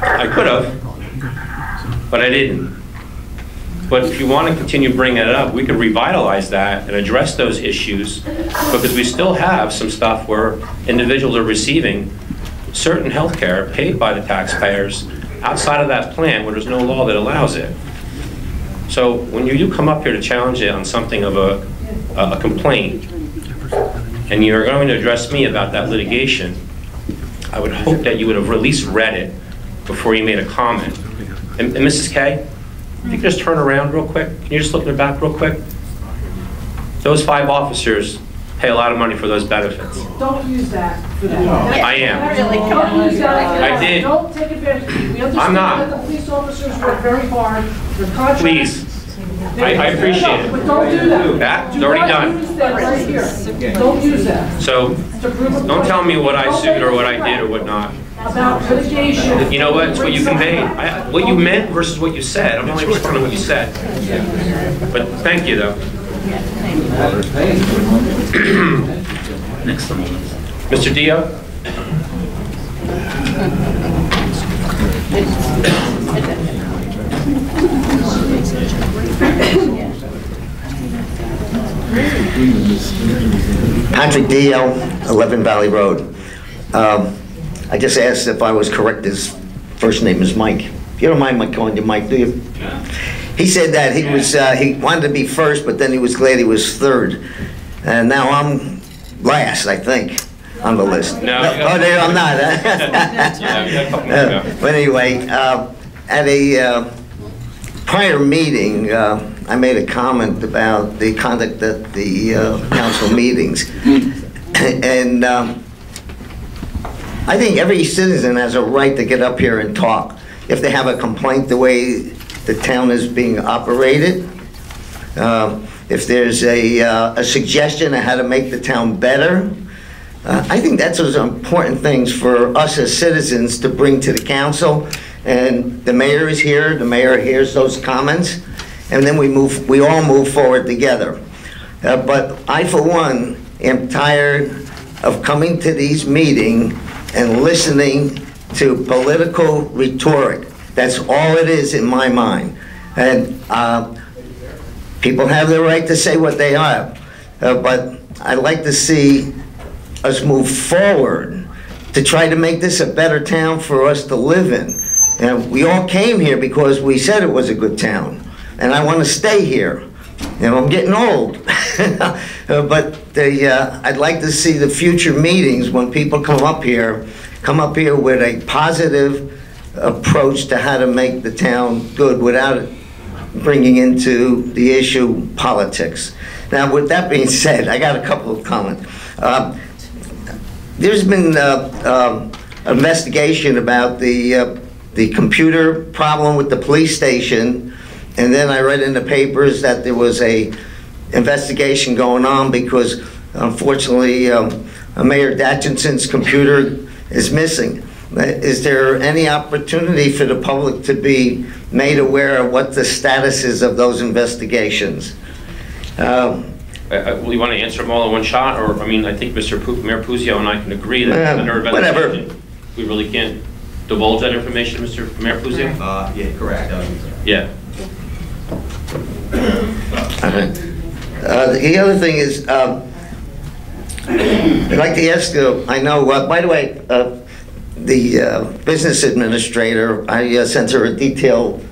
I could have, but I didn't. But if you want to continue bringing it up, we could revitalize that and address those issues, because we still have some stuff where individuals are receiving certain health care paid by the taxpayers outside of that plan where there's no law that allows it. So when you come up here to challenge it on something of a complaint, and you're going to address me about that litigation, I would hope that you would have at least read it before you made a comment. And Mrs. Kay, if you could just turn around real quick. Can you just look in the back real quick? Those 5 officers pay a lot of money for those benefits. Don't use that for that. I am. Don't use that. I did. Don't take advantage. We understand I'm not. that the police officers work very hard. Their contracts. Please. I appreciate it. But don't do that. That's already done. Don't use that right here. Don't use that. So, don't tell me what I sued or what I did or what not. About litigation. You know what? It's what you conveyed. What you meant versus what you said. I'm only responding to what you said. But thank you, though. Next one. Mr. Dio? Patrick Dio, 11 Valley Road. I just asked if I was correct. His first name is Mike. You don't mind Mike calling you Mike, do you? He said that he was he wanted to be first, but then he was glad he was third. And now I'm last, I think, on the list. No, I'm not. But anyway, at a prior meeting, I made a comment about the conduct at the council meetings. And I think every citizen has a right to get up here and talk. If they have a complaint the way the town is being operated, if there's a suggestion on how to make the town better, I think that's those important things for us as citizens to bring to the council. And the mayor is here, the mayor hears those comments, and then we all move forward together. But I, for one, am tired of coming to these meetings and listening to political rhetoric. That's all it is in my mind. And people have the right to say what they have, but I'd like to see us move forward to try to make this a better town for us to live in. And we all came here because we said it was a good town, and I want to stay here. You know, I'm getting old. But I'd like to see the future meetings when people come up here with a positive approach to how to make the town good without bringing into the issue politics. Now, with that being said, I got a couple of comments. There's been an investigation about the computer problem with the police station, and then I read in the papers that there was a investigation going on because, unfortunately, Mayor Datchinson's computer is missing. Is there any opportunity for the public to be made aware of what the status is of those investigations? Well, you want to answer them all in one shot, or I mean, I think Mayor Puzio and I can agree that under investigation, whatever. We really can't divulge that information, Mr. Mayor Puzio. Yeah, correct. Yeah. The other thing is, I'd like to ask you, I know, by the way, the business administrator, I sent her a detailed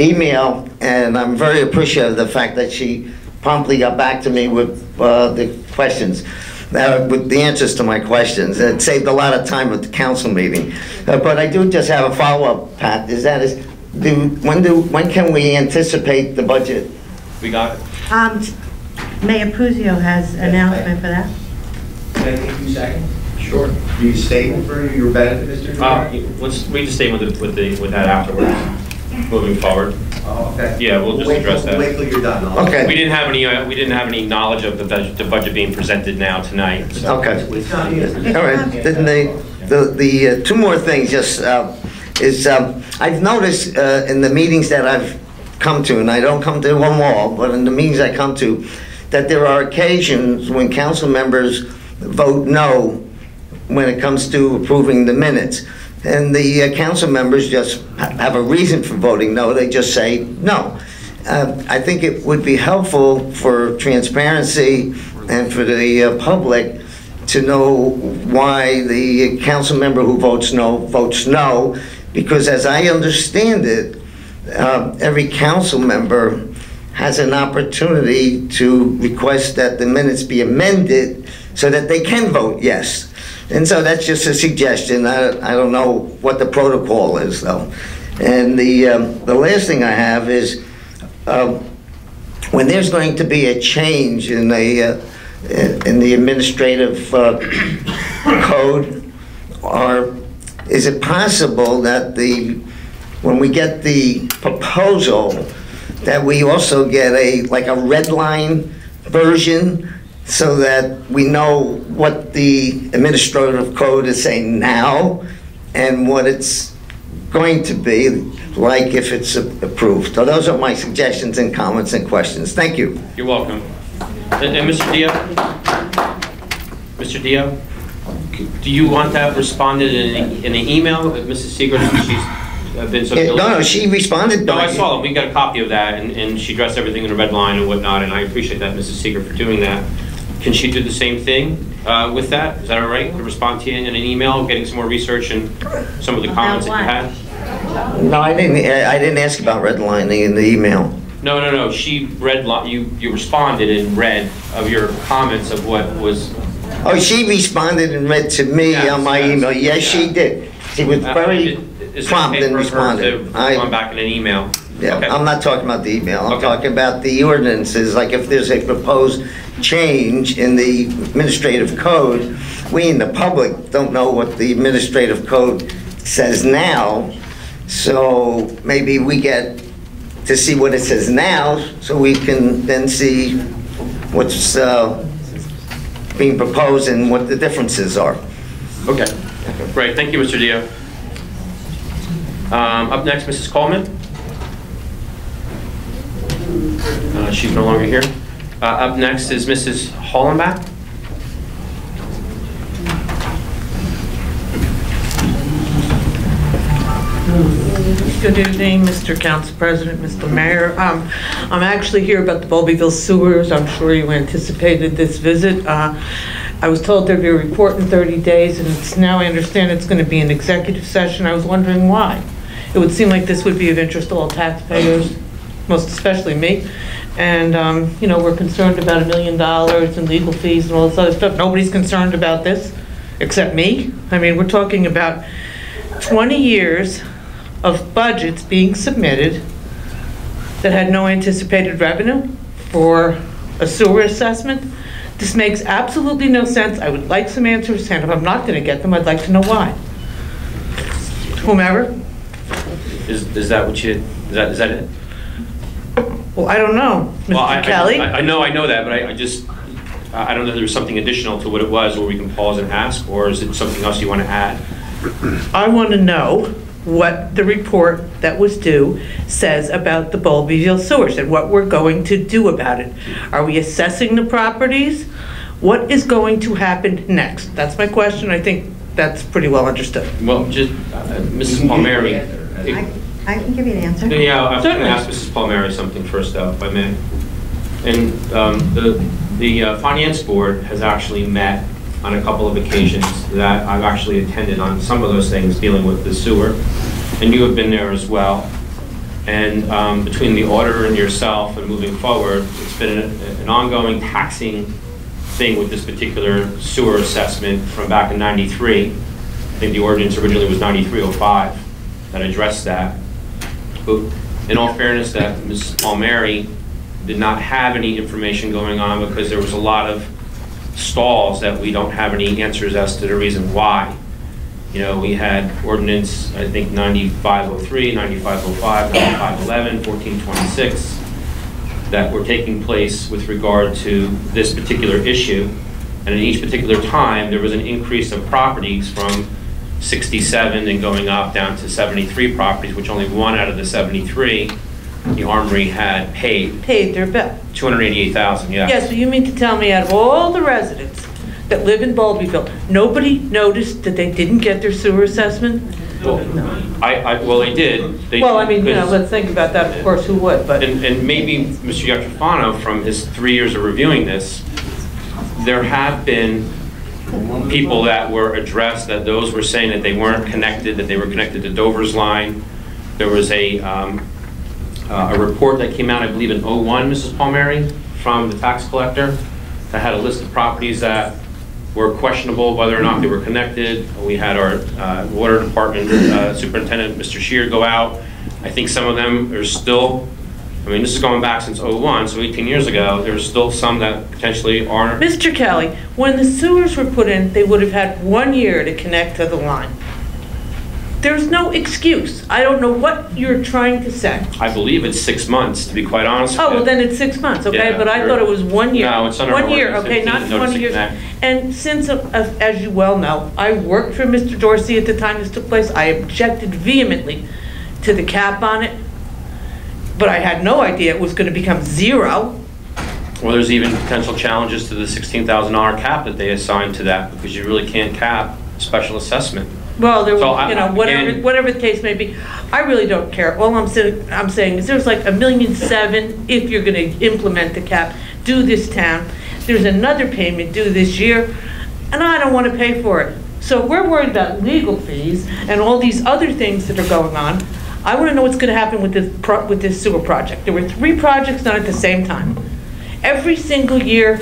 email, and I'm very appreciative of the fact that she promptly got back to me with the questions. with the answers to my questions. It saved a lot of time at the council meeting. But I do just have a follow-up, Pat. When can we anticipate the budget? We got it. Mayor Puzio has an announcement for that. Can I take 2 seconds? Sure. Do you statement for your benefit, Mr. Let's read the statement with that afterwards, moving forward. Oh, okay. Yeah, we'll just address that. Wait till you're done. Okay. We didn't have any knowledge of the budget being presented now tonight. So. Okay. All right. Then the two more things just is I've noticed in the meetings that I've come to, and I don't come to them all, but in the meetings I come to, that there are occasions when council members vote no when it comes to approving the minutes. And the council members just have a reason for voting no. They just say no. I think it would be helpful for transparency and for the public to know why the council member who votes no, because as I understand it, every council member has an opportunity to request that the minutes be amended so that they can vote yes. And so that's just a suggestion. I don't know what the protocol is, though. And the last thing I have is when there's going to be a change in the administrative code, or is it possible that when we get the proposal, that we also get a red line version, so that we know what the administrative code is saying now and what it's going to be like if it's approved. So those are my suggestions and comments and questions. Thank you. You're welcome. And Mr. Dio? Mr. Dio? Do you want that responded in an email? Mrs. Seeger, she's been so diligent. No, she responded. No, I saw it. We got a copy of that, and she addressed everything in a red line and whatnot, and I appreciate that, Mrs. Seeger, for doing that. Can she do the same thing with that? Is that all right? To respond to you in an email, getting some more research and some of the comments that you had? No, I didn't ask about redlining in the email. No. She you responded in red of your comments of what was. Oh, she responded and read to me on my email. Yes, she did. She was very prompt and responded. Gone back in an email. Yeah, okay. I'm not talking about the email. I'm talking about the ordinances. Like if there's a proposed change in the administrative code, we in the public don't know what the administrative code says now. So maybe we get to see what it says now, so we can then see what's being proposed and what the differences are. Okay, great. Thank you, Mr. Dio. Up next, Mrs. Coleman. She's no longer here. Up next is Mrs. Hollenbach. Good evening, Mr. Council President, Mr. Mayor. I'm actually here about the Bowlbyville sewers. I'm sure you anticipated this visit. I was told there'd be a report in 30 days, and now I understand it's going to be an executive session. I was wondering why. It would seem like this would be of interest to all taxpayers, most especially me. And, you know, we're concerned about $1 million in legal fees and all this other stuff. Nobody's concerned about this except me. I mean, we're talking about 20 years of budgets being submitted that had no anticipated revenue for a sewer assessment. This makes absolutely no sense. I would like some answers, and if I'm not going to get them, I'd like to know why. Whomever. Is that what you? Is that it? Well, I don't know, Mr. Kelly. I know that, but I don't know if there's something additional to what it was, where we can pause and ask, or is it something else you want to add? I want to know what the report that was due says about the Bowlbyville sewers and what we're going to do about it. Are we assessing the properties? What is going to happen next? That's my question. I think that's pretty well understood. Well, just Mrs. Palmieri. I can give you an answer. Yeah, I was going to ask Mrs. Palmieri something first, though, if I may. And the Finance Board has actually met on a couple of occasions that I've actually attended on some of those things dealing with the sewer, and you have been there as well. And between the auditor and yourself and moving forward, it's been an ongoing taxing thing with this particular sewer assessment from back in '93. I think the ordinance originally was 9305 that addressed that. But in all fairness, that Mrs. Palmieri did not have any information going on because there was a lot of stalls that we don't have any answers as to the reason why. You know, we had ordinance, I think 9503, 9505, 9511, 1426 that were taking place with regard to this particular issue. And in each particular time, there was an increase of properties from 67 and going up down to 73 properties, which only one out of the 73, the Armory had paid. Paid their bill. $288,000, yeah. Yes, so you mean to tell me out of all the residents that live in Bowlbyville, nobody noticed that they didn't get their sewer assessment? Well, well, they did. Well, I mean, you know, let's think about that, of course, who would, but... And maybe Mr. Iatrofano, from his 3 years of reviewing this, there have been people that were addressed, that those were saying that they weren't connected, that they were connected to Dover's line. There was a report that came out, I believe, in '01, Mrs. Palmieri, from the tax collector, that had a list of properties that were questionable whether or not they were connected. We had our water department superintendent, Mr. Shear, go out. I think some of them are still, I mean, this is going back since '01, so 18 years ago. There's still some that potentially aren't. Mr. Kelly, when the sewers were put in, they would have had 1 year to connect to the line. There's no excuse. I don't know what you're trying to say. I believe it's 6 months, to be quite honest with Oh, you. well, then it's 6 months, okay? Yeah, but I thought it was 1 year. No, it's under 1 year, ordinance okay, 15, not notice 20 to years. connect. And since, as you well know, I worked for Mr. Dorsey at the time this took place. I objected vehemently to the cap on it, but I had no idea it was going to become zero. Well, there's even potential challenges to the $16,000 cap that they assigned to that, because you really can't cap special assessment. Well, there, So you know, whatever the case may be, I really don't care. All I'm saying is there's like $1.7 million if you're going to implement the cap, do this town. There's another payment due this year, and I don't want to pay for it. So we're worried about legal fees and all these other things that are going on. I want to know what's going to happen with this sewer project. There were 3 projects done at the same time. Every single year,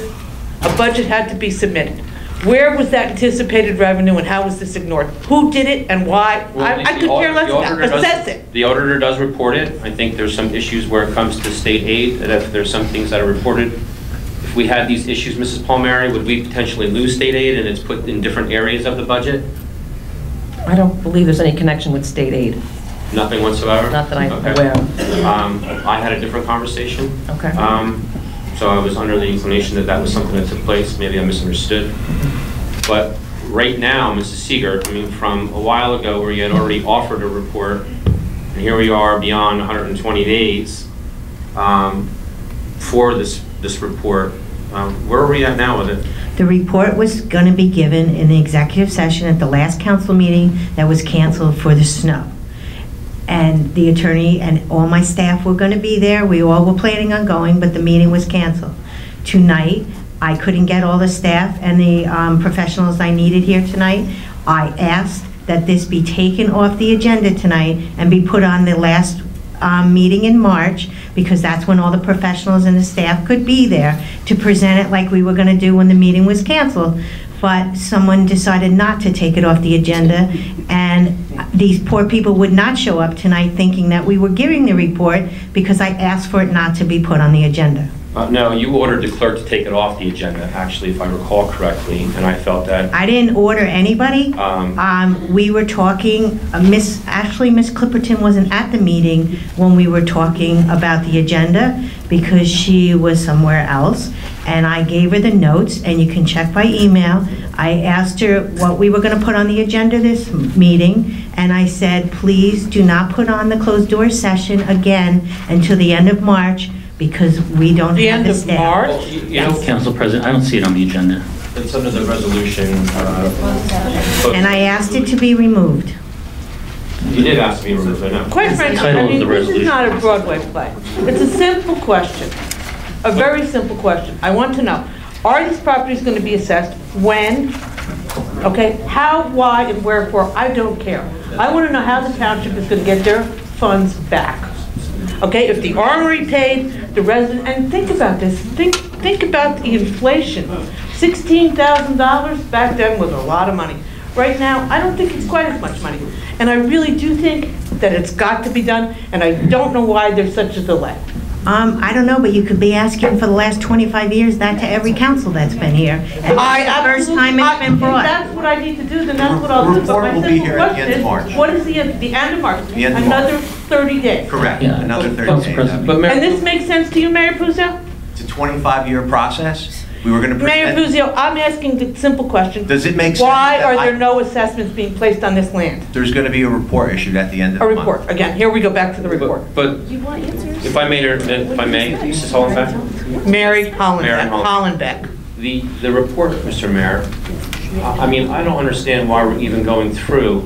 a budget had to be submitted. Where was that anticipated revenue and how was this ignored? Who did it and why? Well, I could care less about it. Assess it. The auditor does report it. I think there's some issues where it comes to state aid, that if there's some things that are reported. If we had these issues, Mrs. Palmieri, would we potentially lose state aid and it's put in different areas of the budget? I don't believe there's any connection with state aid. Nothing whatsoever? Not that I'm Okay. aware of. I had a different conversation. Okay. So I was under the inclination that that was something that took place. Maybe I misunderstood. But right now, Mrs. Seeger, I mean, from a while ago where you had already offered a report, and here we are beyond 120 days for this report. Where are we at now with it? The report was going to be given in the executive session at the last council meeting that was canceled for the snow. And the attorney and all my staff were going to be there. We all were planning on going, but the meeting was canceled. Tonight, I couldn't get all the staff and the professionals I needed here tonight. I asked that this be taken off the agenda tonight and be put on the last meeting in March, because that's when all the professionals and the staff could be there to present it like we were going to do when the meeting was canceled. But someone decided not to take it off the agenda, and these poor people would not show up tonight thinking that we were giving the report because I asked for it not to be put on the agenda. No, you ordered the clerk to take it off the agenda, actually, if I recall correctly, and I felt that... I didn't order anybody. We were talking, Miss Clipperton wasn't at the meeting when we were talking about the agenda because she was somewhere else, and I gave her the notes, and you can check by email. I asked her what we were going to put on the agenda this meeting, and I said, please do not put on the closed door session again until the end of March, because we don't have the staff. Well, you know, Council President, I don't see it on the agenda. It's under the resolution. And I asked it to be removed. You did ask me to remove it, no. Quite frankly, I mean, this is not a Broadway play. It's a simple question, a very simple question. I want to know, are these properties going to be assessed? When? Okay, how, why, and wherefore? I don't care. I want to know how the township is going to get their funds back. Okay, if the Armory paid the resident, and think about this, think about the inflation. $16,000 back then was a lot of money. Right now, I don't think it's quite as much money. And I really do think that it's got to be done, and I don't know why there's such a delay. I don't know, but you could be asking for the last 25 years that to every council that's been here. And it's the first time it's been brought. If that's what I need to do, then that's what I'll do. But my Report will be simple here at the question end of is, March. what is the end of March? The end of Another March. 30 days. Correct, Yeah. another 30 Council days. President. But Mayor, And this makes sense to you, Mayor Puzo? It's a 25-year process. We were going to Mayor present. Puzo, I'm asking the simple question. Does it make sense? Why that are there I- no assessments being placed on this land? There's going to be a report issued at the end of the A month. report. Again, here we go back to the report. but You want answers? if I may, Mrs. Hollenbeck? Mary Mary Hollenbeck. The report, Mr. Mayor, I mean, I don't understand why we're even going through.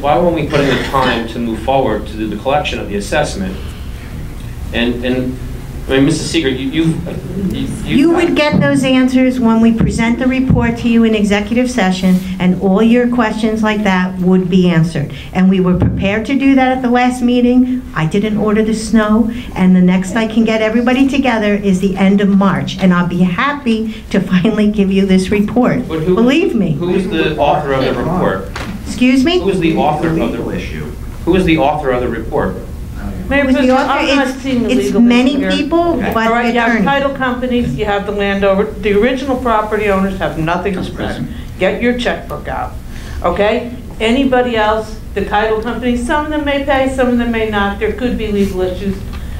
Why weren't we putting the time to move forward to do the collection of the assessment? And I mean, Mrs. Seeger, You would get those answers when we present the report to you in executive session, and all your questions like that would be answered. And we were prepared to do that at the last meeting. I didn't order the snow, and the next I can get everybody together is the end of March, and I'll be happy to finally give you this report. Believe me. Who is the author of the report? Excuse me? Who is the author of the issue? Who is the author of the report? Mayor With the Puzo, author, I'm not it's- seeing the it's legal many issue here. people, but All right, the you have attorney. title companies, you have the landowner, the original property owners have nothing to say. Get your checkbook out, okay? Anybody else, the title companies, some of them may pay, some of them may not, there could be legal issues.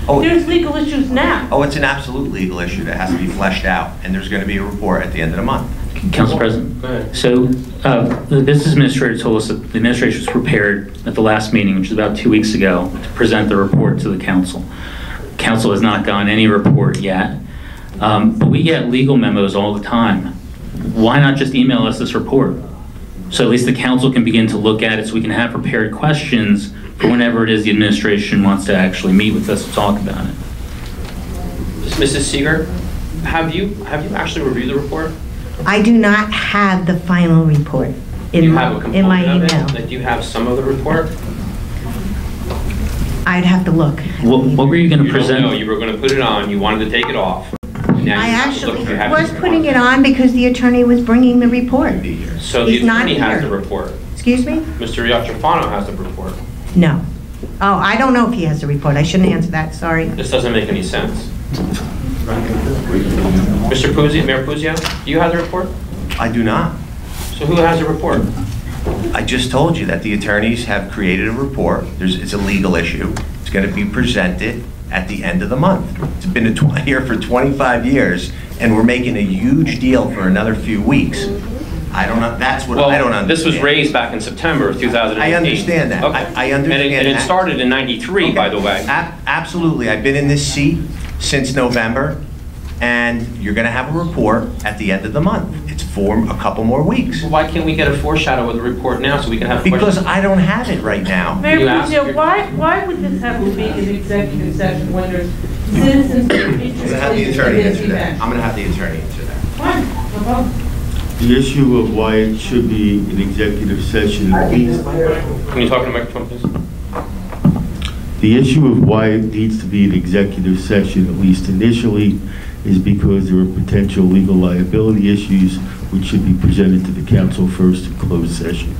Oh. There's legal issues now. Oh, it's an absolute legal issue that has to be fleshed out, and there's going to be a report at the end of the month. Council President. So the business administrator told us that the administration was prepared at the last meeting, which was about 2 weeks ago, to present the report to the council. Council has not gotten any report yet, but we get legal memos all the time. Why not just email us this report? So at least the council can begin to look at it, so we can have prepared questions for whenever it is the administration wants to actually meet with us to talk about it. Mrs. Seeger, have you actually reviewed the report? I do not have the final report Do in you my have a in component my of email. it? Do you have some of the report? I'd have to look. What were you going to You don't present? know, you were going to put it on, you wanted to take it off. and now I you have to actually look, you have was to- putting it on because the attorney was bringing the report. So the He's not attorney has here. the report. Excuse me? Mr. Iacofano has the report. No. Oh, I don't know if he has the report. I shouldn't answer that, sorry. This doesn't make any sense. Mr. Puzio, Mayor Puzio, do you have the report? I do not. So who has the report? I just told you that the attorneys have created a report. It's a legal issue. It's going to be presented at the end of the month. It's been here for 25 years, and we're making a huge deal for another few weeks. I don't know, that's what I don't understand. This was raised back in September of 2018. I understand that. Okay. I understand And it that. started in 93, by the way. Absolutely. I've been in this seat since November, and you're going to have a report at the end of the month. It's for a couple more weeks. Why can't we get a foreshadow of the report now so we can have Because questions? I don't have it right now. Mayor You asked Puzio, your- why would this have to be an executive session when there's citizens that are I'm going to have the attorney answer that. I'm going to have the attorney answer that. Fine, no problem. The issue of why it should be an executive session, Can you talk to the microphone, please? the issue of why it needs to be an executive session, at least initially, is because there are potential legal liability issues which should be presented to the council first in closed session.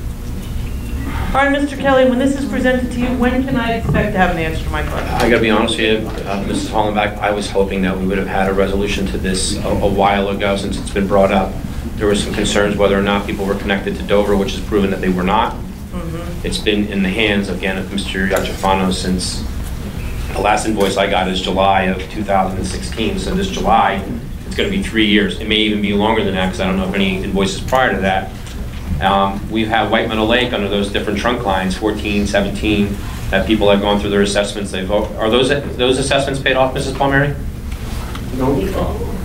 All right, Mr. Kelly, when this is presented to you, when can I expect to have an answer to my question? I gotta be honest with you, Mrs. Hollenbeck, I was hoping that we would have had a resolution to this a while ago since it's been brought up. There were some concerns whether or not people were connected to Dover, which has proven that they were not. It's been in the hands, again, of Mr. Iacofano since the last invoice I got is July of 2016. So this July, it's gonna be 3 years. It may even be longer than that because I don't know if any invoices prior to that. We've had White Meadow Lake under those different trunk lines, 14, 17, that people have gone through their assessments. Are those assessments paid off, Mrs. Palmieri?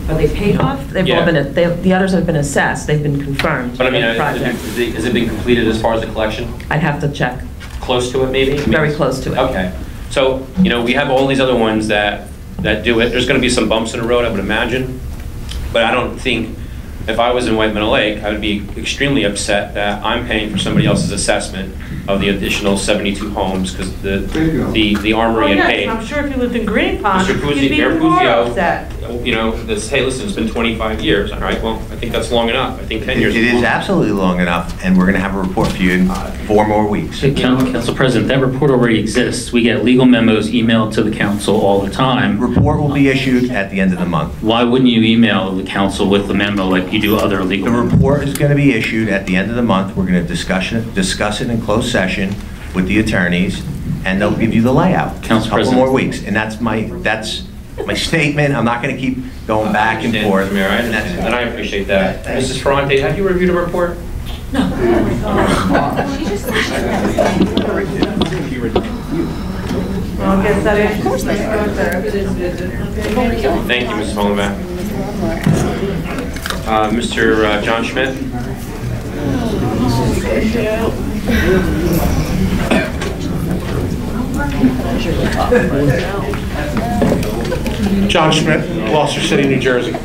Are they paid off? They've all been, the others have been assessed, they've been confirmed. But I mean, the project. has it been completed as far as the collection? I'd have to check. Close to it, maybe? Very close to it. Okay. So, you know, we have all these other ones that do it. There's going to be some bumps in the road, I would imagine. But I don't think if I was in White Meadow Lake, I would be extremely upset that I'm paying for somebody else's assessment of the additional 72 homes because the armory had paid. I'm sure if you lived in Green Pond, Mr. you'd be even more upset. You know, this, hey, listen, it's been 25 years. All right, well, I think that's long enough. I think 10 years It is is long. absolutely long enough, and we're going to have a report for you in 4 more weeks. Council President, that report already exists. We get legal memos emailed to the council all the time. Report will be issued at the end of the month. Why wouldn't you email the council with the memo like you do other legal memos? The report is going to be issued at the end of the month. We're going to discuss it in closed session with the attorneys, and they'll give you the layout. Council Couple President. more weeks, and that's my statement. I'm not going to keep going back and forth. Mayor, and I appreciate that. Mrs. Ferrante, have you reviewed a report? No. Well, I guess that answers my question. Thank you, Mrs. Hollenbach. Mr. John Schmidt? John Schmidt, Gloucester City, New Jersey.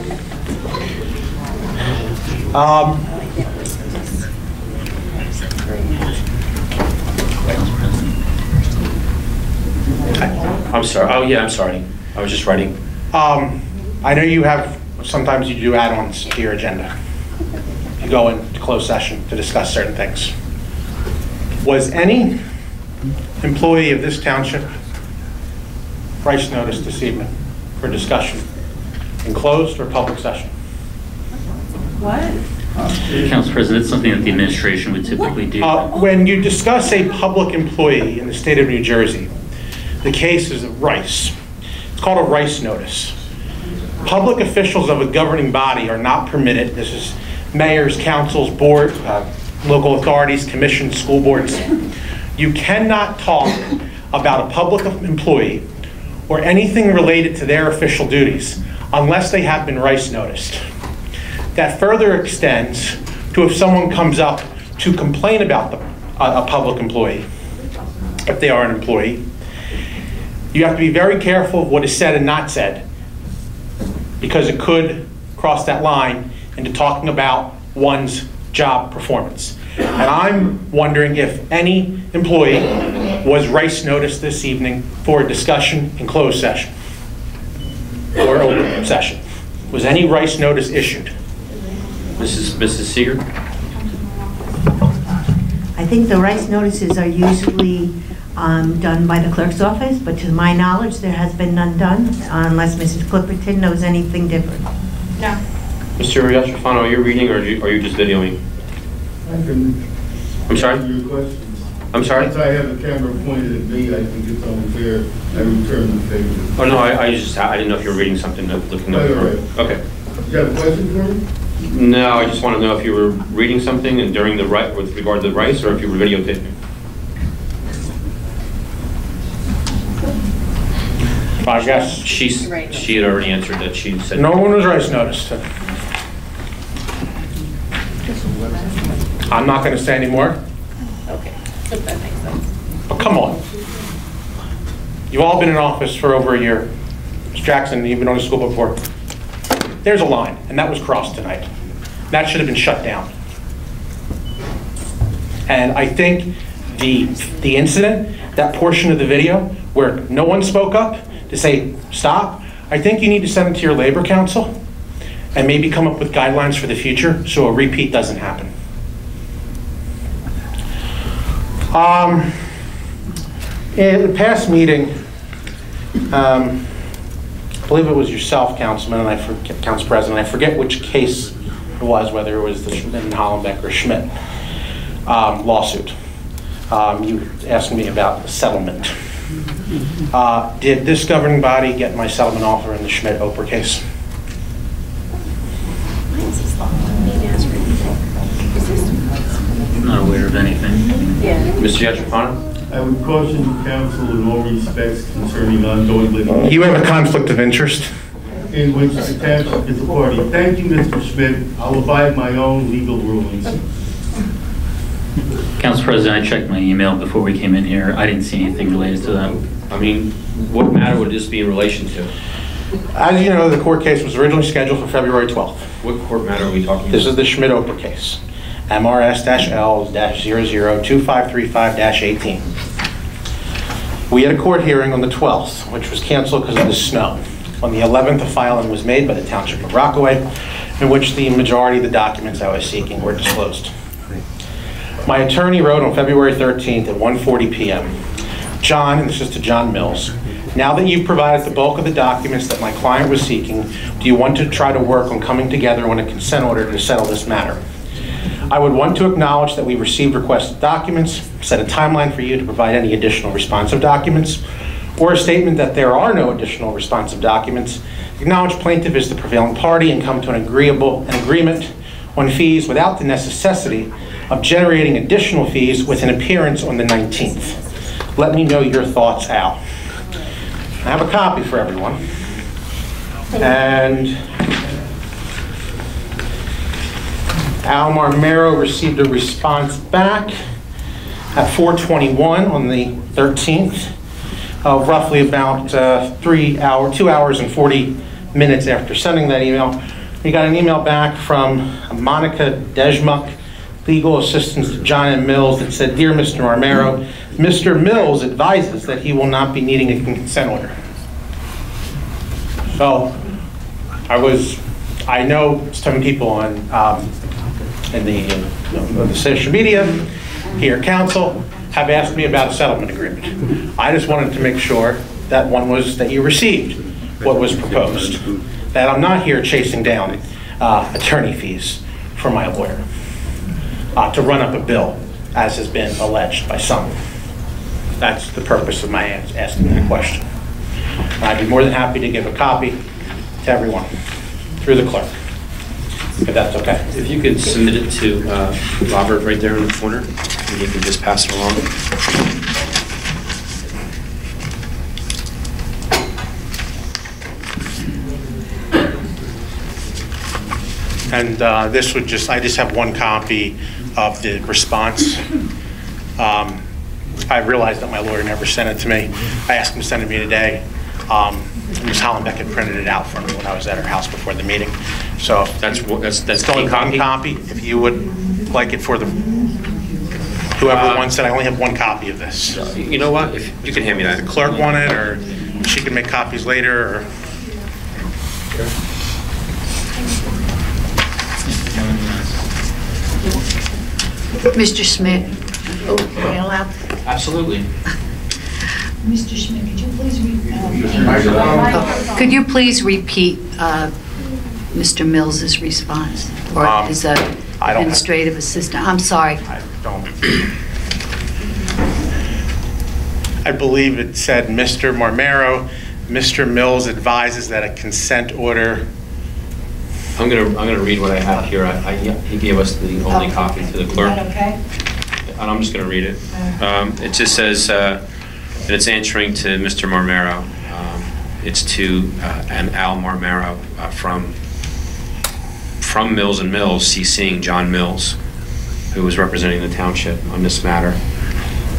I'm sorry. Oh, yeah, I'm sorry. I was just writing. I know you have, sometimes you do add-ons to your agenda. You go into closed session to discuss certain things. Was any employee of this township price notice this evening for discussion in closed or public session? What? Council President, it's something that the administration would typically do. When you discuss a public employee in the state of New Jersey, the case is Rice. It's called a Rice notice. Public officials of a governing body are not permitted, this is mayors, councils, board, local authorities, commissions, school boards. You cannot talk about a public employee or anything related to their official duties unless they have been Rice noticed. That further extends to if someone comes up to complain about a public employee, if they are an employee. You have to be very careful of what is said and not said, because it could cross that line into talking about one's job performance. And I'm wondering if any employee was Rice noticed this evening for a discussion in closed session or open session. Was any Rice notice issued? Mrs. Seeger? I think the Rice notices are usually done by the clerk's office, but to my knowledge, there has been none done, unless Mrs. Clipperton knows anything different. No. Mr. Yastrofano, are you reading or are you just videoing? I can I'm sorry? answer your questions. I'm sorry? Since I have the camera pointed at me, I think it's unfair. I return the favor. Oh, no, I didn't know if you were reading something, looking up. Okay. Do you have a question for me? No, I just want to know if you were reading something and during the with regard to the Rice, or if you were videotaping. I guess. She had already answered that. She said No one was Rice noticed. I'm not going to say any more. Okay, that makes sense. But come on. You've all been in office for over a year. Ms. Jackson, you've been on the school board before. There's a line, and that was crossed tonight. That should have been shut down. And I think the incident, that portion of the video where no one spoke up to say stop, I think you need to send it to your labor council and maybe come up with guidelines for the future so a repeat doesn't happen. In the past meeting, I believe it was yourself, Councilman, and Council President, I forget which case it was, whether it was the Schmidt and Hollenbeck or Schmidt lawsuit. You asked me about the settlement. Did this governing body get my settlement offer in the Schmidt-Oprah case? I'm not aware of anything. Mr. Yastrofano? I would caution the council in all respects concerning ongoing litigation. You have a conflict of interest? In which the township is a party. Thank you, Mr. Schmidt. I'll abide my own legal rulings. Council President, I checked my email before we came in here. I didn't see anything related to that. I mean, what matter would this be in relation to? As you know, the court case was originally scheduled for February 12th. What court matter are we talking about? This is the Schmidt-Oprah case, MRS-L-002535-18. We had a court hearing on the 12th, which was canceled because of the snow. On the 11th, a filing was made by the Township of Rockaway, in which the majority of the documents I was seeking were disclosed. My attorney wrote on February 13th at 1:40 p.m., John, and this is to John Mills, now that you've provided the bulk of the documents that my client was seeking, do you want to try to work on coming together on a consent order to settle this matter? I would want to acknowledge that we received requested documents, set a timeline for you to provide any additional responsive documents, or a statement that there are no additional responsive documents, acknowledge plaintiff is the prevailing party and come to an agreement on fees without the necessity of generating additional fees with an appearance on the 19th. Let me know your thoughts, Al. I have a copy for everyone. And Al Marmero received a response back at 4:21 on the 13th, roughly about 2 hours and 40 minutes after sending that email. We got an email back from Monica Jedynak, legal assistant to John M. Mills, that said, "Dear Mr. Marmero, Mr. Mills advises that he will not be needing a consent order." So I know some people on in the social media, here at council, have asked me about a settlement agreement. I just wanted to make sure that that you received what was proposed, that I'm not here chasing down attorney fees for my lawyer to run up a bill, as has been alleged by some. That's the purpose of my asking that question. I'd be more than happy to give a copy to everyone through the clerk, if that's okay. If you could submit it to Robert right there in the corner, and you can just pass it along. And this would I just have one copy of the response. I realized that my lawyer never sent it to me. I asked him to send it to me today. Ms. Hollenbeck had printed it out for me when I was at her house before the meeting. So that's only one copy. If you would like it for whoever wants it, I only have one copy of this. You know what? If you can hand me that. The clerk want it, or she can make copies later, or. Mr. Schmidt. Oh, am I allowed? Absolutely. Mr. Schmidt, could you please repeat Mr. Mills's response, or his administrative assistant? I'm sorry. I don't. I believe it said, Mr. Marmero, Mr. Mills advises that a consent order. I'm gonna read what I have here. He gave us the only copy to the clerk. Is that okay? And I'm just gonna read it. It just says that it's answering to Mr. Marmero. It's to an Al Marmero from Mills and Mills, CCing John Mills, who was representing the township on this matter.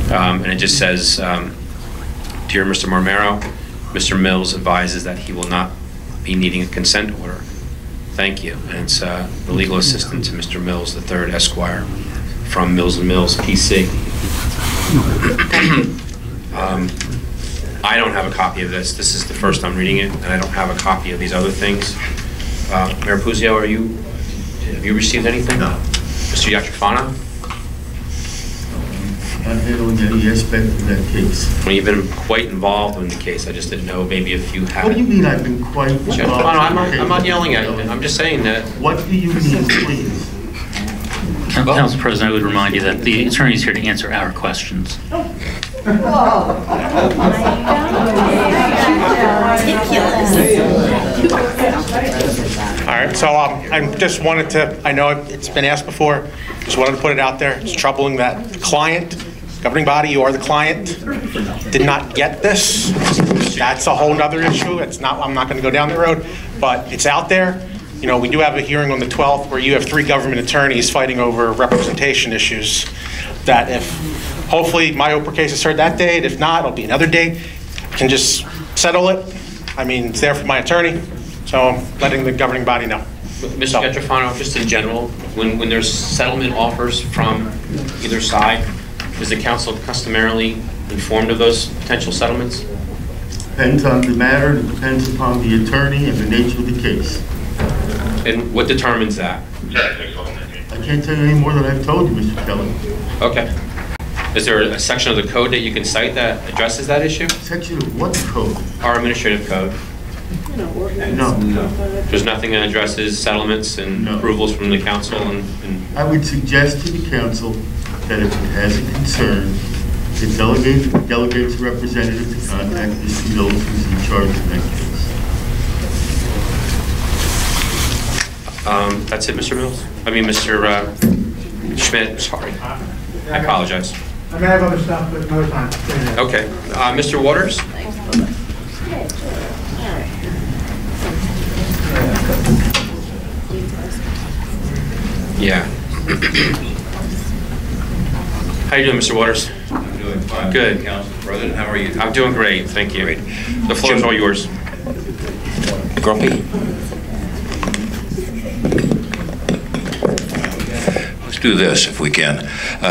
And it just says, "Dear Mr. Marmero, Mr. Mills advises that he will not be needing a consent order. Thank you." And it's the legal assistant to Mr. Mills III, Esquire, from Mills and Mills, PC. I don't have a copy of this. This is the first I'm reading it, and I don't have a copy of these other things. Mayor Puzio, have you received anything? No. Mr. Yatrafano? I'm handling any aspect of that case. Well, you've been quite involved in the case. I just didn't know maybe if you had. What do you mean I've been quite involved? I'm not yelling at you. I'm just saying that. What do you mean, please? Council President, I would remind you that the attorney is here to answer our questions. All right, so I just wanted to, I know it's been asked before, just wanted to put it out there. It's troubling that the client, governing body, you are the client, did not get this. That's a whole nother issue. I'm not going to go down the road, but it's out there. You know, we do have a hearing on the 12th where you have 3 government attorneys fighting over representation issues that hopefully my Oprah case is heard that date. If not, it'll be another date. Can just settle it I mean, it's there for my attorney, so I'm letting the governing body know. Mr. Pietrofano, just in general, when there's settlement offers from either side, is the council customarily informed of those potential settlements? Depends on the matter, it depends upon the attorney and the nature of the case. And what determines that? I can't tell you any more than I've told you, Mr. Kelly. Okay. Is there a section of the code that you can cite that addresses that issue? Section of what code? Our administrative code. No. There's nothing that addresses settlements and approvals from the council and I would suggest to the council that if it has a concern, it delegates a representative to contact Mr. Mills, who's in charge of that case. That's it, Mr. Mills? I mean, Mr. Schmidt, sorry. I apologize. I may have other stuff, but no time. Okay. Mr. Waters? Yeah. How you doing, Mr. Waters? I'm doing fine. Good. Council President, how are you? I'm doing great, thank you. Great. The floor is all yours. Grumpy? Let's do this if we can.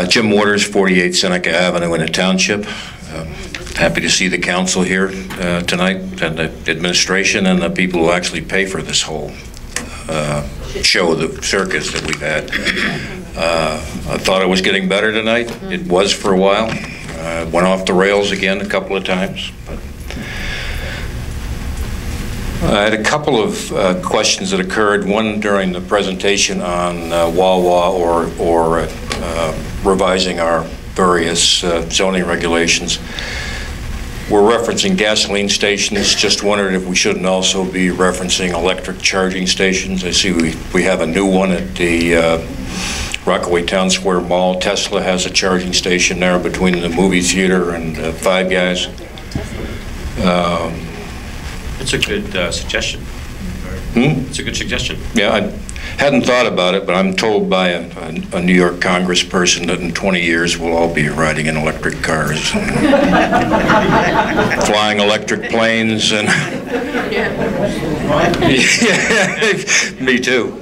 Jim Waters, 48 Seneca Avenue in the Township. Happy to see the council here tonight, and the administration and the people who actually pay for this whole show, the circus that we've had. I thought it was getting better tonight. It was for a while. Went off the rails again a couple of times. But I had a couple of questions that occurred. One during the presentation on Wawa or revising our various zoning regulations. We're referencing gasoline stations. Just wondered if we shouldn't also be referencing electric charging stations. I see we have a new one at the Rockaway Town Square Mall. Tesla has a charging station there between the movie theater and Five Guys. It's a good suggestion. It's a good suggestion. Yeah, I hadn't thought about it, but I'm told by a New York congressperson that in 20 years we'll all be riding in electric cars, flying electric planes, and me too.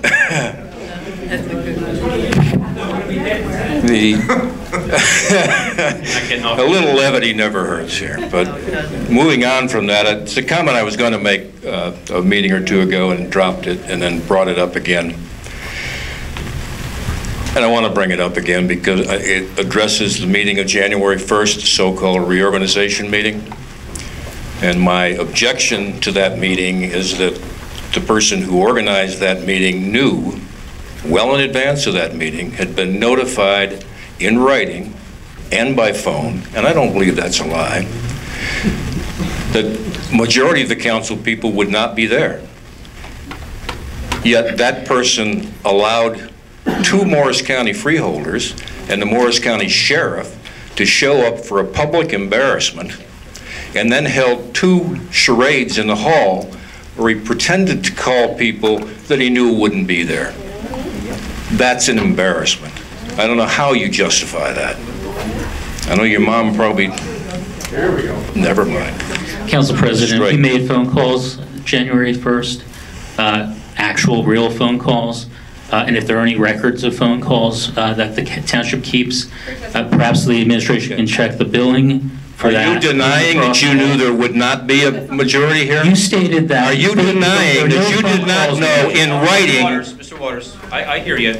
A little levity never hurts here, but moving on from that, it's a comment I was going to make a meeting or two ago and dropped it and then brought it up again. And I want to bring it up again because it addresses the meeting of January 1st, the so-called reorganization meeting. And my objection to that meeting is that the person who organized that meeting knew well in advance of that meeting, had been notified in writing and by phone, and I don't believe that's a lie, that majority of the council people would not be there. Yet that person allowed 2 Morris County freeholders and the Morris County Sheriff to show up for a public embarrassment and then held 2 charades in the hall where he pretended to call people that he knew wouldn't be there. That's an embarrassment. I don't know how you justify that. I know your mom probably... There we go. Never mind. Council President, we made phone calls January 1st, actual real phone calls, and if there are any records of phone calls that the township keeps, perhaps the administration can check the billing for that. Are you denying that you knew there would not be a majority here? You stated that. Are you denying that you did not know in writing? Mr. Waters, I hear you.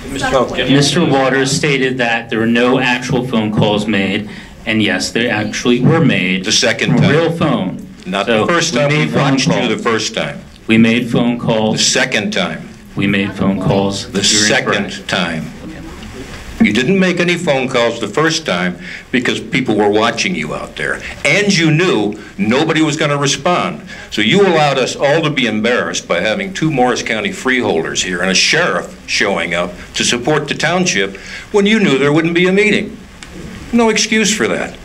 Mr. Waters stated that there were no actual phone calls made, and yes, they actually were made. The second time. Real phone. Not the first time. We watched you the first time. We made phone calls. The second time. We made phone calls. The second time. You didn't make any phone calls the first time because people were watching you out there. And you knew nobody was going to respond. So you allowed us all to be embarrassed by having 2 Morris County freeholders here and a sheriff showing up to support the township when you knew there wouldn't be a meeting. No excuse for that.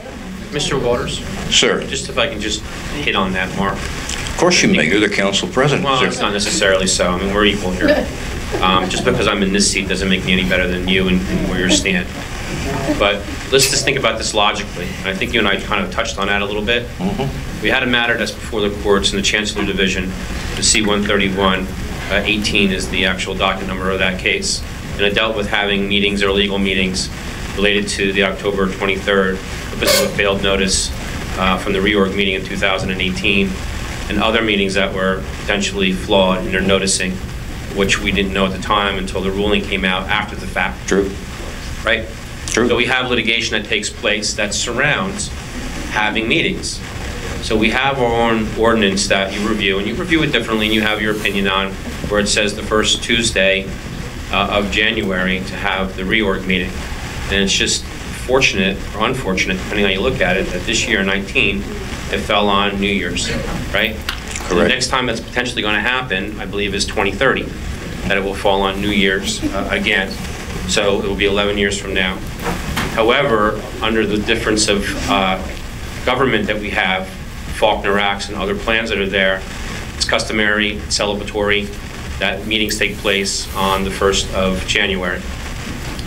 Mr. Waters? Sir. Just if I can just hit on that more. Of course you may. You're the council president. Well, it's not necessarily so. I mean, we're equal here. Just because I'm in this seat doesn't make me any better than you and where you stand. But let's just think about this logically. I think you and I kind of touched on that a little bit. We had a matter that's before the courts in the Chancellor Division. The C-131, 18 is the actual docket number of that case. And it dealt with having meetings or illegal meetings related to the October 23rd because of a failed notice from the reorg meeting in 2018 and other meetings that were potentially flawed in their noticing, which we didn't know at the time until the ruling came out after the fact. True. Right? True. So we have litigation that takes place that surrounds having meetings. So we have our own ordinance that you review, and you review it differently, and you have your opinion on where it says the first Tuesday of January to have the reorg meeting. And it's just fortunate or unfortunate, depending on how you look at it, that this year, 19, it fell on New Year's, right? Correct. The next time that's potentially going to happen, I believe, is 2030, that it will fall on New Year's again. So it will be 11 years from now. However, under the difference of government that we have, Faulkner Acts and other plans that are there, it's customary, celebratory, that meetings take place on the 1st of January.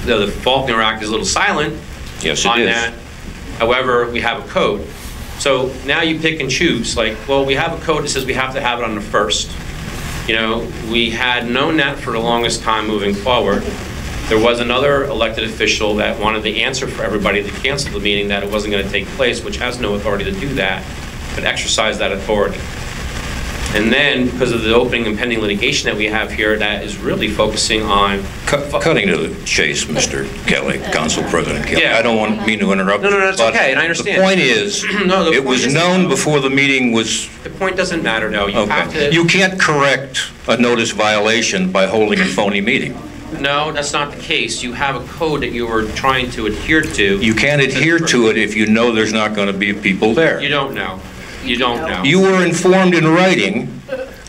Though the Faulkner Act is a little silent on that. However, we have a code. So now you pick and choose, like, well, we have a code that says we have to have it on the 1st. You know, we had known that for the longest time moving forward. There was another elected official that wanted the answer for everybody to cancel the meeting, that it wasn't going to take place, which has no authority to do that, but exercise that authority. And then, because of the opening and pending litigation that we have here, that is really focusing on... Cutting to the chase, Mr. Kelly, Council President Kelly. Yeah. I don't mean to interrupt. No, that's okay, and I understand. The point is, no, it was known before the meeting was... The point doesn't matter, though. You have to... You can't correct a notice violation by holding a phony meeting. No, that's not the case. You have a code that you are trying to adhere to. You can't adhere to it if you know there's not going to be people there. You don't know. You don't know. You were informed in writing,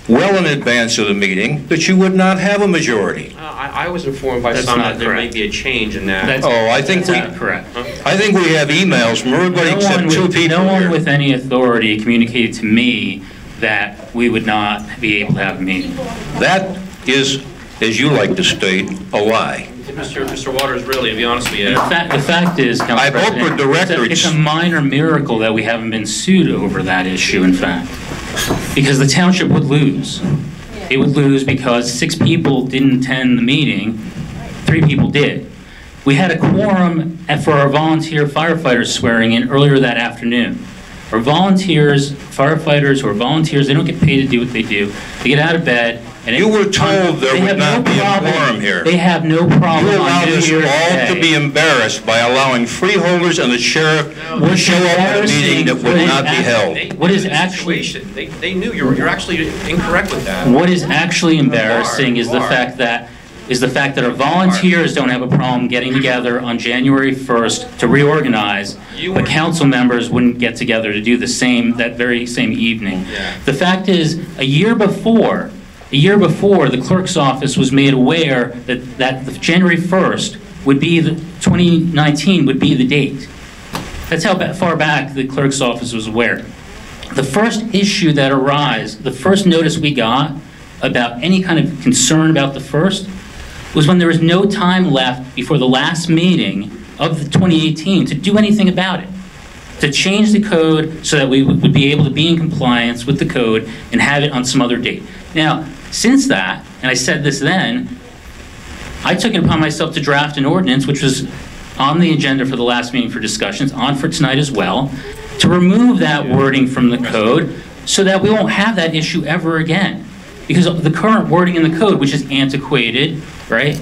well in advance of the meeting, that you would not have a majority. I was informed by some that there may be a change in that. I think correct. I think we have emails from everybody except two people. No one with any authority communicated to me that we would not be able to have a meeting. That is, as you like to state, a lie. Mr. Waters, really, to be honest with you. The fact is, Council President, it's a minor miracle that we haven't been sued over that issue, in fact. Because the township would lose. It would lose because 6 people didn't attend the meeting, 3 people did. We had a quorum for our volunteer firefighters swearing in earlier that afternoon. Our volunteers, firefighters who are volunteers, they don't get paid to do what they do. They get out of bed. And you were told there would not be a quorum here. They have no problem. You allowed us all to be embarrassed by allowing freeholders and the sheriff to show up at a meeting that would not be held. What is actually... They knew you're actually incorrect with that. What is actually embarrassing is the fact that our volunteers don't have a problem getting together on January 1st to reorganize, but council members wouldn't get together to do the same that very same evening. The fact is, a year before, the clerk's office was made aware that the January 1st would be 2019 would be the date. That's how far back the clerk's office was aware. The first issue that arose, the first notice we got about any kind of concern about the 1st, was when there was no time left before the last meeting of the 2018 to do anything about it, to change the code so that we would be able to be in compliance with the code and have it on some other date. Now, since that, and I said this then, I took it upon myself to draft an ordinance, which was on the agenda for the last meeting for discussions, on for tonight as well, to remove that wording from the code so that we won't have that issue ever again. Because the current wording in the code, which is antiquated, right,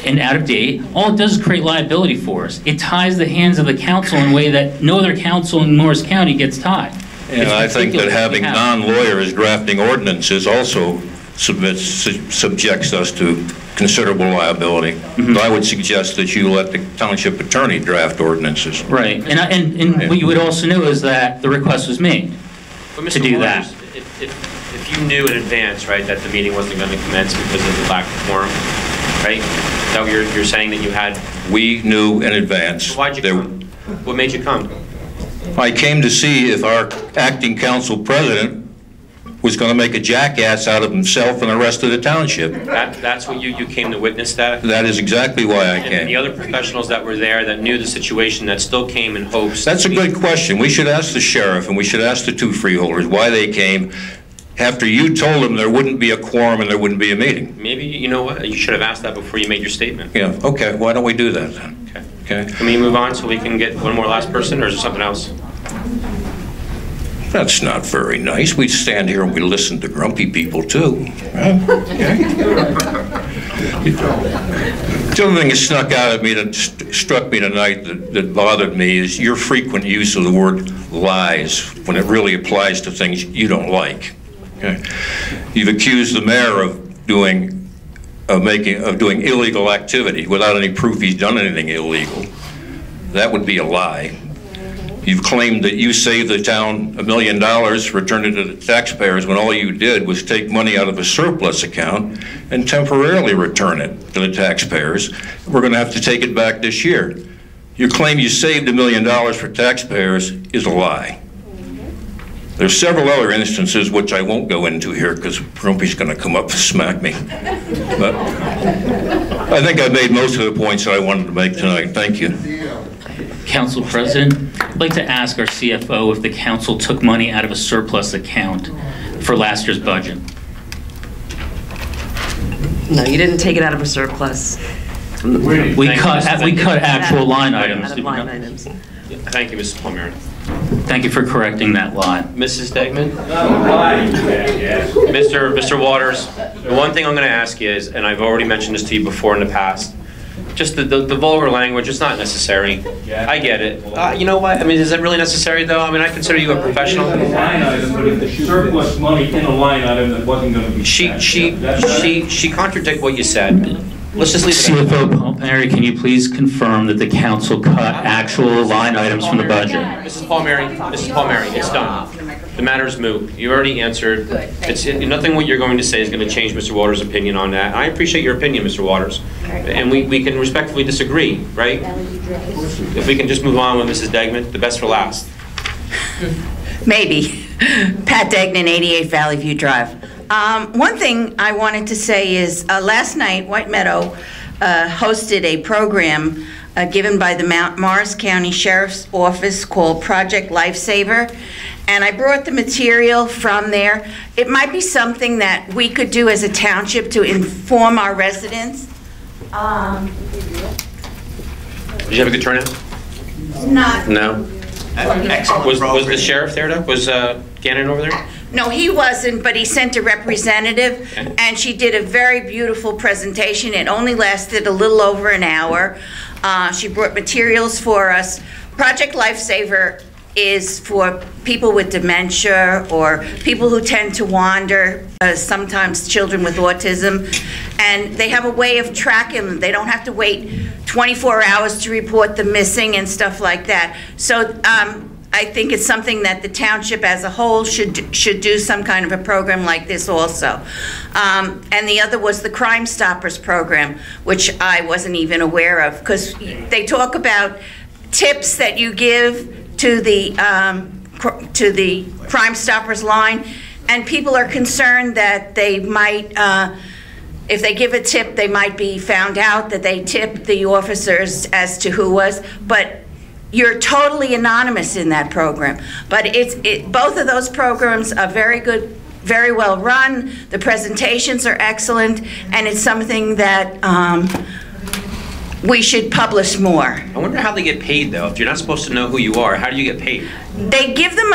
and out of date, all it does is create liability for us. It ties the hands of the council in a way that no other council in Morris County gets tied. And I think that having non-lawyers drafting ordinances also subjects us to considerable liability. So I would suggest that you let the township attorney draft ordinances. Right, and what you would also know is that the request was made to do that. If you knew in advance, right, that the meeting wasn't going to commence because of the lack of quorum, right? Is that what you're saying that you had? We knew in advance. Why'd you come? What made you come? I came to see if our acting council president was going to make a jackass out of himself and the rest of the township. That's what you came to witness that? That is exactly why I And came. the other professionals that were there that knew the situation that still came in hopes. That's a good question. We should ask the sheriff and we should ask the two freeholders why they came after you told them there wouldn't be a quorum and there wouldn't be a meeting. Maybe, you know what, you should have asked that before you made your statement. Yeah, okay, why don't we do that then? Okay. Can we move on so we can get one more last person, or is there something else? That's not very nice. We stand here and we listen to grumpy people too. Right? Okay. The other thing that snuck out at me, that struck me tonight, that bothered me, is your frequent use of the word lies when it really applies to things you don't like. Okay. You've accused the mayor of doing illegal activity without any proof he's done anything illegal. That would be a lie. You've claimed that you saved the town $1 million, returned it to the taxpayers, when all you did was take money out of a surplus account and temporarily return it to the taxpayers. We're going to have to take it back this year. Your claim you saved $1 million for taxpayers is a lie. There's several other instances which I won't go into here because Grumpy's going to come up and smack me. But I think I've made most of the points that I wanted to make tonight. Thank you. Council President, I'd like to ask our CFO if the council took money out of a surplus account for last year's budget. No, you didn't take it out of a surplus. We cut actual line items. Out of line items. Thank you, Mrs. Palmieri. Thank you for correcting that lie. Mrs. Degman? Mr. Waters, the one thing I'm going to ask you is, and I've already mentioned this to you before in the past, just the vulgar language, it's not necessary. I get it. You know what? I mean, is it really necessary, though? I mean, I consider you a professional. Surplus money in a line item that wasn't going to be. She contradicted what you said. Let's just leave it at that. CFO Palmieri, can you please confirm that the council cut actual line items from the budget? Mrs. Palmieri, it's done. The matter's moot. You already answered. Nothing what you're going to say is going to change Mr. Waters' opinion on that. I appreciate your opinion, Mr. Waters. And we can respectfully disagree, right? If we can just move on with Mrs. Degman, the best for last. Maybe. Pat Degnan, 88 Valley View Drive. One thing I wanted to say is last night, White Meadow hosted a program given by the Morris County Sheriff's Office called Project Lifesaver, and I brought the material from there. It might be something that we could do as a township to inform our residents. Did you have a good turnout? Not. No? Was the sheriff there, though? Was Gannon over there? No, he wasn't, but he sent a representative, and she did a very beautiful presentation. It only lasted a little over an hour. She brought materials for us. Project Lifesaver is for people with dementia or people who tend to wander, sometimes children with autism, and they have a way of tracking them. They don't have to wait 24 hours to report them missing and stuff like that. So I think it's something that the township as a whole should do some kind of a program like this also. And the other was the Crime Stoppers program, which I wasn't even aware of, because they talk about tips that you give to the Crime Stoppers line, and people are concerned that they might, if they give a tip, they might be found out that they tipped the officers as to who was, but you're totally anonymous in that program. But both of those programs are very good, very well run. The presentations are excellent, and it's something that we should publish more. I wonder how they get paid, though. If you're not supposed to know who you are, how do you get paid? They give them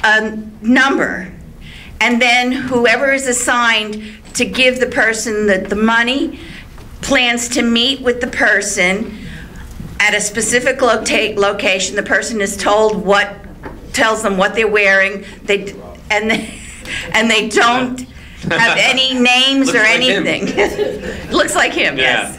a number, and then whoever is assigned to give the person the money plans to meet with the person at a specific location. The person is told tells them what they're wearing, and they don't have any names or anything. Looks like him, yes.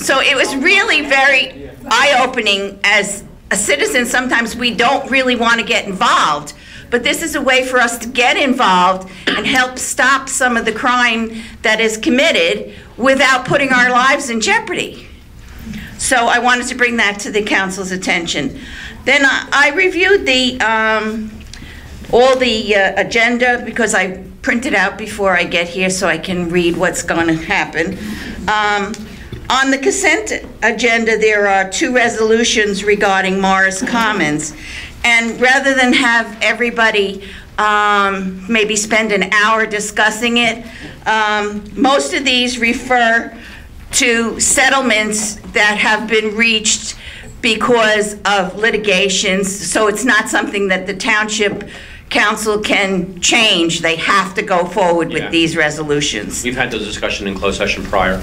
So it was really very eye-opening. As a citizen, sometimes we don't really want to get involved, but this is a way for us to get involved and help stop some of the crime that is committed without putting our lives in jeopardy. So I wanted to bring that to the council's attention. Then I reviewed the all the agenda, because I printed out before I get here so I can read what's going to happen. On the consent agenda, there are 2 resolutions regarding Morris Commons. And rather than have everybody maybe spend an hour discussing it, most of these refer to settlements that have been reached because of litigations. So it's not something that the Township Council can change. They have to go forward with these resolutions. We've had those discussions in closed session prior.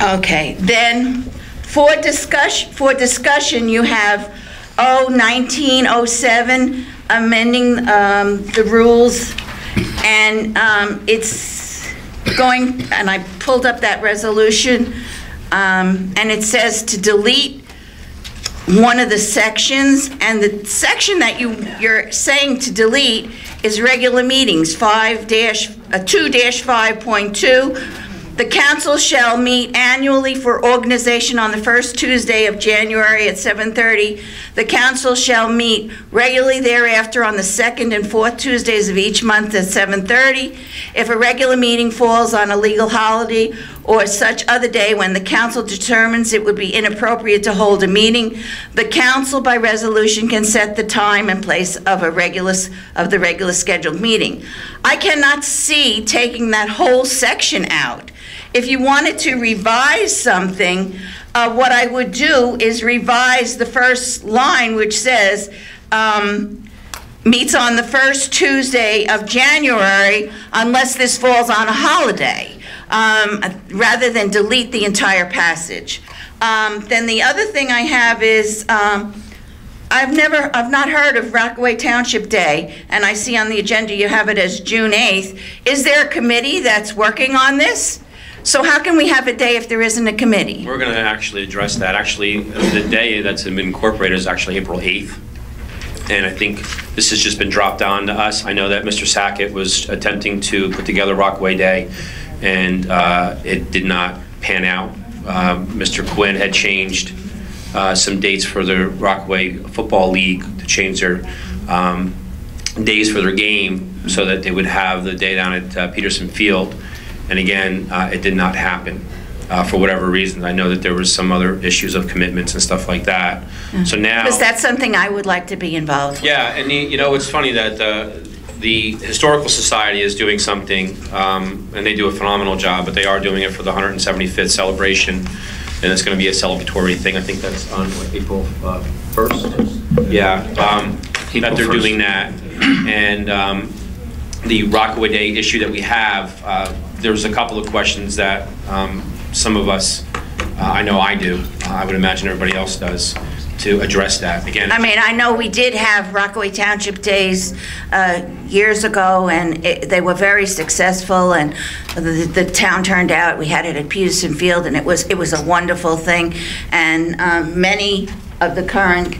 Okay, then for discussion, you have 1907, amending the rules, and it's going, and I pulled up that resolution, and it says to delete one of the sections, and the section that you're saying to delete is regular meetings, 2-5.2. The council shall meet annually for organization on the first Tuesday of January at 7:30. The council shall meet regularly thereafter on the second and fourth Tuesdays of each month at 7:30. If a regular meeting falls on a legal holiday or such other day when the council determines it would be inappropriate to hold a meeting, the council by resolution can set the time and place of the regular scheduled meeting. I cannot see taking that whole section out. If you wanted to revise something, what I would do is revise the first line, which says, meets on the first Tuesday of January unless this falls on a holiday, rather than delete the entire passage. Then the other thing I have is, I've not heard of Rockaway Township Day, and I see on the agenda you have it as June 8th. Is there a committee that's working on this? So how can we have a day if there isn't a committee? We're going to actually address that. Actually, the day that's been incorporated is actually April 8th. And I think this has just been dropped down to us. I know that Mr. Sackett was attempting to put together Rockaway Day, and it did not pan out. Mr. Quinn had changed some dates for the Rockaway Football League to change their days for their game so that they would have the day down at Peterson Field. And again, it did not happen for whatever reason. I know that there was some other issues of commitments and stuff like that. So now, because that's something I would like to be involved with. Yeah, and you know, it's funny that the Historical Society is doing something, and they do a phenomenal job, but they are doing it for the 175th celebration, and it's going to be a celebratory thing. I think that's on what, April 1st? Yeah, that they're doing that. And the Rockaway Day issue that we have, there's a couple of questions that some of us, I know I do, I would imagine everybody else does, to address that. Again, I mean, I know we did have Rockaway Township Days years ago, and they were very successful, and the town turned out. We had it at Peterson Field, and it was a wonderful thing, and many of the current,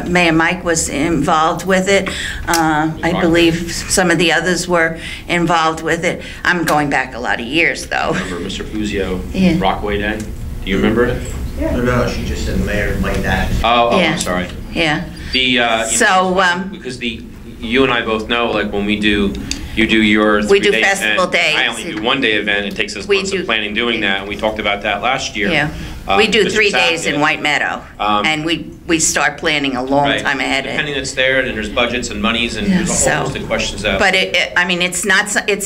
Mayor Mike was involved with it. I believe some of the others were involved with it. I'm going back a lot of years, though. I remember Mr. Fuzio, Yeah. Rockaway Day. Do you remember it? Yeah. No, she just said Mayor Mike that. Oh, Yeah. I'm sorry. Yeah. Because you and I both know, like when you do your We do 3-day festival event, days. I only do 1-day event. It takes us months of planning doing that, and we talked about that last year. Yeah. We do Mr. 3 days Sackett, in White Meadow, and we start planning a long right. time ahead. Depending that's there, and there's budgets and monies, and there's a whole host of questions out. But I mean, it's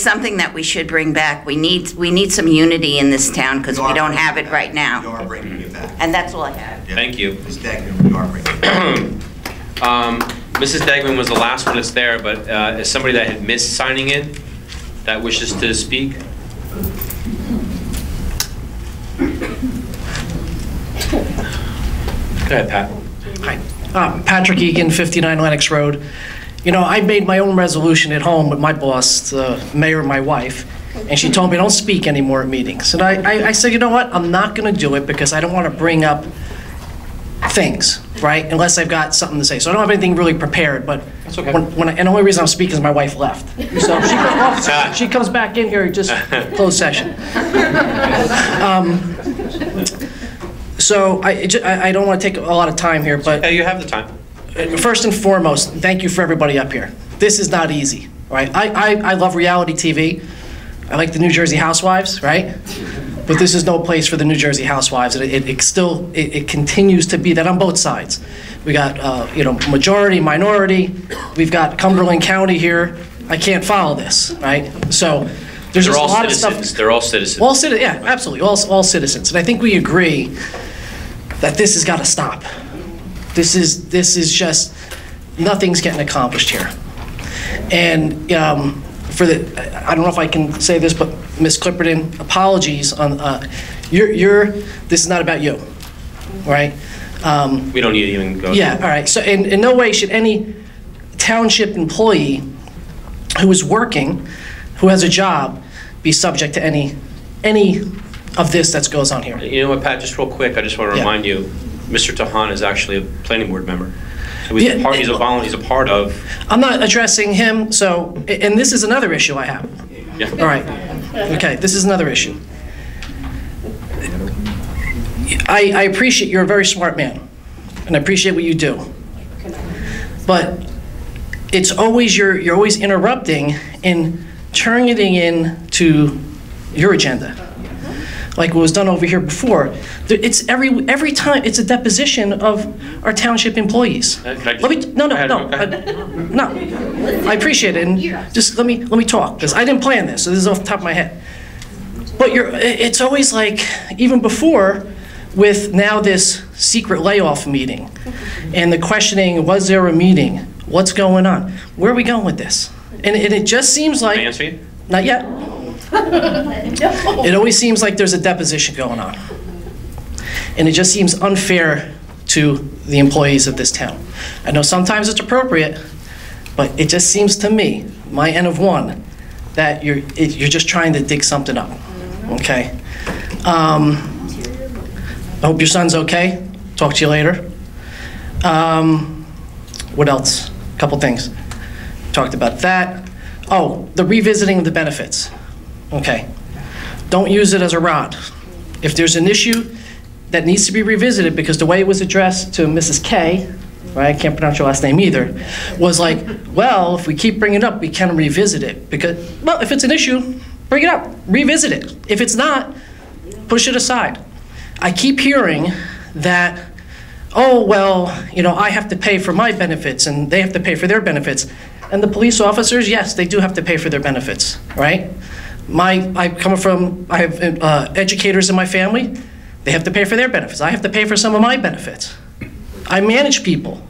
something that we should bring back. We need some unity in this town because we don't have it right now. You are bringing it back. And that's all I have. Thank you. Ms. Degnan, we are bringing it back. Mrs. Degman was the last one that's there, but is somebody that had missed signing in that wishes to speak? Go ahead, Pat. Hi. Patrick Egan, 59 Lennox Road. You know, I made my own resolution at home with my boss, the mayor and my wife, and she told me don't speak anymore at meetings. And I said, you know what, I'm not going to do it because I don't want to bring up things, right, unless I've got something to say. So I don't have anything really prepared, but that's okay. And the only reason I'm speaking is my wife left. So she comes back in here, just closed session. So I don't want to take a lot of time here, but... You have the time. first and foremost, thank you for everybody up here. This is not easy, right? I love reality TV. I like the New Jersey Housewives, right? But this is no place for the New Jersey Housewives. It continues to be that on both sides. We got, majority, minority. We've got Cumberland County here. I can't follow this, right? So there's just a lot of stuff. They're all citizens. All citizens, yeah, absolutely, all citizens. And I think we agree that this has got to stop. This is just, nothing's getting accomplished here. And I don't know if I can say this, but Ms. Clipperton, apologies on, this is not about you, right? We don't need to even go. Yeah, all right, so in no way should any township employee who is working, who has a job, be subject to any of this that goes on here. You know what, Pat, just real quick, I just want to remind you, Mr. Tahan is actually a planning board member. So he's a part of. I'm not addressing him, so, and this is another issue I have. Yeah. All right, okay, this is another issue. I appreciate, you're a very smart man, and I appreciate what you do. But it's always, you're always interrupting and turning it into your agenda, like what was done over here before. It's every time, it's a deposition of our township employees. No. I appreciate it, and just let me talk, because I didn't plan this, so this is off the top of my head. But it's always like, even before, with now this secret layoff meeting, and the questioning, was there a meeting? What's going on? Where are we going with this? And it just seems like... Can I answer you? Not yet. It always seems like there's a deposition going on. And it just seems unfair to the employees of this town. I know sometimes it's appropriate, but it just seems to me, my N of one, that you're just trying to dig something up, okay? I hope your son's okay. Talk to you later. What else? A couple things. Talked about that. Oh, the revisiting of the benefits. Okay. Don't use it as a rod. If there's an issue that needs to be revisited, because the way it was addressed to Mrs. K, right, I can't pronounce your last name either, was like, well, if we keep bringing it up, we can revisit it. Because, well, if it's an issue, bring it up, revisit it. If it's not, push it aside. I keep hearing that, oh, well, I have to pay for my benefits and they have to pay for their benefits. And the police officers, yes, they do have to pay for their benefits, right? I have educators in my family, they have to pay for their benefits. I have to pay for some of my benefits. I manage people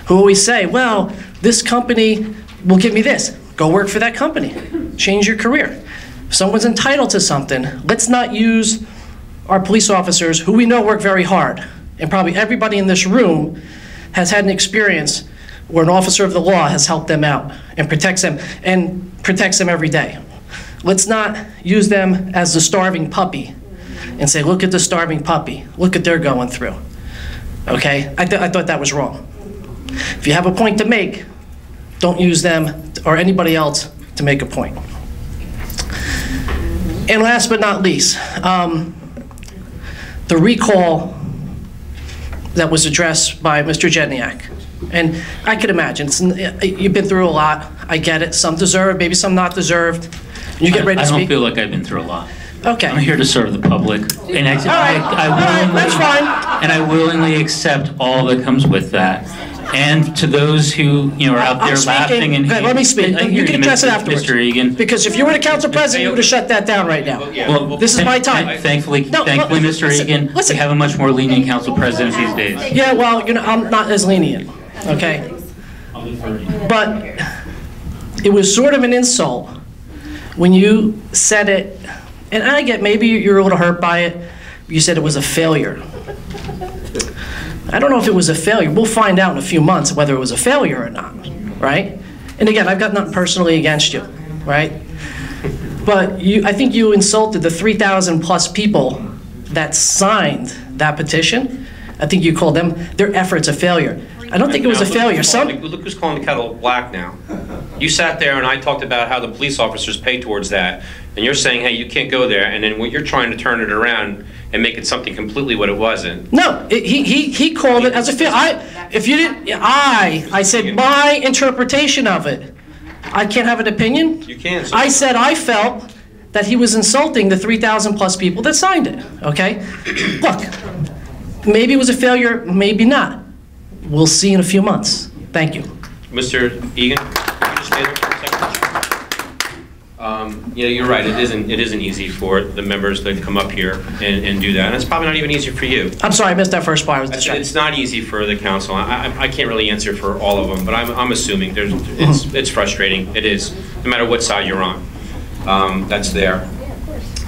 who always say, well, this company will give me this. Go work for that company. Change your career. If someone's entitled to something, let's not use our police officers, who we know work very hard, and probably everybody in this room has had an experience where an officer of the law has helped them out and protects them every day. Let's not use them as the starving puppy and say, look at the starving puppy, look what they're going through. Okay, I thought that was wrong. If you have a point to make, don't use them or anybody else to make a point. And last but not least, the recall that was addressed by Mr. Jedynak. And I could imagine, you've been through a lot, I get it, some deserved, maybe some not deserved. You get ready to speak? I don't feel like I've been through a lot. Okay. I'm here to serve the public. And that's fine. And I willingly accept all that comes with that. And to those who are out there laughing and... Let me speak. You can address it afterwards. Mr. Egan. Because if you were the council president, you would have shut that down right now. Well, this is my time. Thankfully, Mr. Egan, we have a much more lenient council president these days. Yeah, well, I'm not as lenient, okay? But it was sort of an insult when you said it, and I get maybe you're a little hurt by it, you said it was a failure. I don't know if it was a failure. We'll find out in a few months whether it was a failure or not, right? And again, I've got nothing personally against you, right? But I think you insulted the 3,000 plus people that signed that petition. I think you called their efforts a failure. I don't think it was a failure. Look who's calling the kettle black now. You sat there and I talked about how the police officers pay towards that. And you're saying, hey, you can't go there, and then when you're trying to turn it around and make it something completely what it wasn't. No, he called it as a if you didn't, I said my interpretation of it. I can't have an opinion? You can. I said I felt that he was insulting the 3,000 plus people that signed it, okay? Look, maybe it was a failure, maybe not. We'll see in a few months. Thank you. Mr. Egan, can you just stay there for a second? You know, you're right, it isn't easy for the members that come up here and do that, and it's probably not even easier for you. I'm sorry, I missed that first part. I was distracted. It's not easy for the council. I can't really answer for all of them, but I'm assuming it's frustrating. It is, no matter what side you're on. That's there.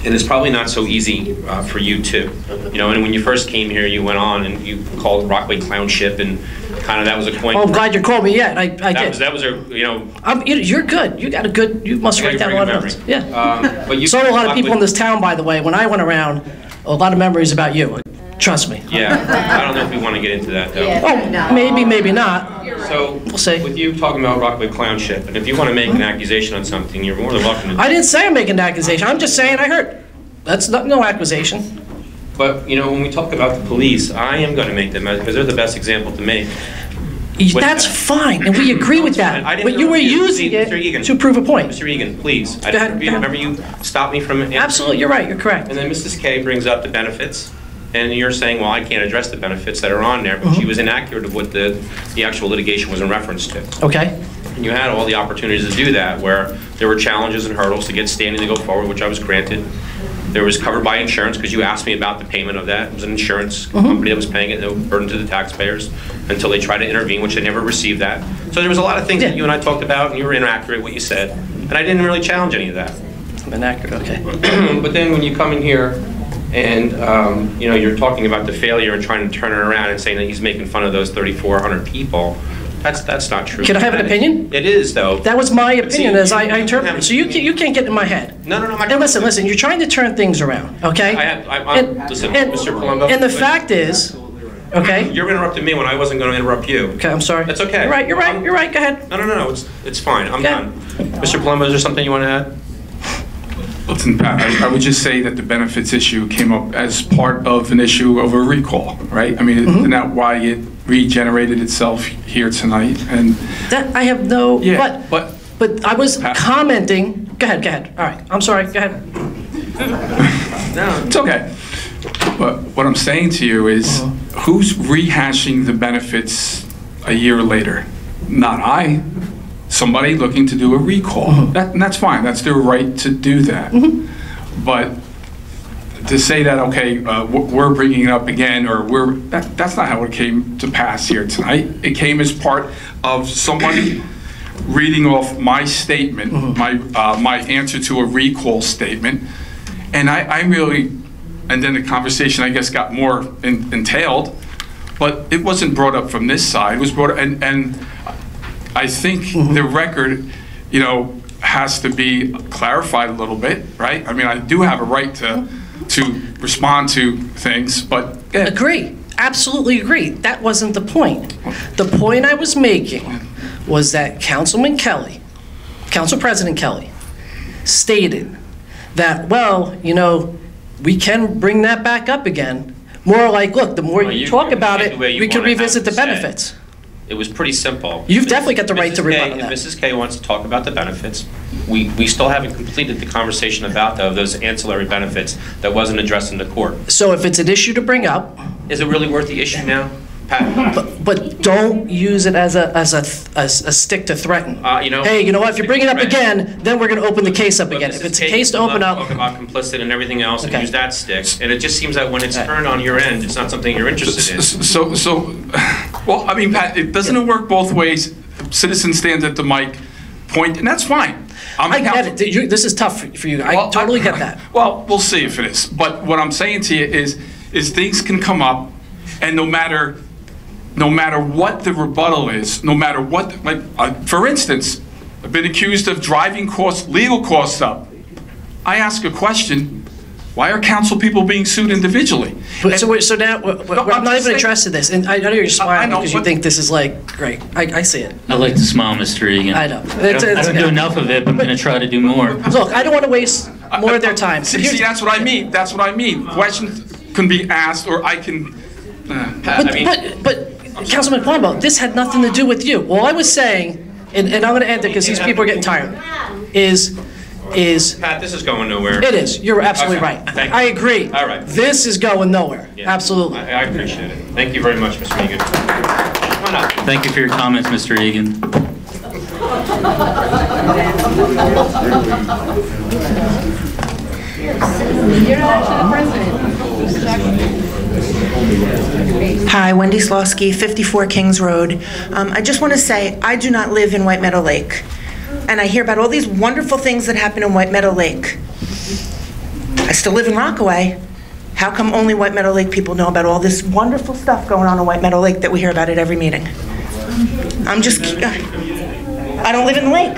And it's probably not so easy for you too. You know, and when you first came here, you went on and you called Rockaway Township, and kind of that was a coin. Oh, I'm glad you called me. Yeah, I did. That was a, you know. You're good. You got a good. You must write down a lot of notes. Yeah. But you so a lot of people in this town, by the way. When I went around, a lot of memories about you. Trust me. Yeah. I don't know if we want to get into that though. Oh, maybe not. So, we'll see. With you talking about Rockaway Township, and if you want to make an accusation on something, you're more than welcome to. I didn't say I'm making an accusation. I'm just saying I heard. That's no accusation. But, you know, when we talk about the police, I am going to make them, because they're the best example to make. That's fine, and we agree with that. But you were using it to prove a point. Mr. Egan, please. Remember you stopped me from answering. Absolutely, you're right, you're correct. And then Mrs. K brings up the benefits, and you're saying, well, I can't address the benefits that are on there, but she was inaccurate of what the actual litigation was in reference to. Okay. And you had all the opportunities to do that, where there were challenges and hurdles to get standing to go forward, which I was granted. There was covered by insurance, because you asked me about the payment of that. It was an insurance company that was paying it, no burden to the taxpayers, until they tried to intervene, which they never received that. So there was a lot of things that you and I talked about, and you were inaccurate what you said, and I didn't really challenge any of that. I'm inaccurate, okay. But then when you come in here and you know, you're talking about the failure and trying to turn it around and saying that he's making fun of those 3,400 people, that's not true. Can I have an opinion? It is, though. That was my opinion as I interpret it. So you can't get in my head. No. And listen, you're trying to turn things around, okay? Listen, Mr. Palumbo. And the fact is, okay? You're interrupting me when I wasn't going to interrupt you. Okay, I'm sorry. That's okay. You're right, go ahead. No, it's fine. I'm done. Mr. Palumbo, is there something you want to add? Listen, Pat, I would just say that the benefits issue came up as part of an issue of a recall, right? I mean, isn't that why it regenerated itself here tonight? And that I have no. Yeah, but I was commenting. Go ahead. All right, I'm sorry. Go ahead. No, it's okay. But what I'm saying to you is, who's rehashing the benefits a year later? Not I. Somebody looking to do a recall. And that's fine. That's their right to do that. But to say that, okay, we're bringing it up again, or that's not how it came to pass here tonight. It came as part of somebody reading off my statement, my answer to a recall statement, and I really, and then the conversation, I guess, got more entailed, but it wasn't brought up from this side. It was brought up, and I think the record, you know, has to be clarified a little bit, right? I mean, I do have a right to respond to things, but agree, absolutely agree. That wasn't the point. The point I was making was that Councilman Kelly, Council President Kelly, stated that, well, you know, we can bring that back up again. More like, look, the more you talk about it, we can revisit the benefits. It was pretty simple. You've definitely got the right to rebut on that. If Mrs. K wants to talk about the benefits, we still haven't completed the conversation about those ancillary benefits that wasn't addressed in the court. So if it's an issue to bring up, is it really worth the issue now, Pat? But don't use it as a stick to threaten. You know, hey, you know what? If you bring it up again, then we're going to open the case up again. If it's a case to open up, talk about complicit and everything else, and use that stick. And it just seems that when it's turned on your end, it's not something you're interested in. So, well, I mean, Pat, it doesn't work both ways. Citizen stands at the mic, point, and that's fine. I get it. This is tough for you. I totally get that. Well, we'll see if it is. But what I'm saying to you is things can come up, and no matter what the rebuttal is, no matter what, for instance, I've been accused of driving costs, legal costs up. I ask a question. Why are council people being sued individually? So now, I'm not even addressing this, and I know you're smiling because you think this is like, great. I see it. I like to smile, Mr. Egan. I know. I don't do enough of it, but I'm going to try to do more. Look, I don't want to waste more of their time. See, that's what I mean. That's what I mean. Questions can be asked, or I can. But Councilman Palumbo, this had nothing to do with you. All I was saying, and I'm going to end it because these people are getting tired, is Pat, this is going nowhere. It is. You're absolutely Okay. right. Thank you. I agree. All right. This is going nowhere. Yeah. Absolutely. I appreciate it. Thank you very much, Mr. Egan. Come on up. Thank you for your comments, Mr. Egan. Hi, Wendy Slosky, 54 Kings Road. I just want to say, I do not live in White Meadow Lake. And I hear about all these wonderful things that happen in White Meadow Lake. I still live in Rockaway. How come only White Meadow Lake people know about all this wonderful stuff going on in White Meadow Lake that we hear about at every meeting? I don't live in the lake.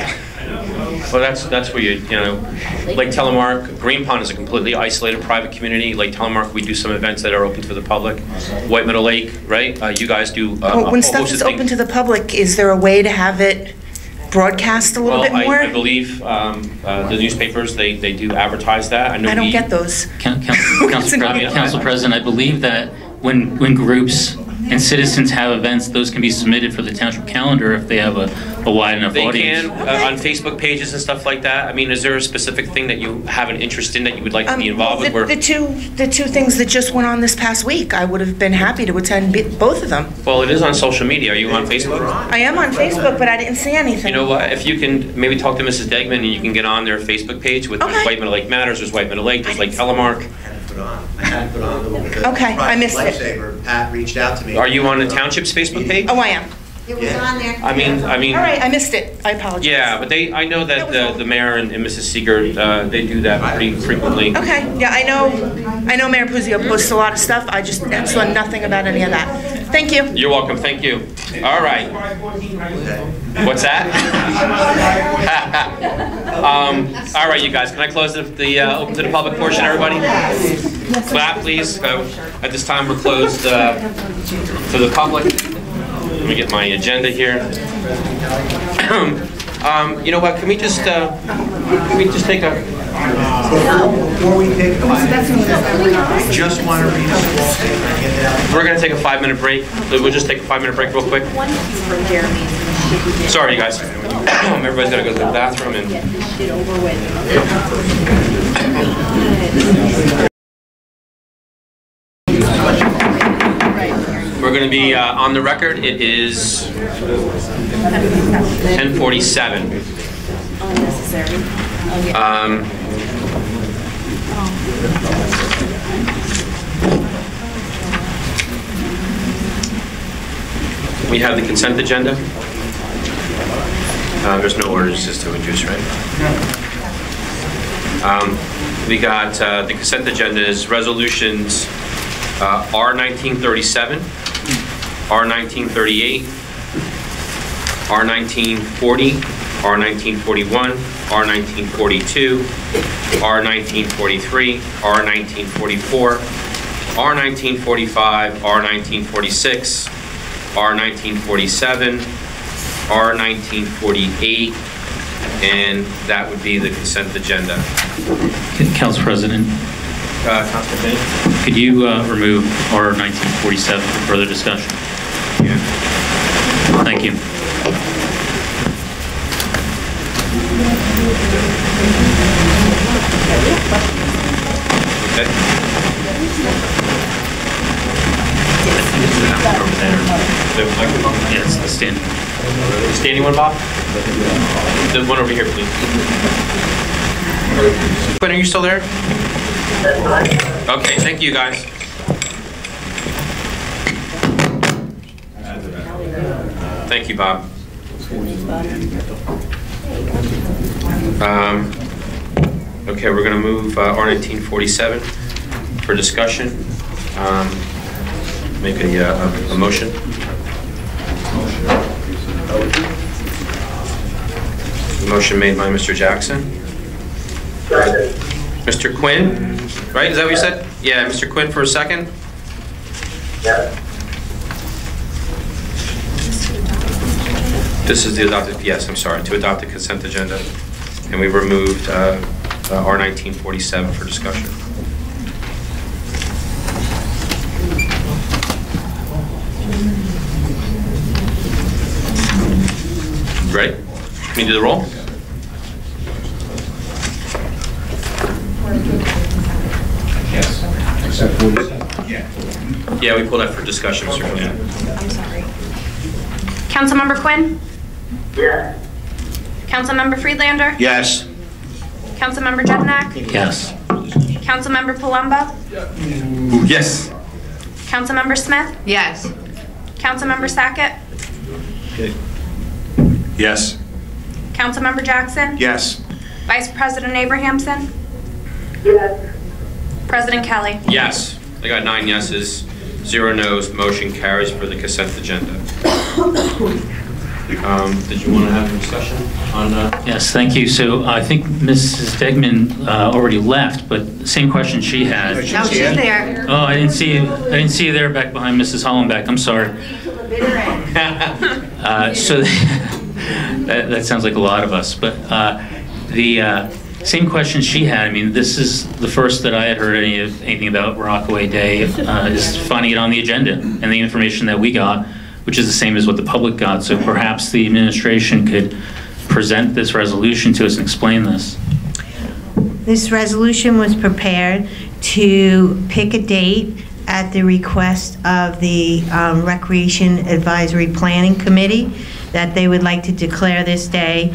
Well, that's where Lake Telemark, Green Pond is a completely isolated private community. Lake Telemark, we do some events that are open to the public. White Meadow Lake, right? You guys do. When stuff is open to the public, is there a way to have it broadcast a little bit more? I believe the newspapers, they do advertise that. I don't get those. Council President, I believe that when groups and citizens have events, those can be submitted for the township calendar if they have a wide enough audience. They can, on Facebook pages and stuff like that. I mean, is there a specific thing that you have an interest in that you would like to be involved with? The two things that just went on this past week, I would have been happy to attend both of them. Well, it is on social media. Are you on Facebook? I am on Facebook, but I didn't see anything. You know what? If you can maybe talk to Mrs. Degman and you can get on their Facebook page with there's White Meadow Lake Matters, there's White Meadow Lake, there's Lake Telemark. I had put on the Okay, I missed it. Lifesaver. Pat reached out to me. Are you on the Township's Facebook page? Oh, I am. It was on there. I mean. All right, I missed it. I apologize. Yeah, but I know that the mayor and Mrs. Seeger, they do that pretty frequently. Okay, yeah, I know Mayor Puzio posts a lot of stuff. I just saw nothing about any of that. Thank you. You're welcome. Thank you. All right. What's that? All right, you guys. Can I close the open to the public portion, everybody? Clap, please. At this time, we're closed to the public. Let me get my agenda here. You know what? Can we just take a... Before we take a just want to read a small statement and get that. We're going to take a 5-minute break. We'll just take a 5-minute break real quick. Sorry, you guys. Everybody's got to go to the bathroom and... We're going to be on the record. It is 10:47. We have the consent agenda. There's no orders just to introduce, right? We got the consent agenda is resolutions R1937, R1938, R1940, R1941, R1942, R1943, R1944, R1945, R1946, R1947, R1948, and that would be the consent agenda. Council President, Councilman Finney? could you remove R1947 for further discussion? Yeah. Thank you. Okay. The microphone? Yes, the standing. The standing one, Bob? The one over here, please. Quinn, are you still there? Okay, thank you, guys. Thank you, Bob. Okay, we're going to move R1947 for discussion. Make a motion. Motion made by Mr. Jackson. Mr. Quinn, right? Is that what you said? Yeah, Mr. Quinn for a second. Yeah. This is the adopted, yes, I'm sorry, to adopt the consent agenda. And we removed R1947 for discussion. Ready? Can you do the roll? Yes. Except 47. Yeah, we pulled that for discussion, sir. Yeah. I'm sorry. Councilmember Quinn? Yes. Councilmember Friedlander? Yes. Councilmember Jedynak? Yes. Councilmember Palumbo? Yes. Councilmember Smith? Yes. Councilmember Sackett? Yes. Councilmember Jackson? Yes. Vice President Abrahamson? Yes. President Kelly? Yes. I got 9 yeses, 0 noes. Motion carries for the consent agenda. Did you want to have a discussion on Yes, thank you. So I think Mrs. Degman already left, but same question she had. No, she's there. Oh, I didn't see you there back behind Mrs. Hollenbeck. I'm sorry. So that sounds like a lot of us, but the same question she had. I mean, this is the first that I had heard anything about Rockaway Day is finding it on the agenda and the information that we got, which is the same as what the public got. So perhaps the administration could present this resolution to us and explain this. This resolution was prepared to pick a date at the request of the Recreation Advisory Planning Committee that they would like to declare this day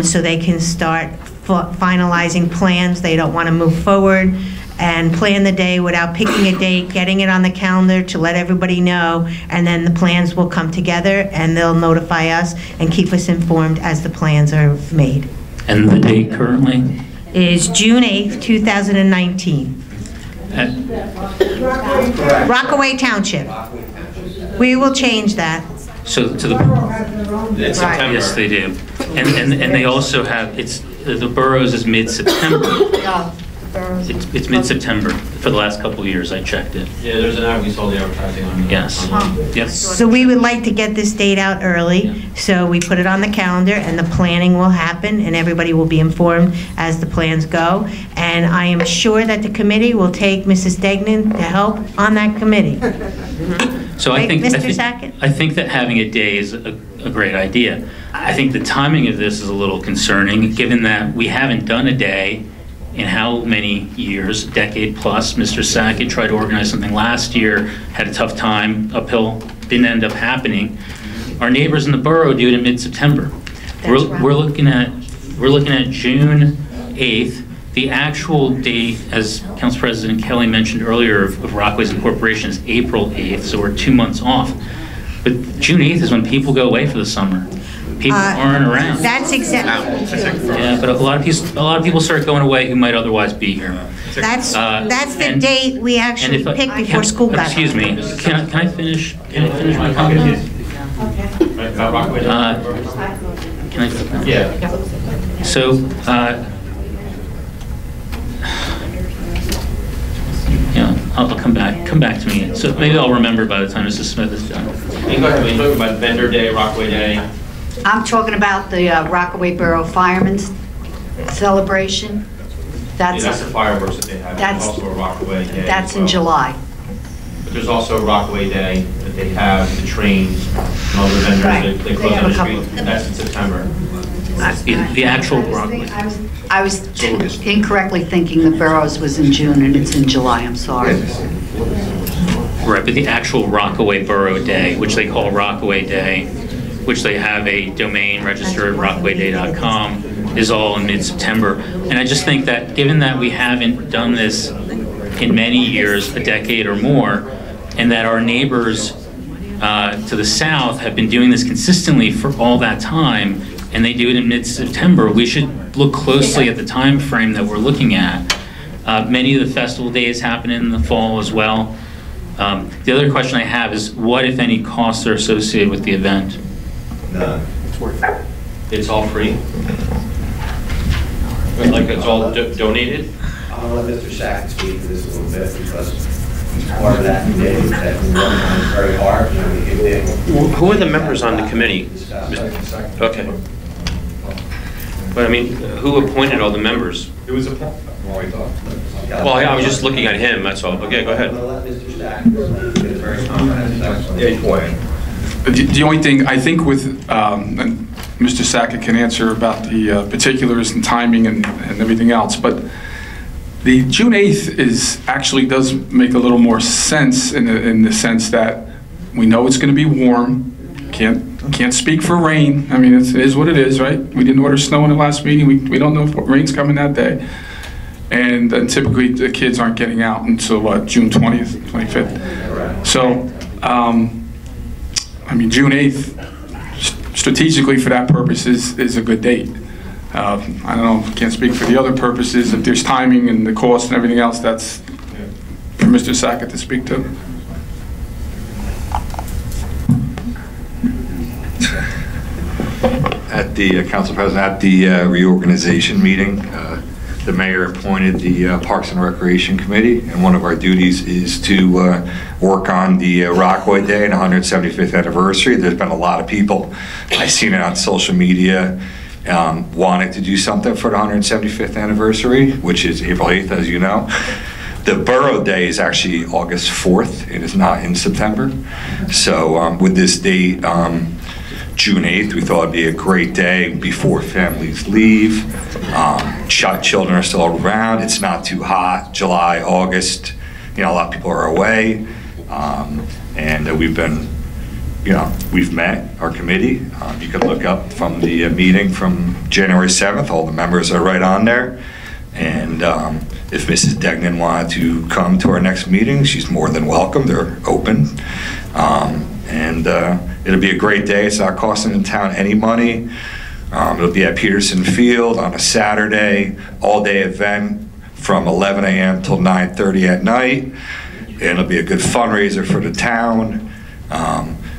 so they can start finalizing plans. They don't want to move forward and plan the day without picking a date, getting it on the calendar to let everybody know, and then the plans will come together and they'll notify us and keep us informed as the plans are made. And the date currently? Is June 8th, 2019. Rockaway Township. We will change that. So to the It's September. Yes, they do, and they also have the boroughs is mid-September. It's mid-September for the last couple of years. I checked it. Yeah, there's an ad, we saw the advertising on. Yes. Yep. So we would like to get this date out early, so we put it on the calendar, and the planning will happen, and everybody will be informed as the plans go. And I am sure that the committee will take Mrs. Degnan to help on that committee. So Right, I think Mr. Sackett? I think that having a day is a great idea. I think the timing of this is a little concerning, given that we haven't done a day in how many years, a decade plus. Mr. Sackett tried to organize something last year, had a tough time, uphill, didn't end up happening. Our neighbors in the borough do it in mid-September. We're looking at June 8th. The actual date, as Council President Kelly mentioned earlier, of Rockaway's incorporation is April 8th, so we're 2 months off. But June 8th is when people go away for the summer. People aren't around. That's exactly. Yeah, but a lot of people start going away who might otherwise be here. That's the date we actually picked before school got Excuse on. me, can I finish? Can I finish my comment? Can I? Yeah. So, yeah, I'll come back to me. So maybe I'll remember by the time Mrs. Smith is done. You go ahead, you're talking about Vendor Day, Rockaway Day. I'm talking about the Rockaway Borough Firemen's celebration. That's the fireworks that they have. There's That's also a Rockaway Day. that's as in well. July. But there's also a Rockaway Day that they have, the trains, and all the vendors, Right. they close They have on a the couple. street. That's in September. The actual Rockaway. I was incorrectly thinking the boroughs was in June and it's in July. I'm sorry. Right, but the actual Rockaway Borough Day, which they call Rockaway Day, which they have a domain registered, rockawayday.com, is all in mid-September. And I just think that given that we haven't done this in many years, a decade or more, and that our neighbors to the south have been doing this consistently for all that time, and they do it in mid-September, we should look closely at the time frame that we're looking at. Many of the festival days happen in the fall as well. The other question I have is, what, if any, costs are associated with the event? None. It's all free? Like it's all donated? I'm going to let Mr. Sackett speak to this a little bit because he's part of that committee that we're working on very hard. Who are the members on the committee? Okay. But I mean, who appointed all the members? It was a... Well, I was just looking at him, that's all. Okay, go ahead. The only thing, I think with, and Mr. Sackett can answer about the particulars and timing and everything else, but the June 8th actually does make a little more sense in the sense that we know it's going to be warm. Can't speak for rain. I mean, it is what it is, right? We didn't order snow in the last meeting. We don't know if rain's coming that day. And then typically the kids aren't getting out until June 20th, 25th. So, I mean, June 8th, strategically for that purpose, is a good date. I don't know, can't speak for the other purposes. If there's timing and the cost and everything else, that's for Mr. Sackett to speak to. At the Council President, at the reorganization meeting, the mayor appointed the Parks and Recreation Committee, and one of our duties is to work on the Rockaway Day and 175th anniversary. There's been a lot of people, I've seen it on social media, wanting to do something for the 175th anniversary, which is April 8th, as you know. The Borough Day is actually August 4th. It is not in September. So with this date, June 8th, we thought it'd be a great day before families leave. Children are still around. It's not too hot. July, August, a lot of people are away. And we've been, we've met our committee. You can look up from the meeting from January 7th. All the members are right on there. And if Mrs. Degnan wanted to come to our next meeting, she's more than welcome. They're open. It'll be a great day. It's not costing the town any money. It'll be at Peterson Field on a Saturday, all-day event from 11 a.m. till 9:30 at night. And it'll be a good fundraiser for the town.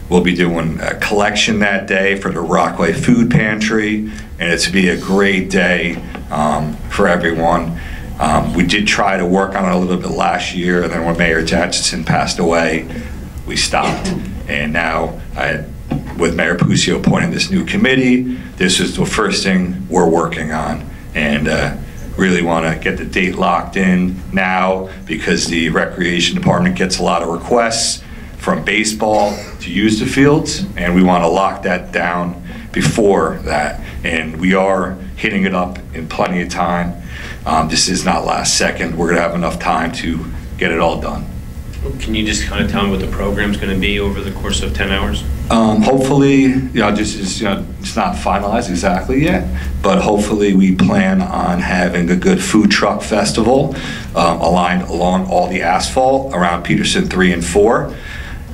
We'll be doing a collection that day for the Rockaway Food Pantry, and it's to be a great day for everyone. We did try to work on it a little bit last year, and then when Mayor Atchison passed away, we stopped. And now, with Mayor Puccio appointing this new committee, this is the first thing we're working on. And really want to get the date locked in now, because the Recreation Department gets a lot of requests from baseball to use the fields, and we want to lock that down before that. And we are hitting it up in plenty of time. This is not last second. We're going to have enough time to get it all done. Can you just kind of tell me what the program's going to be over the course of 10 hours? Hopefully, it's not finalized exactly yet, but hopefully we plan on having a good food truck festival aligned along all the asphalt around Peterson 3 and 4.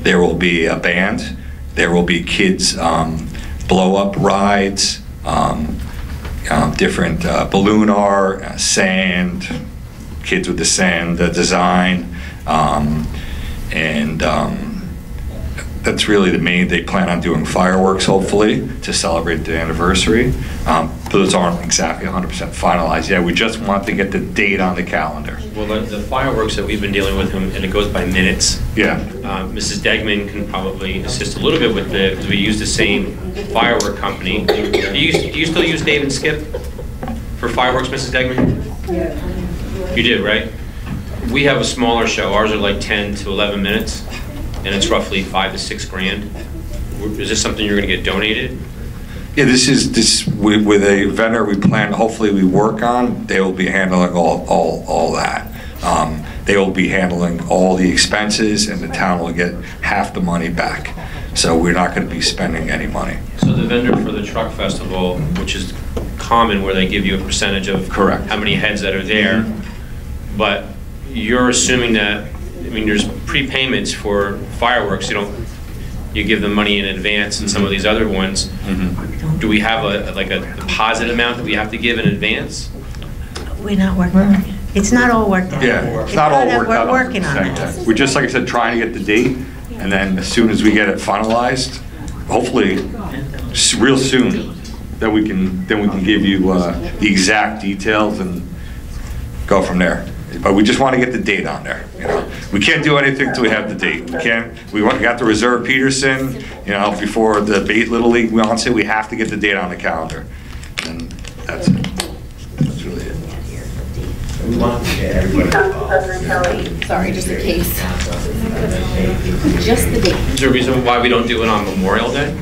There will be a band. There will be kids blow-up rides, different balloon art, sand, kids with the sand design. That's really the main. They plan on doing fireworks, hopefully, to celebrate the anniversary. Those aren't exactly 100% finalized yet. We just want to get the date on the calendar. Well, the fireworks that we've been dealing with, and it goes by minutes. Yeah. Mrs. Degman can probably assist a little bit with it, because we use the same firework company. Do you still use Dave and Skip for fireworks, Mrs. Degman? Yeah. You do, right? We have a smaller show. Ours are like 10 to 11 minutes, and it's roughly $5 to $6 grand. Is this something you're going to get donated? Yeah, this with a vendor we plan. Hopefully, we work on. They will be handling all that. They will be handling all the expenses, and the town will get half the money back. So we're not going to be spending any money. So the vendor for the truck festival, which is common, where they give you a percentage of correct how many heads that are there, but you're assuming that, I mean, there's prepayments for fireworks. You give them money in advance, and some of these other ones. Mm-hmm. Do we have a deposit amount that we have to give in advance? We're not working on it. It's not all worked out. Yeah, it's not all worked out. We're working on it. We're just, like I said, trying to get the date, and then as soon as we get it finalized, hopefully real soon, then we can give you the exact details and go from there. But we just want to get the date on there. We can't do anything until we have the date. We got to reserve Peterson, before the Little League wants it. We have to get the date on the calendar, and That's it. That's really it. We want to get everybody Council President Kelly. Sorry, just in case. Just the date. Is there a reason why we don't do it on Memorial Day?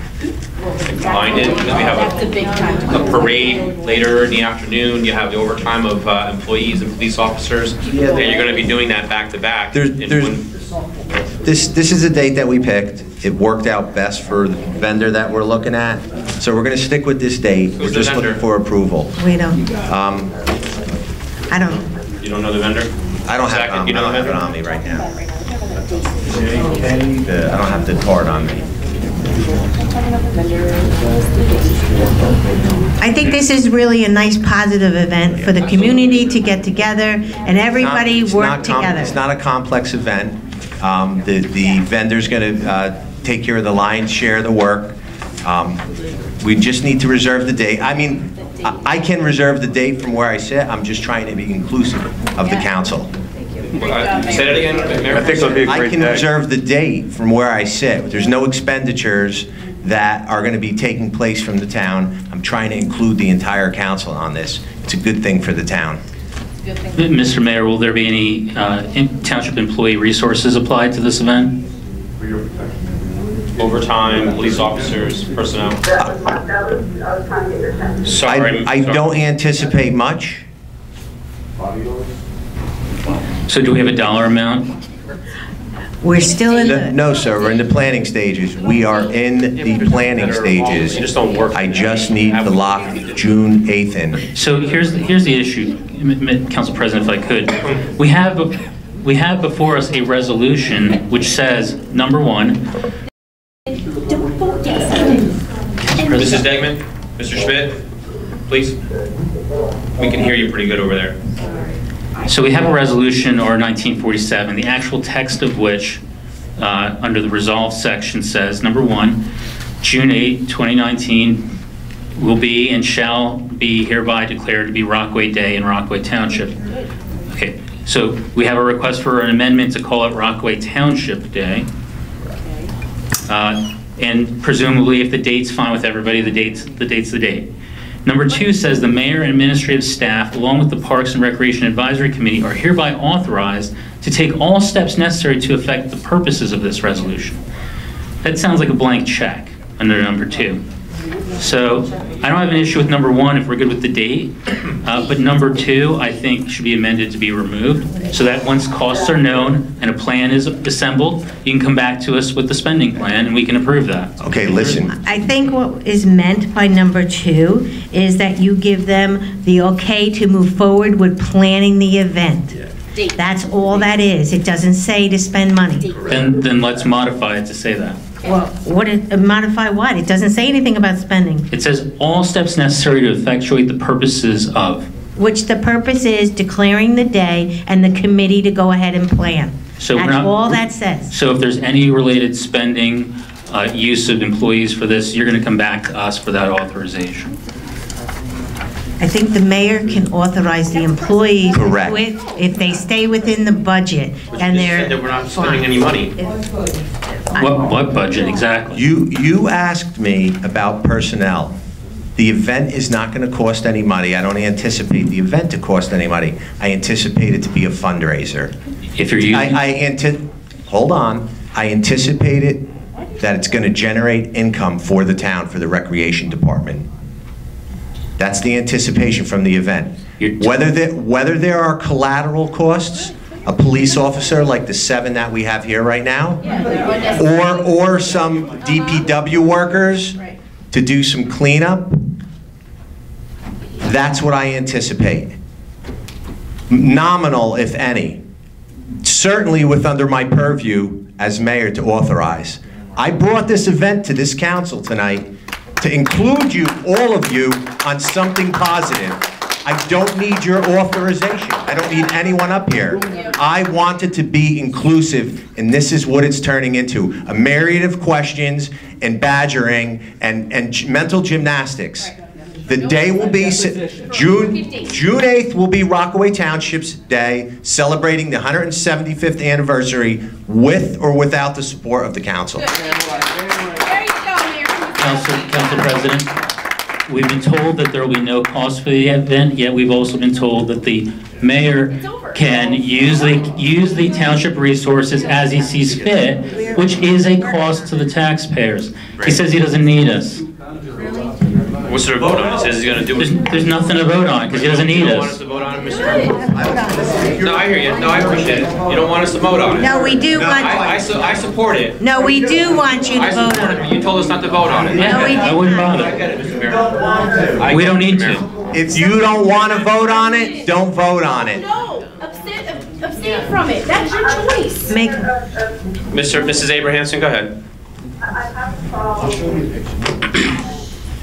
Combine it, because we have That's a big time. a parade later in the afternoon, you have the overtime of employees and police officers, and you're going to be doing that back to back. This is a date that we picked. It worked out best for the vendor that we're looking at. So we're going to stick with this date. We're just looking for approval. We don't. I don't. You don't know the vendor? I don't have it on me right now. I don't have the card on me. I think this is really a nice positive event for the community to get together and everybody work together. It's not a complex event. The vendor's going to take care of the lion's share of the work. We just need to reserve the date. I mean, I can reserve the date from where I sit. I'm just trying to be inclusive of the council. Say that again, Mayor? I think it'll be a great I can day. reserve the date from where I sit. There's no expenditures that are going to be taking place from the town. I'm trying to include the entire council on this. It's a good thing for the town. Mr. Mayor, will there be any township employee resources applied to this event? Overtime, police officers, personnel. Sorry. I don't anticipate much. So do we have a dollar amount? We're still in the... No, sir, we're in the planning stages. We are in the planning stages. You just don't work. I just need to lock June 8th in. So here's the issue, Council President, if I could. We have before us a resolution which says, number one... Mrs. Degman, Mr. Schmidt, please. We can hear you pretty good over there. So we have a resolution, or 1947, the actual text of which, under the resolve section, says, number one, June 8, 2019 will be and shall be hereby declared to be Rockaway Day in Rockaway Township. Okay, so we have a request for an amendment to call it Rockaway Township Day. And presumably, if the date's fine with everybody, the date's the date. Number two says the mayor and administrative staff, along with the Parks and Recreation Advisory Committee, are hereby authorized to take all steps necessary to effect the purposes of this resolution. That sounds like a blank check under number two. So I don't have an issue with number one if we're good with the date, but number two I think should be amended to be removed so that once costs are known and a plan is assembled, you can come back to us with the spending plan and we can approve that. Okay, listen. I think what is meant by number two is that you give them the okay to move forward with planning the event. That's all that is. It doesn't say to spend money. Then let's modify it to say that. Well, modify what? It doesn't say anything about spending. It says all steps necessary to effectuate the purposes of. Which the purpose is declaring the day and the committee to go ahead and plan. So that's all that says. So if there's any related spending, use of employees for this, you're going to come back to us for that authorization. I think the mayor can authorize the employees to do it if they stay within the budget and they're... Said that we're not spending any money. What budget exactly? You asked me about personnel. The event is not going to cost any money. I don't anticipate the event to cost any money. I anticipate it to be a fundraiser. If you're using... Hold on. I anticipated that it's going to generate income for the town, for the recreation department. That's the anticipation from the event. Whether there are collateral costs, a police officer like the 7 that we have here right now, or some DPW workers to do some cleanup, that's what I anticipate. Nominal, if any. Certainly with under my purview as mayor to authorize. I brought this event to this council tonight to include you, all of you, on something positive. I don't need your authorization. I don't need anyone up here. I want it to be inclusive, and this is what it's turning into. A myriad of questions and badgering and mental gymnastics. The day will be, June 8th will be Rockaway Township's day, celebrating the 175th anniversary with or without the support of the council. Council President, We've been told that there will be no cost for the event, yet we've also been told that the mayor can use the township resources as he sees fit, which is a cost to the taxpayers. He says he doesn't need us. What's there a vote on? He says he's going to do it. There's nothing to vote on because he doesn't need You don't want us us. to vote on it, Mr. No, I hear you. No, I appreciate it. You don't want us to vote on it. No, we do want. I support it. No, we do want you to I vote support on it, it. but you told us not to vote on it. No, we I wouldn't I bother. get it, Mr. Mayor. We don't need to. If you don't want to vote on it, don't vote on it. No, abstain from it. That's your choice. Make. Mrs. Abrahamson, go ahead. I have a problem. I'll show you a picture.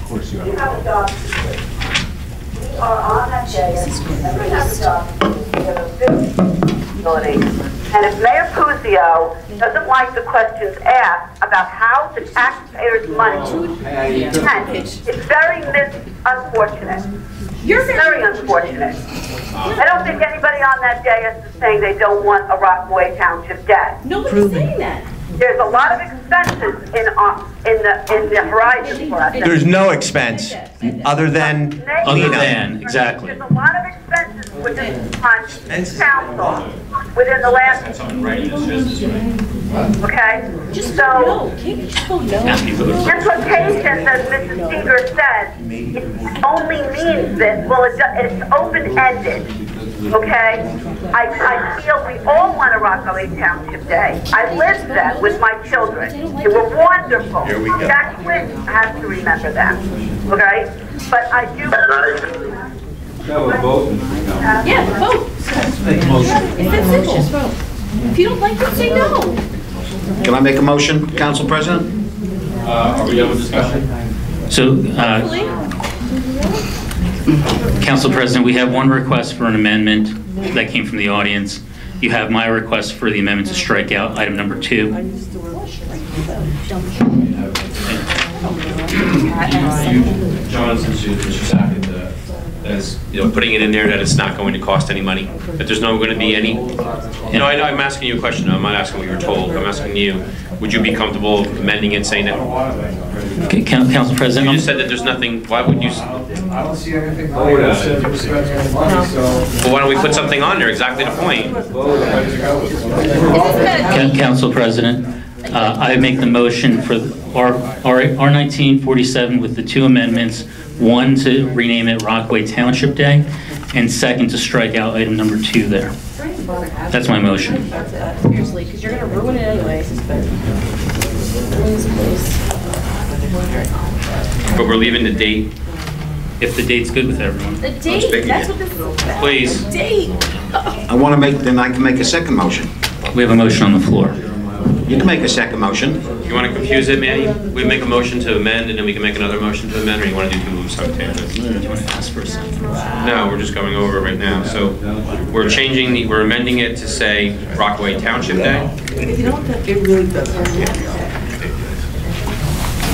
Of course you have. We have a job to do. We are on that day, and we have a job to do. And if Mayor Puccio doesn't like the questions asked about how the taxpayers' money is spent, it's very unfortunate. You're very unfortunate. I don't think anybody on that day is saying they don't want a Rockaway Township day. Nobody's saying that. There's a lot of expenses in the horizon for us. There's no expense other than exactly. There's a lot of expenses within council within the last. Okay, so implications, as Mrs. Seeger said, it only means that it's open-ended. Okay, I feel we all want a Rockaway Township Day. I lived them with my children. They were wonderful. Jack Quinn has to remember them. Okay, but I do. Yeah, vote. It's that simple. If you don't like it, say no. Can I make a motion, Council President? Are we done with discussion? So, Council President, we have one request for an amendment that came from the audience. You have my request for the amendment to strike out item number 2. John, since you seconded as putting it in there that it's not going to cost any money, that there's no going to be any. No, I'm asking you a question. I'm not asking what you were told. I'm asking you. Would you be comfortable amending it, saying that? Okay, Council President, you just said that there's nothing. Why would you? I don't see anything wrong with it. We're spending money, so. Well, why don't we put something on there? Exactly the point. Council President, I make the motion for R1947 with the 2 amendments. 1, to rename it Rockaway Township Day, and 2nd, to strike out item number 2 there. That's my motion. Seriously, because you're going to ruin it anyway. But we're leaving the date. If the date's good with everyone. The date, that's what this is about. Please. The date. I want to make, then I can make a second motion. We have a motion on the floor. You can make a second motion. You want to confuse it, Manny? We make a motion to amend, and then we can make another motion to amend, or you want to do 2 simultaneous? Do you want to ask for a second? No, we're just going over it right now. So we're we're amending it to say Rockaway Township Day. You know what, it really doesn't.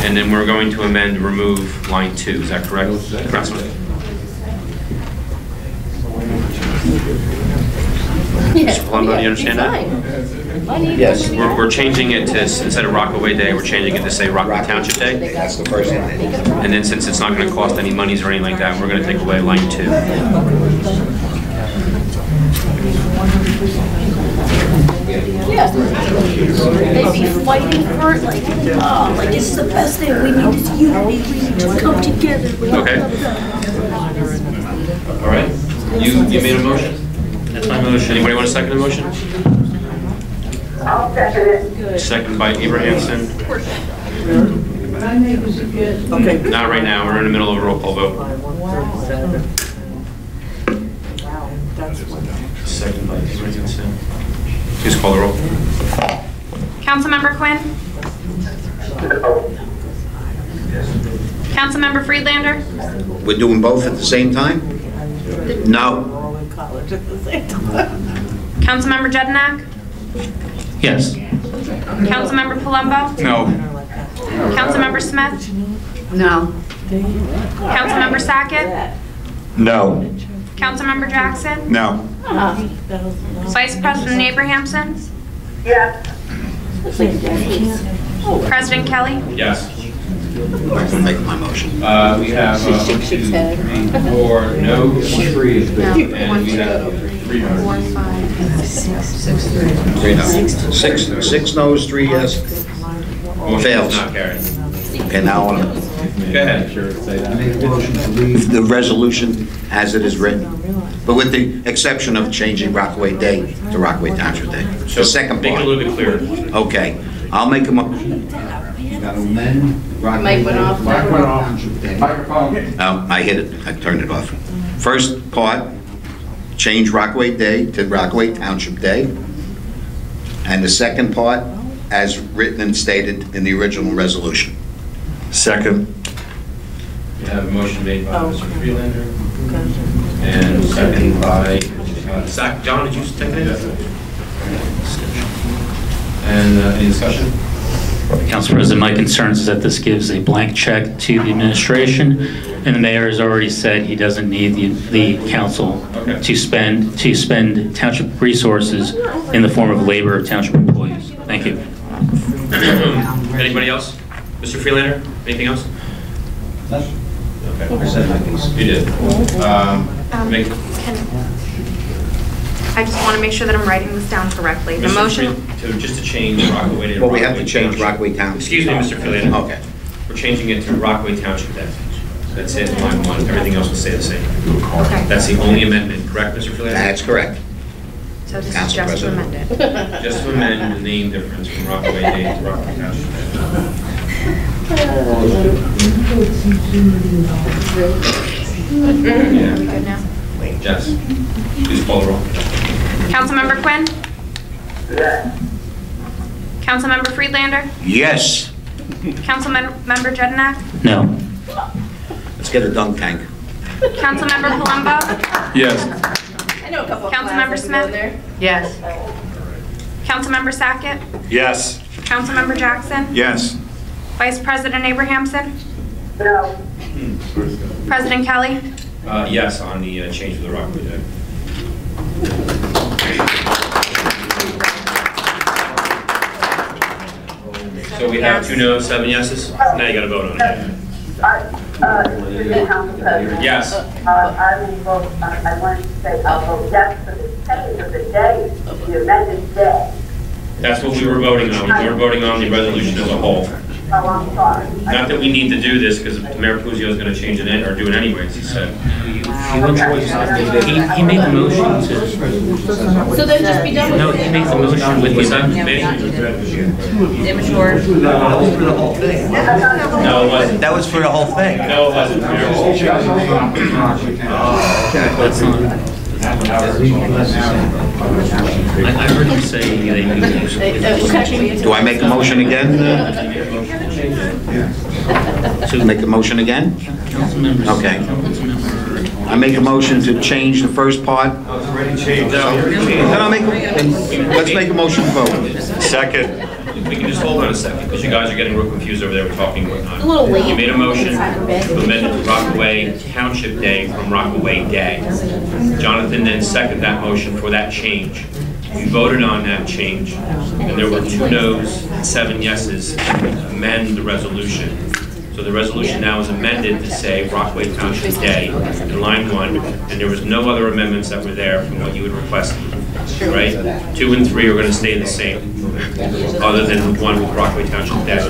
And then we're going to amend, remove line 2. Is that correct? Councilman? Mr. Palumbo, do you understand that? Yes. We're changing it to, instead of Rockaway Day, we're changing it to say Rockaway Township Day. That's the first thing. And then since it's not going to cost any monies or anything like that, we're going to take away line 2. Yeah. They'd be fighting for it like this is the best thing. We need this unity. We need to come together. Okay. All right. You made a motion? That's my motion. Anybody want to second the motion? I'll second it. Second by Abrahamson. Okay. Not right now. We're in the middle of a roll call vote. Second by Abrahamson. Please call the roll. Councilmember Quinn? Councilmember Friedlander? We're doing both at the same time? No. Councilmember Jedynak? Yes. Councilmember Palumbo? No. Councilmember Smith? No. Councilmember Sackett? No. Councilmember Jackson? No. Vice President Abrahamson? Yes. President Kelly? Yes. Make my motion. We have 1, 2, 3, 4 no's, and we have 3 no's. 4, 5, 6, 3 no's. 6 no's, 3 yes. Motion Fails. is not carried. Okay, now Go ahead. the resolution as it is written, but with the exception of changing Rockaway Day to Rockaway Township Day. The second Make it a part. little bit clearer. Okay, I'll make a motion. Mike went off. Oh, I hit it. I turned it off. First part, change Rockaway Day to Rockaway Township Day. And the second part, as written and stated in the original resolution. Second. We have a motion made by Mr. Freelander and second by Zach. John, did you second it? And any discussion? Council President, my concerns is that this gives a blank check to the administration, and the mayor has already said he doesn't need the council to spend township resources in the form of labor of township employees. Thank you. Anybody else? Mr. Freelander, anything else? Okay. I said my piece. You did. I just want to make sure that I'm writing this down correctly. The motion, Just to change Rockaway to Well, we have to Rockaway change Township. Rockaway Township. Excuse me, Mr. Freelander. Okay. We're changing it to Rockaway Township Day. That's it, line 1. Everything else will stay the same. Okay. That's the only amendment, correct, Mr. Freelander? That's correct. so this is Council just to President. amend it. Just to amend the name difference from Rockaway Day to Rockaway Township Day. Are we good now? Jess, please call the roll. Councilmember Quinn? Yes. Councilmember Friedlander? Yes. Councilmember Jedynak? No. Let's get a dunk tank. Councilmember Palumbo? Yes. I know a couple of Councilmember classes that go Smith? there. Yes. Councilmember Sackett? Yes. Councilmember Jackson? Yes. Vice President Abrahamson? No. President Kelly? Yes, on the change for the Rockaway Day. So we have 2 no's, 7 yeses. Now you got to vote on it. Mr. Council President. Yes. I will vote, I wanted to say, I'll vote yes for the change of the day, the amended day. That's what we were voting on. We were voting on the resolution as a whole. Oh, I'm sorry. Not that we need to do this, because Mayor Puzio is going to change it, or do it anyways, he said. He made the motion to... So then just be done with it. No, he made the motion with What's that? the... Immature. No, it wasn't. That was for the whole thing. No, it wasn't. I heard him say that Do I make a motion again? Make a motion again? Okay. I make a motion to change the first part. Then I'll make, let's make a motion to vote. Second. We can just hold on a second, because you guys are getting real confused over there, we're talking and whatnot. A little late. You made a motion to amend it to Rockaway Township Day from Rockaway Day. Jonathan then seconded that motion for that change. We voted on that change, and there were 2 no's and 7 yeses to amend the resolution. So the resolution now is amended to say Rockaway Township Day in line 1, and there was no other amendments that were there from what you had requested. Right? 2 and 3 are going to stay the same, other than 1 with Rockaway Township Day.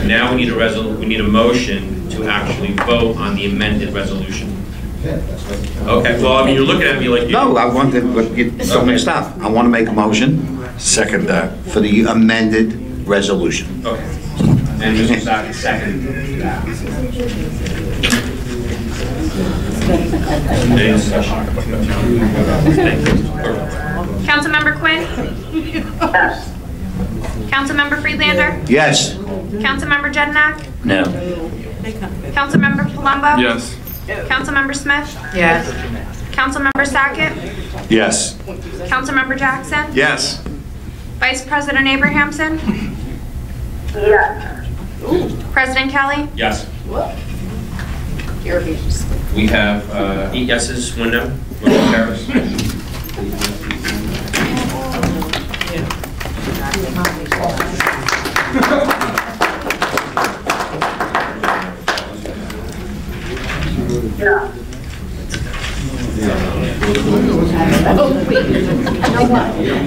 Now we need a motion to actually vote on the amended resolution. Okay, well, I mean, you're looking at me like you... No, I want to get so mixed up. I want to make a motion. Second that. For the amended resolution. Okay. And Mr. Sackett seconded that. Any discussion? Councilmember Quinn? Yes. Councilmember Friedlander? Yes. Councilmember Jedynak? No. Councilmember Palumbo? Yes. Councilmember Smith? Yes. Councilmember Sackett? Yes. Councilmember Jackson? Yes. Vice President Abrahamson? Yes. President Kelly? Yes. We have 8 yeses, 1 no. Motion carries.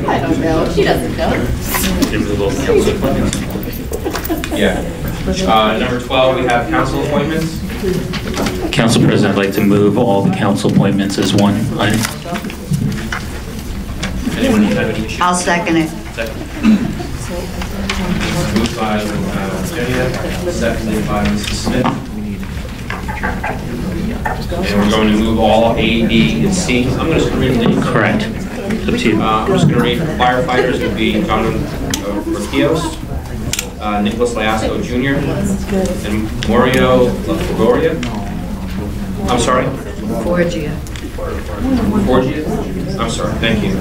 I don't know. She doesn't know. Yeah. Number 12, we have council appointments. Council President, I'd like to move all the council appointments as one item. Anyone have any issues? I'll second it. Moved by Jedynak, seconded by Mrs. Smith. And we're going to move all A, B, and C. I'm just going to read the names. Correct. Up to you. I'm just going to read firefighters would be John Rapios, Nicholas Layasco Jr., and Mario LaFogoria. I'm sorry? Forgia. Forgia? I'm sorry, thank you.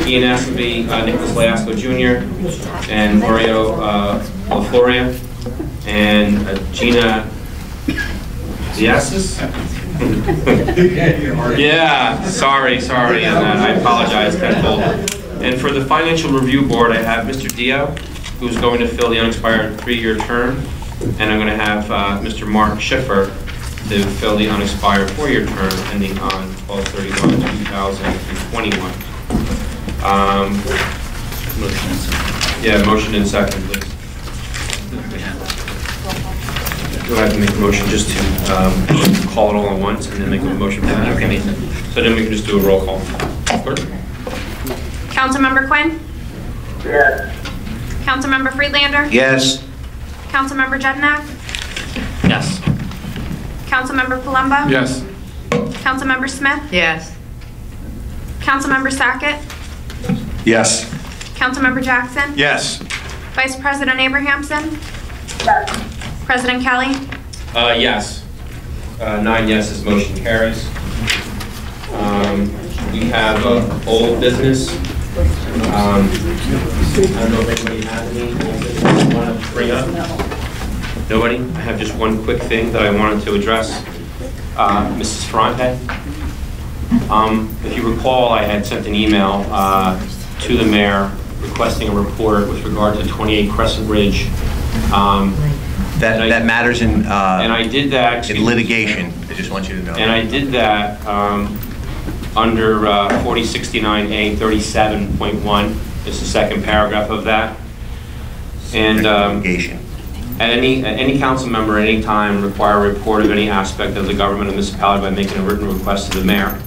Ian Assenby, Nicholas Layasco Jr., and Mario LaFloria, and Gina Diasis? Yeah, sorry, and I apologize tenfold. And for the Financial Review Board, I have Mr. Dio, who's going to fill the unexpired 3-year term, and I'm going to have Mr. Mark Schiffer to fill the unexpired 4-year term ending on 12/31/2021. Yeah, motion and second, please. Do I have to make a motion just to call it all at once and then make a motion for that? Okay. So then we can just do a roll call. Clerk? Councilmember Quinn? Yes. Councilmember Friedlander? Yes. Councilmember Jedynak? Yes. Councilmember Palumbo? Yes. Councilmember Smith? Yes. Councilmember Sackett? Yes. Councilmember Jackson? Yes. Vice President Abrahamson? Yes. President Kelly? Yes. 9 yeses, motion carries. We have old business. I don't know if anybody has any old business they want to bring up. Nobody? I have just one quick thing that I wanted to address. Mrs. Ferrante. If you recall, I had sent an email to the mayor requesting a report with regard to 28 Crescent Ridge. That matters in and I did that in litigation. I just want you to know. And I did that under 4069A 37.1. It's the second paragraph of that. And litigation. At any council member at any time require a report of any aspect of the government or municipality by making a written request to the mayor.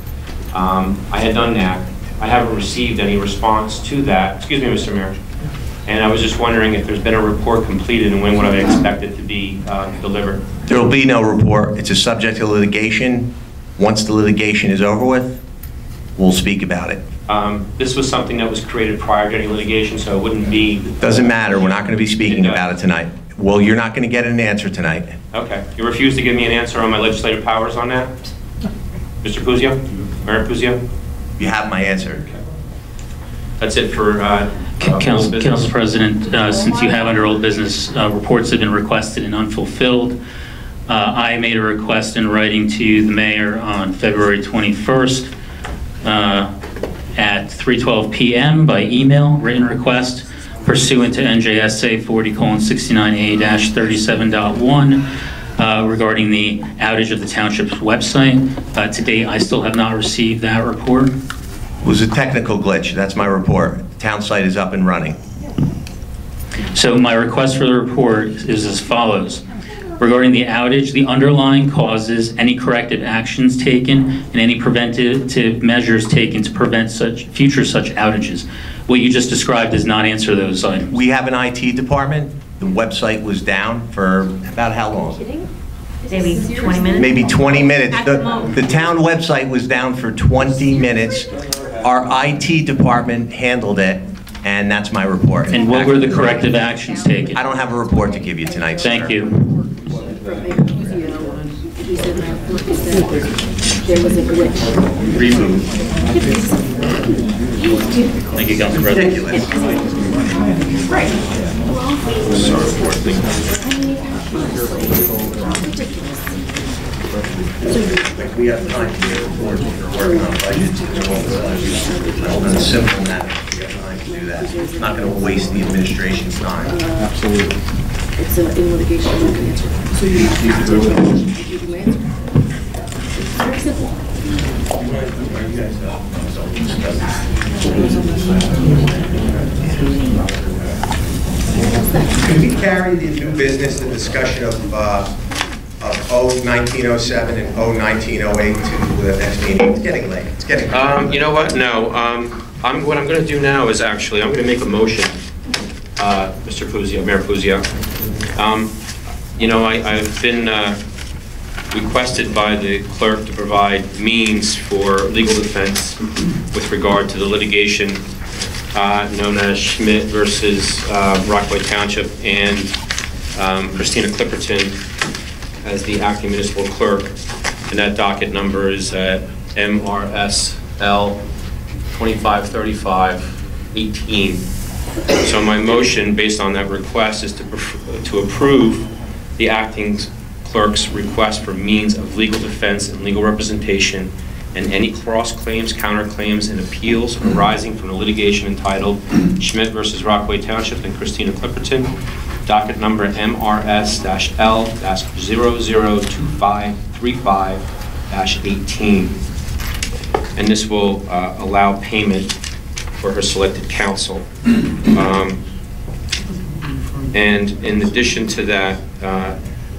I had done that. I haven't received any response to that. Excuse me, Mr. Mayor. And I was just wondering if there's been a report completed and when would I expect it to be delivered? There will be no report. It's a subject to litigation. Once the litigation is over with, we'll speak about it. This was something that was created prior to any litigation, so it wouldn't be... Doesn't matter. We're not going to be speaking about it tonight. Well, you're not going to get an answer tonight. Okay. You refuse to give me an answer on my legislative powers on that? Mr. Puzio? Mayor Puzio? You have my answer. Okay. That's it for Council President, since you have under old business, reports have been requested and unfulfilled. I made a request in writing to the mayor on February 21st at 3:12 p.m. by email, written request pursuant to NJSA 40:69A-37.1 regarding the outage of the township's website. To date, I still have not received that report. It was a technical glitch. That's my report. The town site is up and running. So my request for the report is as follows. Regarding the outage, the underlying causes, any corrective actions taken, and any preventative measures taken to prevent future such outages. What you just described does not answer those items. We have an IT department. The website was down for about how long? Maybe 20 minutes? Maybe 20 minutes. The town website was down for 20 minutes. Our IT department handled it, and that's my report. And what were the corrective actions taken? I don't have a report to give you tonight, sir. Thank you. There was a glitch. Remove. Thank you, Council President. Right. We have time to get reports when we're working on budgets. It's a simple matter. We have time to do that. It's not going to waste the administration's time. Absolutely. It's in litigation. So you need to go with it. It's very simple. Could we carry the new business, the discussion of 1907 and 1908 to the next meeting? It's getting late. It's getting late. You know what? No. What I'm going to do now is actually, I'm going to make a motion, Mr. Puzio, Mayor Puzio. You know, I've been requested by the clerk to provide means for legal defense with regard to the litigation known as Schmidt versus Rockaway Township, and Christina Clipperton as the acting municipal clerk, and that docket number is MRSL 2535-18. So my motion, based on that request, is to approve the acting clerk's request for means of legal defense and legal representation and any cross-claims, counterclaims, and appeals arising from the litigation entitled Schmidt versus Rockaway Township and Christina Clipperton, docket number MRS-L-002535-18. And this will allow payment for her selected counsel. And in addition to that,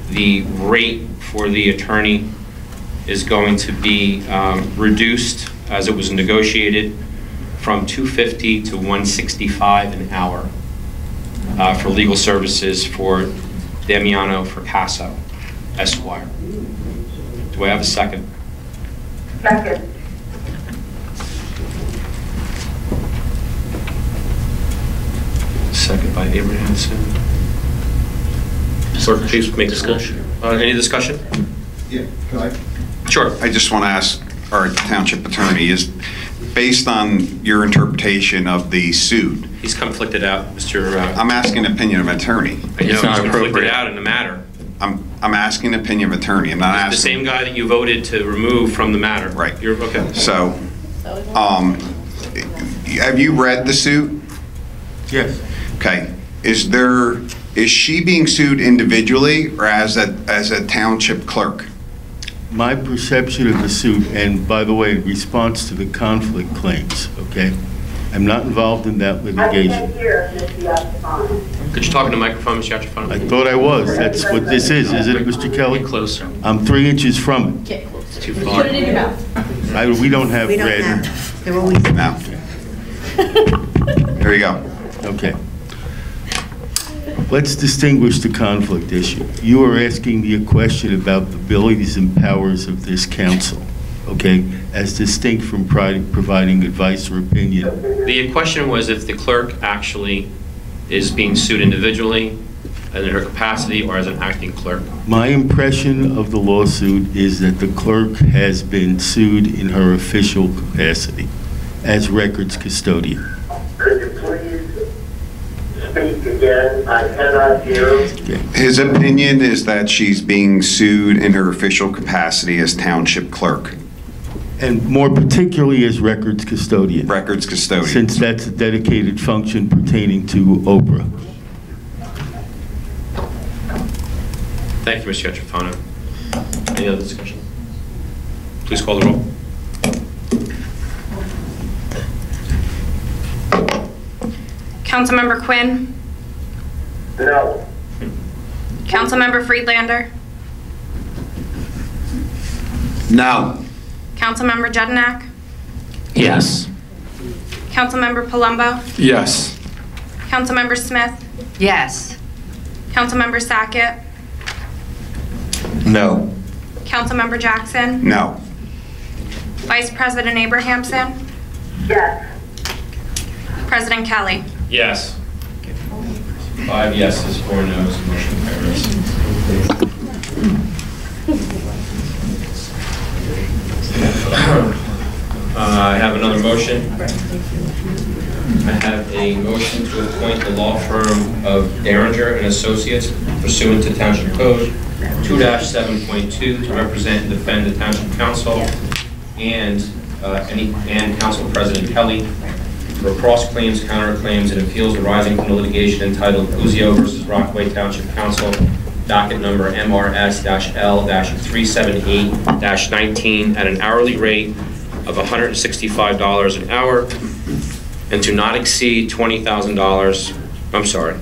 the rate for the attorney is going to be reduced as it was negotiated from $250 to $165 an hour for legal services for Damiano Fracasso, Esquire. Do I have a second? Second. Second by Abrahamson. Clerk, please make discussion. Any discussion? Yeah, can I? Sure. I just want to ask our township attorney, is based on your interpretation of the suit. He's conflicted out, Mr. I'm asking opinion of attorney. I know, he's conflicted out in the matter. I'm asking opinion of attorney. I'm not asking. The same guy that you voted to remove from the matter. Right. You're okay. So, have you read the suit? Yes. Okay. Is she being sued individually or as a township clerk? My perception of the suit, and by the way, in response to the conflict claims, okay? I'm not involved in that litigation. Could you talk in the microphone, Mr. Yachafano? I thought I was. That's what this is, isn't it, Mr. Kelly? Get closer. I'm 3 inches from it. Get closer. Too far. Put it in your mouth. We don't have We don't red. have, they're always. No. There you go. Okay. Let's distinguish the conflict issue. You are asking me a question about the abilities and powers of this council, okay, as distinct from providing advice or opinion. The question was if the clerk actually is being sued individually in her capacity or as an acting clerk. My impression of the lawsuit is that the clerk has been sued in her official capacity as records custodian. Could you please speak again? I cannot hear. Okay. His opinion is that she's being sued in her official capacity as township clerk. And more particularly as records custodian. Records custodian. Since that's a dedicated function pertaining to Oprah. Thank you, Mr. Yachafano. Any other discussion? Please call the roll. Councilmember Quinn? No. Councilmember Friedlander? No. Councilmember Jedynak? Yes. Councilmember Palumbo? Yes. Councilmember Smith? Yes. Councilmember Sackett? No. Councilmember Jackson? No. Vice President Abrahamson? Yes. President Kelly? Yes. 5 yeses, 4 noes, motion carries. I have another motion. I have a motion to appoint the law firm of Derringer and Associates pursuant to Township Code 2-7.2 to represent and defend the Township Council and Council President Kelly for cross-claims, counterclaims, and appeals arising from the litigation entitled Puzio versus Rockaway Township Council, docket number MRS-L-378-19, at an hourly rate of $165 an hour and to not exceed $20,000, I'm sorry,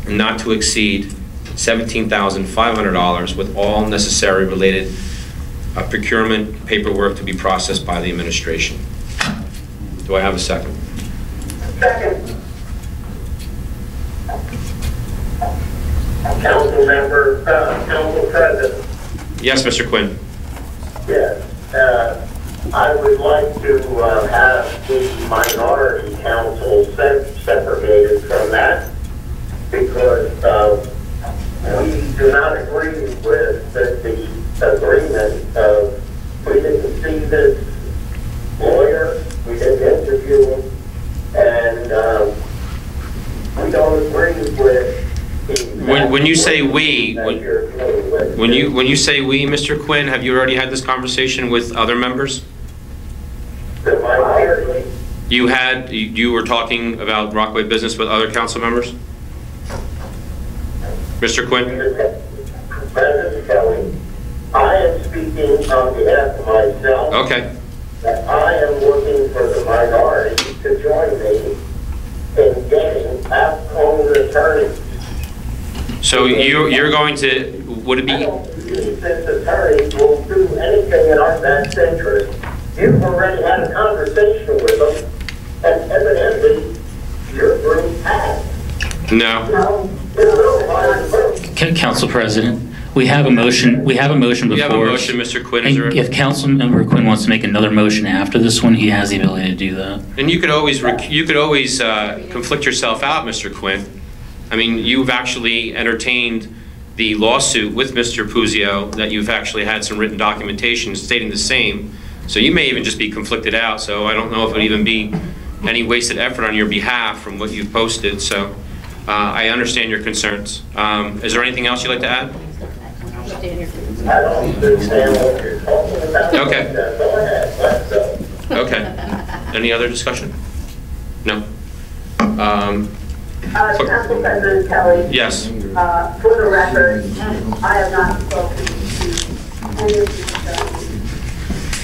not to exceed $17,500 with all necessary related procurement paperwork to be processed by the administration. Do I have a second? Second. Council member, Council President. Yes, Mr. Quinn. Yes. I would like to have the minority council separated from that because we do not agree with the agreement of we didn't see this lawyer, we didn't interview him, and we don't agree with when you say we, when you say we, Mr. Quinn, have you already had this conversation with other members? You were talking about Rockaway business with other council members? Mr. Quinn? President Kelly, I am speaking on behalf of myself. Okay. That I am looking for the minority to join me in getting own attorneys. So you're going to, would it be? I don't believe this attorney will do anything in our best interest. You've already had a conversation with them, and evidently your group has. No. Council President, we have a motion. We have a motion before. You have a motion, Mr. Quinn. Is there if Councilmember Quinn wants to make another motion after this one, he has the ability to do that. And you could always conflict yourself out, Mr. Quinn. I mean, you've actually entertained the lawsuit with Mr. Puzio that you've actually had some written documentation stating the same. So you may even just be conflicted out. So I don't know if it would even be any wasted effort on your behalf from what you've posted. So I understand your concerns. Is there anything else you'd like to add? Okay. Okay. Any other discussion? No. Council President Kelly. Yes. For the record, I have not spoken to any of these attorneys.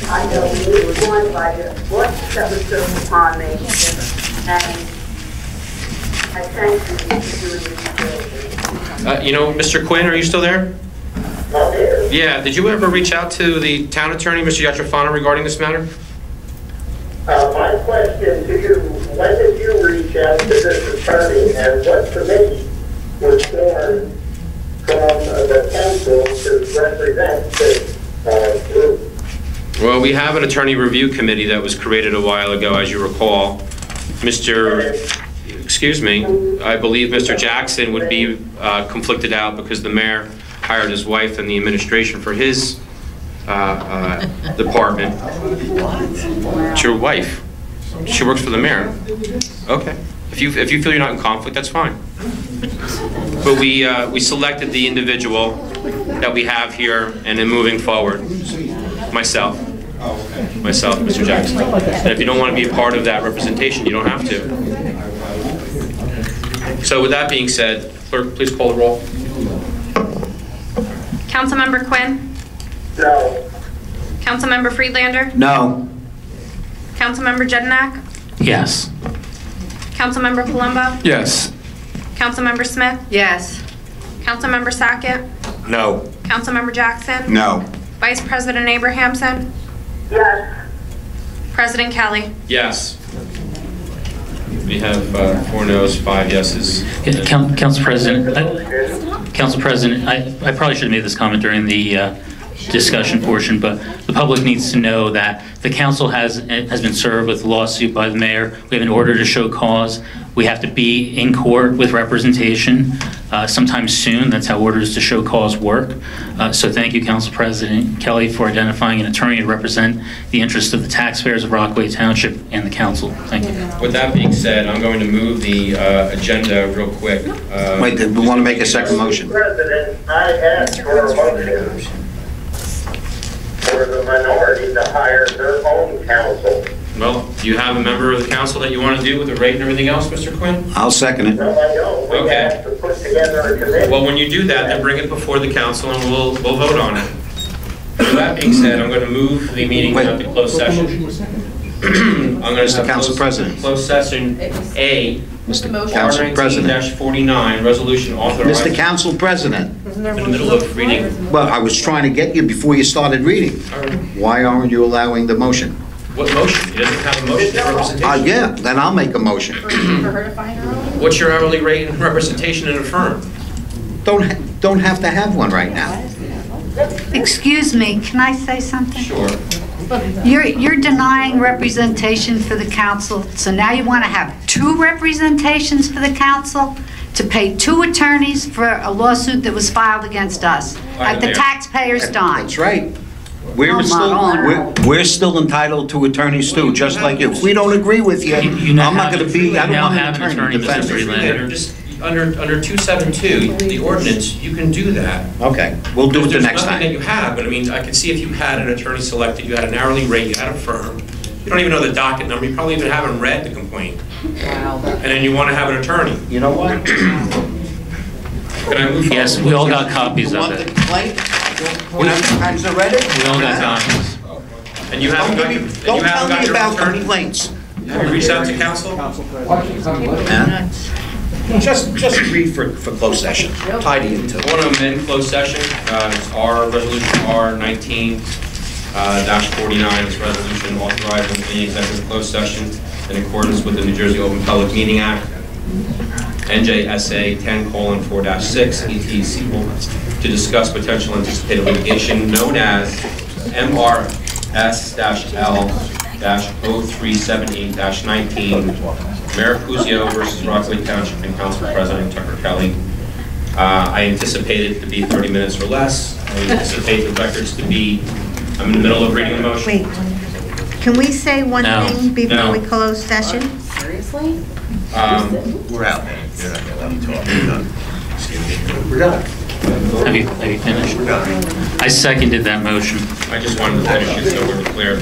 I know we were warned by what that was thrown upon me, and I thank you for doing this. You know, Mr. Quinn, are you still there? I'm here. Yeah. Did you ever reach out to the town attorney, Mr. Yatrafano, regarding this matter? My question to you, when did you reach out to this attorney and what committee was formed from the council to represent this group? Well, we have an attorney review committee that was created a while ago, as you recall. I believe Mr. Jackson would be conflicted out because the mayor hired his wife and the administration for his department. It's your wife. She works for the mayor. Okay. If you feel you're not in conflict, that's fine. But we selected the individual that we have here, and then moving forward, myself, Mr. Jackson. And if you don't want to be a part of that representation, you don't have to. So with that being said, clerk, please call the roll. Councilmember Quinn? No. Councilmember Friedlander? No. Councilmember Jedynak? Yes. Councilmember Palumbo? Yes. Councilmember Smith? Yes. Councilmember Sackett? No. Councilmember Jackson? No. Vice President Abrahamson? Yes. President Kelly? Yes. We have 4 noes, 5 yeses. Council President, I probably should have made this comment during the discussion portion, but the public needs to know that the council has been served with a lawsuit by the mayor. We have an order to show cause. We have to be in court with representation sometime soon. That's how orders to show cause work. So thank you, Council President Kelly, for identifying an attorney to represent the interests of the taxpayers of Rockaway Township and the council. Thank you. With that being said, I'm going to move the agenda real quick. Wait, we want to make a second motion. President, I asked for a motion for the minority to hire their own counsel. Well, do you have a member of the council that you want to do with the rate and everything else, Mr. Quinn? I'll second it. No, I don't. We have to put together a committee. Well, when you do that, then bring it before the council and we'll vote on it. With that being said, I'm going to move the meeting out to closed session. I'm going to Mr. Council President. Closed session A. Mr. Council President. R19-49, resolution authorizing. Mr. Council President. In the middle of reading. Well, I was trying to get you before you started reading. Why aren't you allowing the motion? What motion? He doesn't have a motion for representation. Yeah, then I'll make a motion. What's your hourly rate and representation in a firm? Don't have to have one right now. Excuse me, can I say something? Sure. You're denying representation for the council, so now you want to have 2 representations for the council to pay 2 attorneys for a lawsuit that was filed against us at the taxpayer's dime. That's right. We're still entitled to attorneys too, just like you. If we don't agree with you, I'm not going to be, I don't want an attorney to defend me. Just under 272, the ordinance, you can do that. Okay, we'll do it the next time. There's nothing that you have, but I mean, I can see if you had an attorney selected, you had an hourly rate, you had a firm, you don't even know the docket number, you probably even haven't read the complaint. Wow. And then you want to have an attorney. You know what? Can I move Yes, forward? we all got copies of it. We read it? We all got copies. And you haven't got, Don't tell me about complaints. Have you reached out to counsel? Just read for closed session. Tidy into I it. want to amend closed session. It's our resolution R19-49. This resolution authorizing any executive closed session in accordance with the New Jersey Open Public Meeting Act, NJSA 10:4-6, ET sequel, to discuss potential anticipated litigation known as MRS-L-0378-19, Mayor Puzio versus Rockaway Township and Council President Tucker Kelly. I anticipate it to be 30 minutes or less. I anticipate the records to be, I'm in the middle of reading the motion. Wait, can we say one No. thing before No. we close session? Seriously? We're out, man. You're not gonna let me talk. We're done. We're done. Have you finished? We're done. I seconded that motion. I just wanted to finish it so we're clear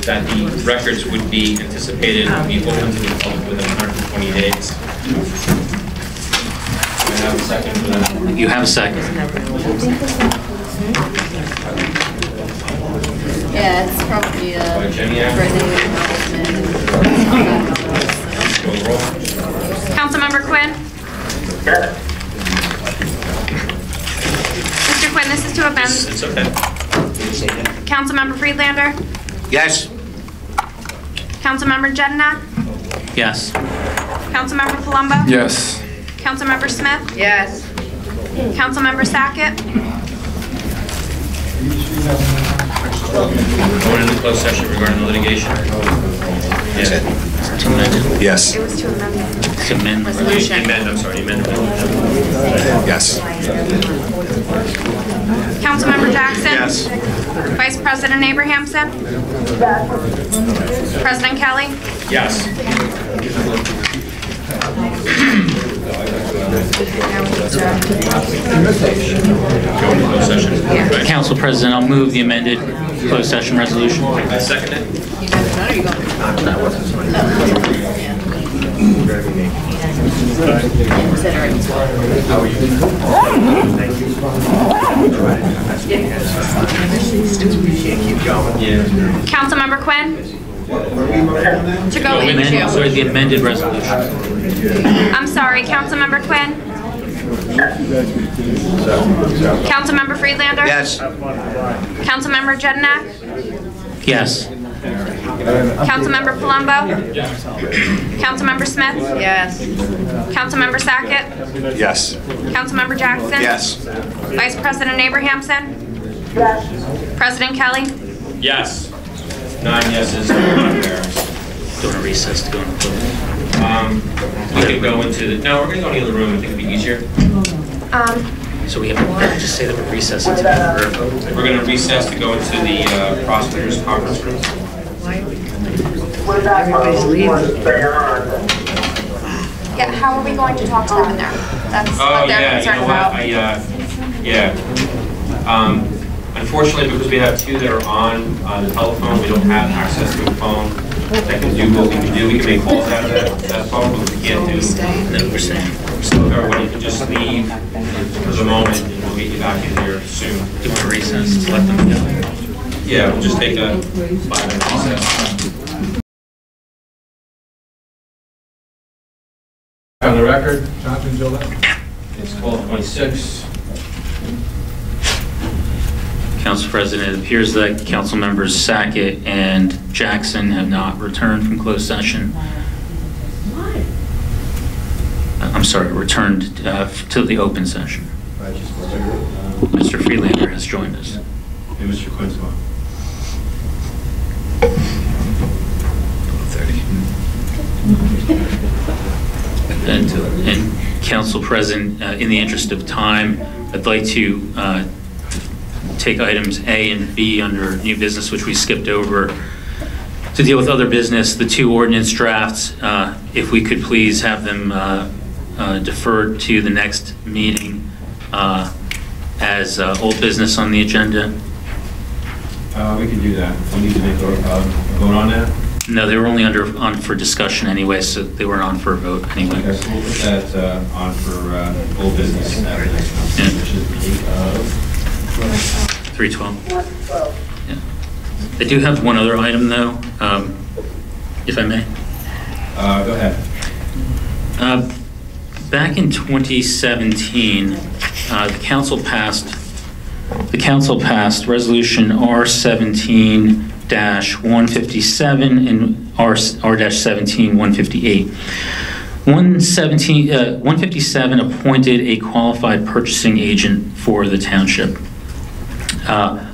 that the records would be anticipated to be open to the public within 120 days. I have a second for that. You have a second. Yeah, it's probably By Jedynak. Councilmember Quinn? Mr. Quinn, this is to amend. It's okay. Councilmember Friedlander? Yes. Councilmember Jedynak? Yes. Councilmember Palumbo? Yes. Councilmember Smith? Yes. Councilmember Sackett? Going into closed session regarding the litigation. That's it. To amend it. Yes. It was to amend. To amend the resolution. I'm sorry, amend the resolution. Yes. Councilmember Jackson? Yes. Vice President Abrahamson? President Kelly? Yes. Closed session. Right. Council President, I'll move the amended closed session resolution. I second it. Councilmember Quinn? To go into. Sorry, the amended resolution. I'm sorry, Councilmember Quinn? Councilmember Friedlander? Yes. Councilmember Jedynak? Yes. Councilmember Palumbo? Councilmember Smith? Yes. Councilmember Sackett? Yes. Councilmember Jackson? Yes. Vice President Abrahamson? President Kelly? Yes. 9 yeses, 1 absent. Doing a recess to go into closed. We could go into the, no, we're going to go into the other room. I think it'd be easier. So we have to just say that we're recessing to We're going to recess to go into the prosecutor's conference room. Everybody's leaving. Yeah, how are we going to talk to them in there? That's Oh, what they're yeah, you concerned know what? about. Unfortunately, because we have 2 that are on the telephone, we don't have access to a phone that can do what we can do. We can make calls out of that phone, but we can't do. then we're saying. So if everybody can just leave for the moment, and we'll meet you back in here soon. Do a recess to let them go. Yeah, we'll just take a 5-minute recess. On the record, Jonathan Gillette. It's 12:26. Council President, it appears that council members Sackett and Jackson have not returned from closed session. I'm sorry, returned to the open session. Mr. Freelander has joined us. And Mr. Quinn's gone. 30. And Council President, in the interest of time, I'd like to take items A and B under new business, which we skipped over, to deal with other business. The 2 ordinance drafts, if we could please have them deferred to the next meeting as old business on the agenda. We can do that. We need to make a vote on that. No, they were only on for discussion anyway, so they weren't on for a vote anyway. Okay, so we'll put that on for old business at the next council, which is 312. Yeah. I do have one other item though, if I may. Go ahead. Back in 2017, the council passed resolution R17-157 and R-17-158. 157 appointed a qualified purchasing agent for the township,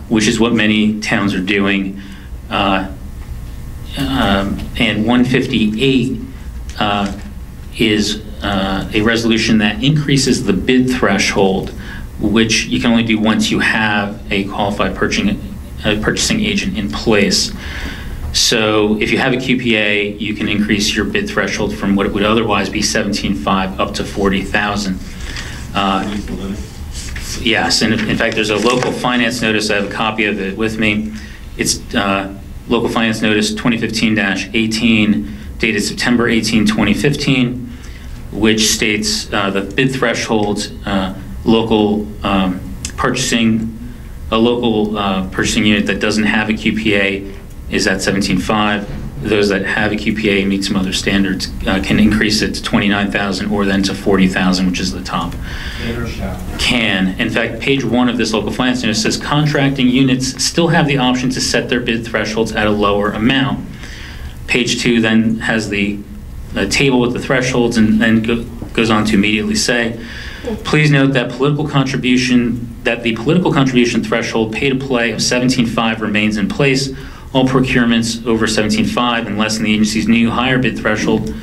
which is what many towns are doing. And 158 is a resolution that increases the bid threshold, which you can only do once you have a qualified purchasing agent in place. So if you have a QPA, you can increase your bid threshold from what it would otherwise be $17,500 up to $40,000. Yes, and in fact, there's a local finance notice. I have a copy of it with me. It's local finance notice 2015-18, dated September 18, 2015, which states the bid thresholds, local purchasing unit that doesn't have a QPA is at $17,500. Those that have a QPA and meet some other standards can increase it to $29,000 or then to $40,000, which is the top. Can. In fact, page 1 of this local finance notice says contracting units still have the option to set their bid thresholds at a lower amount. Page 2 then has the table with the thresholds and then goes on to immediately say, please note that the political contribution threshold pay to play of $17,500 remains in place. All procurements over $17,500 and less than the agency's new higher bid threshold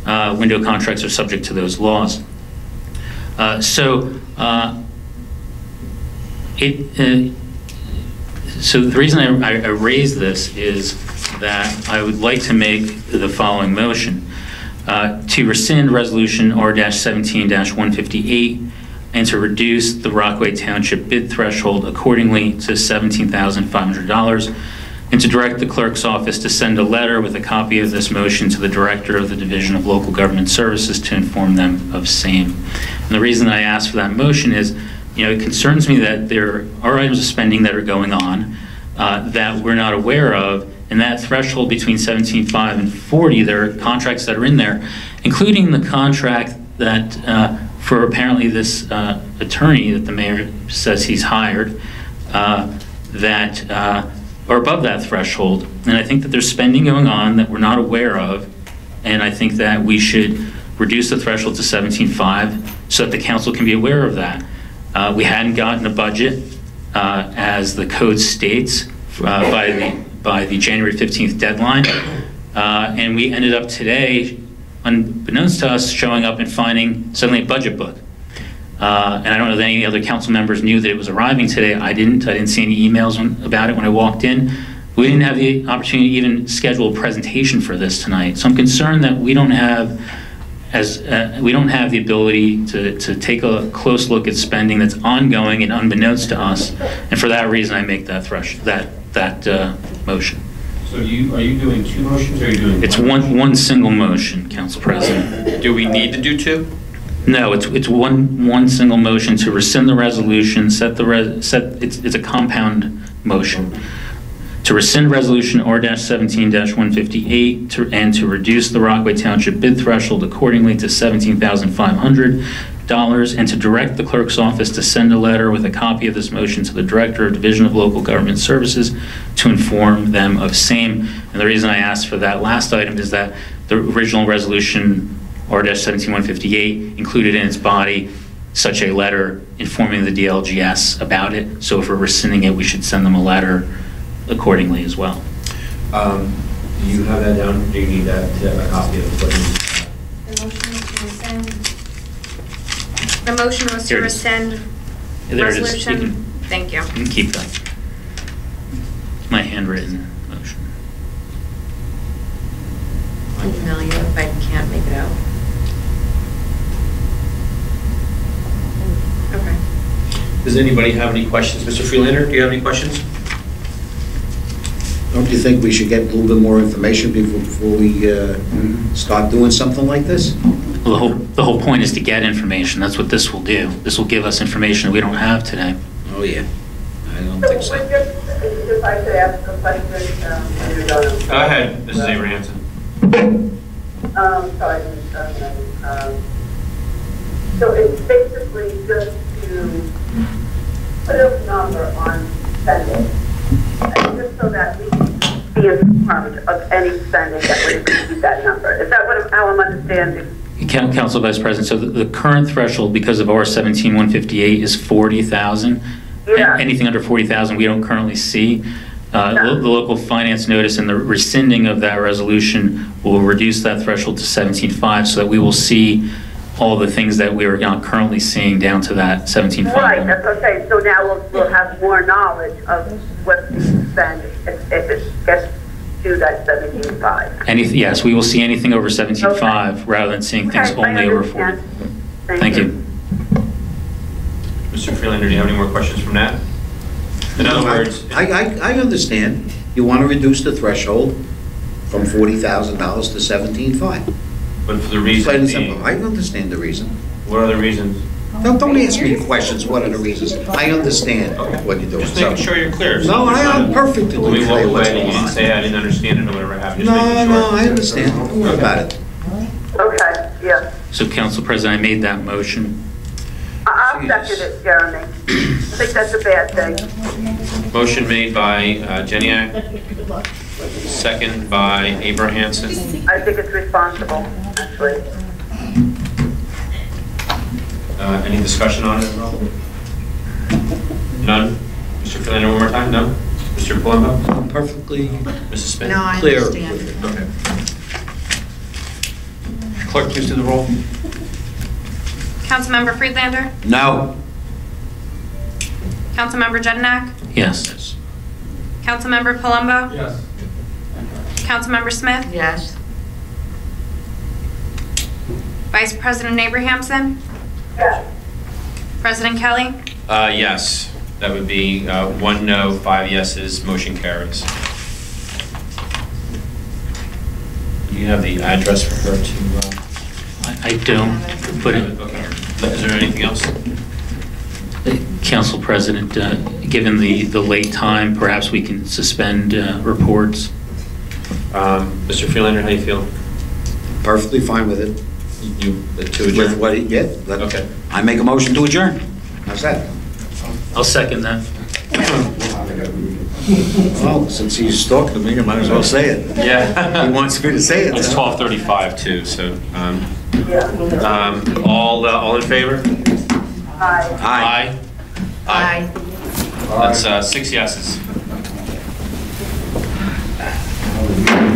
window contracts are subject to those laws. So the reason I raise this is that I would like to make the following motion. To rescind resolution R-17-158 and to reduce the Rockaway Township bid threshold accordingly to $17,500, and to direct the clerk's office to send a letter with a copy of this motion to the director of the Division of Local Government Services to inform them of same. And the reason I ask for that motion is, it concerns me that there are items of spending that are going on that we're not aware of, and that threshold between $17,500 and $40,000, there are contracts that are in there, including the contract that for apparently this attorney that the mayor says he's hired, that are above that threshold. And I think that there's spending going on that we're not aware of, and I think that we should reduce the threshold to $17,500 so that the council can be aware of that. We hadn't gotten a budget as the code states by the January 15th deadline, and we ended up today, unbeknownst to us, showing up and finding suddenly a budget book. And I don't know that any other council members knew that it was arriving today. I didn't see any emails about it when I walked in. We didn't have the opportunity to even schedule a presentation for this tonight. So I'm concerned that we don't have the ability to take a close look at spending that's ongoing and unbeknownst to us. And for that reason, I make that motion. So are you doing 2 motions, or are you doing It's one single motion, Council President. Do we need to do 2? No, it's one single motion to rescind the resolution, it's a compound motion. To rescind resolution R-17-158 and to reduce the Rockaway Township bid threshold accordingly to $17,500 and to direct the clerk's office to send a letter with a copy of this motion to the Director of Division of Local Government Services to inform them of same. And the reason I asked for that last item is that the original resolution R-17-158 included in its body such a letter informing the DLGS about it. So if we're rescinding it, we should send them a letter accordingly as well. Do you have that down? Do you need that, a copy of what you... The motion was to rescind. The motion was to Here it is. rescind There it is. resolution. Thank you. You can keep that. My handwritten motion. I'll email you if I can't make it out. Okay. Does anybody have any questions? Mr. Freelander, do you have any questions? Don't you think we should get a little bit more information before we start doing something like this? Well, the whole point is to get information. That's what this will do. This will give us information that we don't have today. Oh, yeah. I don't think so. If I could ask a question, Go ahead, Mrs. Abrahamson. Sorry, so it's basically just to put a number on spending, and just so that we can be informed of any spending that would exceed that number. Is that how I'm understanding? Council Vice President, so the current threshold because of R-17-158 is 40,000. Yeah. Anything under 40,000 we don't currently see. The local finance notice and the rescinding of that resolution will reduce that threshold to 17.5 so that we will see all the things that we are not currently seeing down to that 17.5. Right, that's okay. So now we'll have more knowledge of what's being spent if it gets to that 17.5. Yes, we will see anything over 17.5 rather than seeing things Okay, I only over 40. understand. Thank you. Mr. Freelander, do you have any more questions from Nat? In other words, I understand. You want to reduce the threshold from $40,000 to $17,500. but for the reason Plain and being, simple. I understand the reason. what are the reasons? No, don't ask me questions. What are the reasons? I understand what you're doing. Just making sure you're clear. No, I'm perfectly When we walk clear what's away and going you on. say I didn't understand it or whatever happened, No, just making sure. no, I understand. Don't worry about it. Okay, yeah. So, Council President, I made that motion. I'll second it, Jeremy. I think that's a bad thing. Motion made by Jedynak, second by Abrahamson. I think it's responsible, actually. Any discussion on it at all? None? Mr. Freelander, one more time? No? Mr. Palumbo? Perfectly Mrs. Smith? No, I clear. understand. Okay. Clerk, please do the roll. Councilmember Friedlander? No. Councilmember Jedynak? Yes. Councilmember Palumbo? Yes. Councilmember Smith? Yes. Vice President Abrahamson? Yes. President Kelly? Yes. That would be 1 no, 5 yeses, motion carries. You have the address for her to... I don't, but Okay. Is there anything else? Council President, given the late time, perhaps we can suspend reports. Mr. Freelander, how do you feel? Perfectly fine with it. To adjourn? With what, yeah. Okay. I make a motion to adjourn. How's that? I'll second that. Well, since he's talking to me, I might as well say it. Yeah. He wants me to say it. It's 12:35 too, so, all in favor? Aye. Aye. Aye. That's 6 yeses.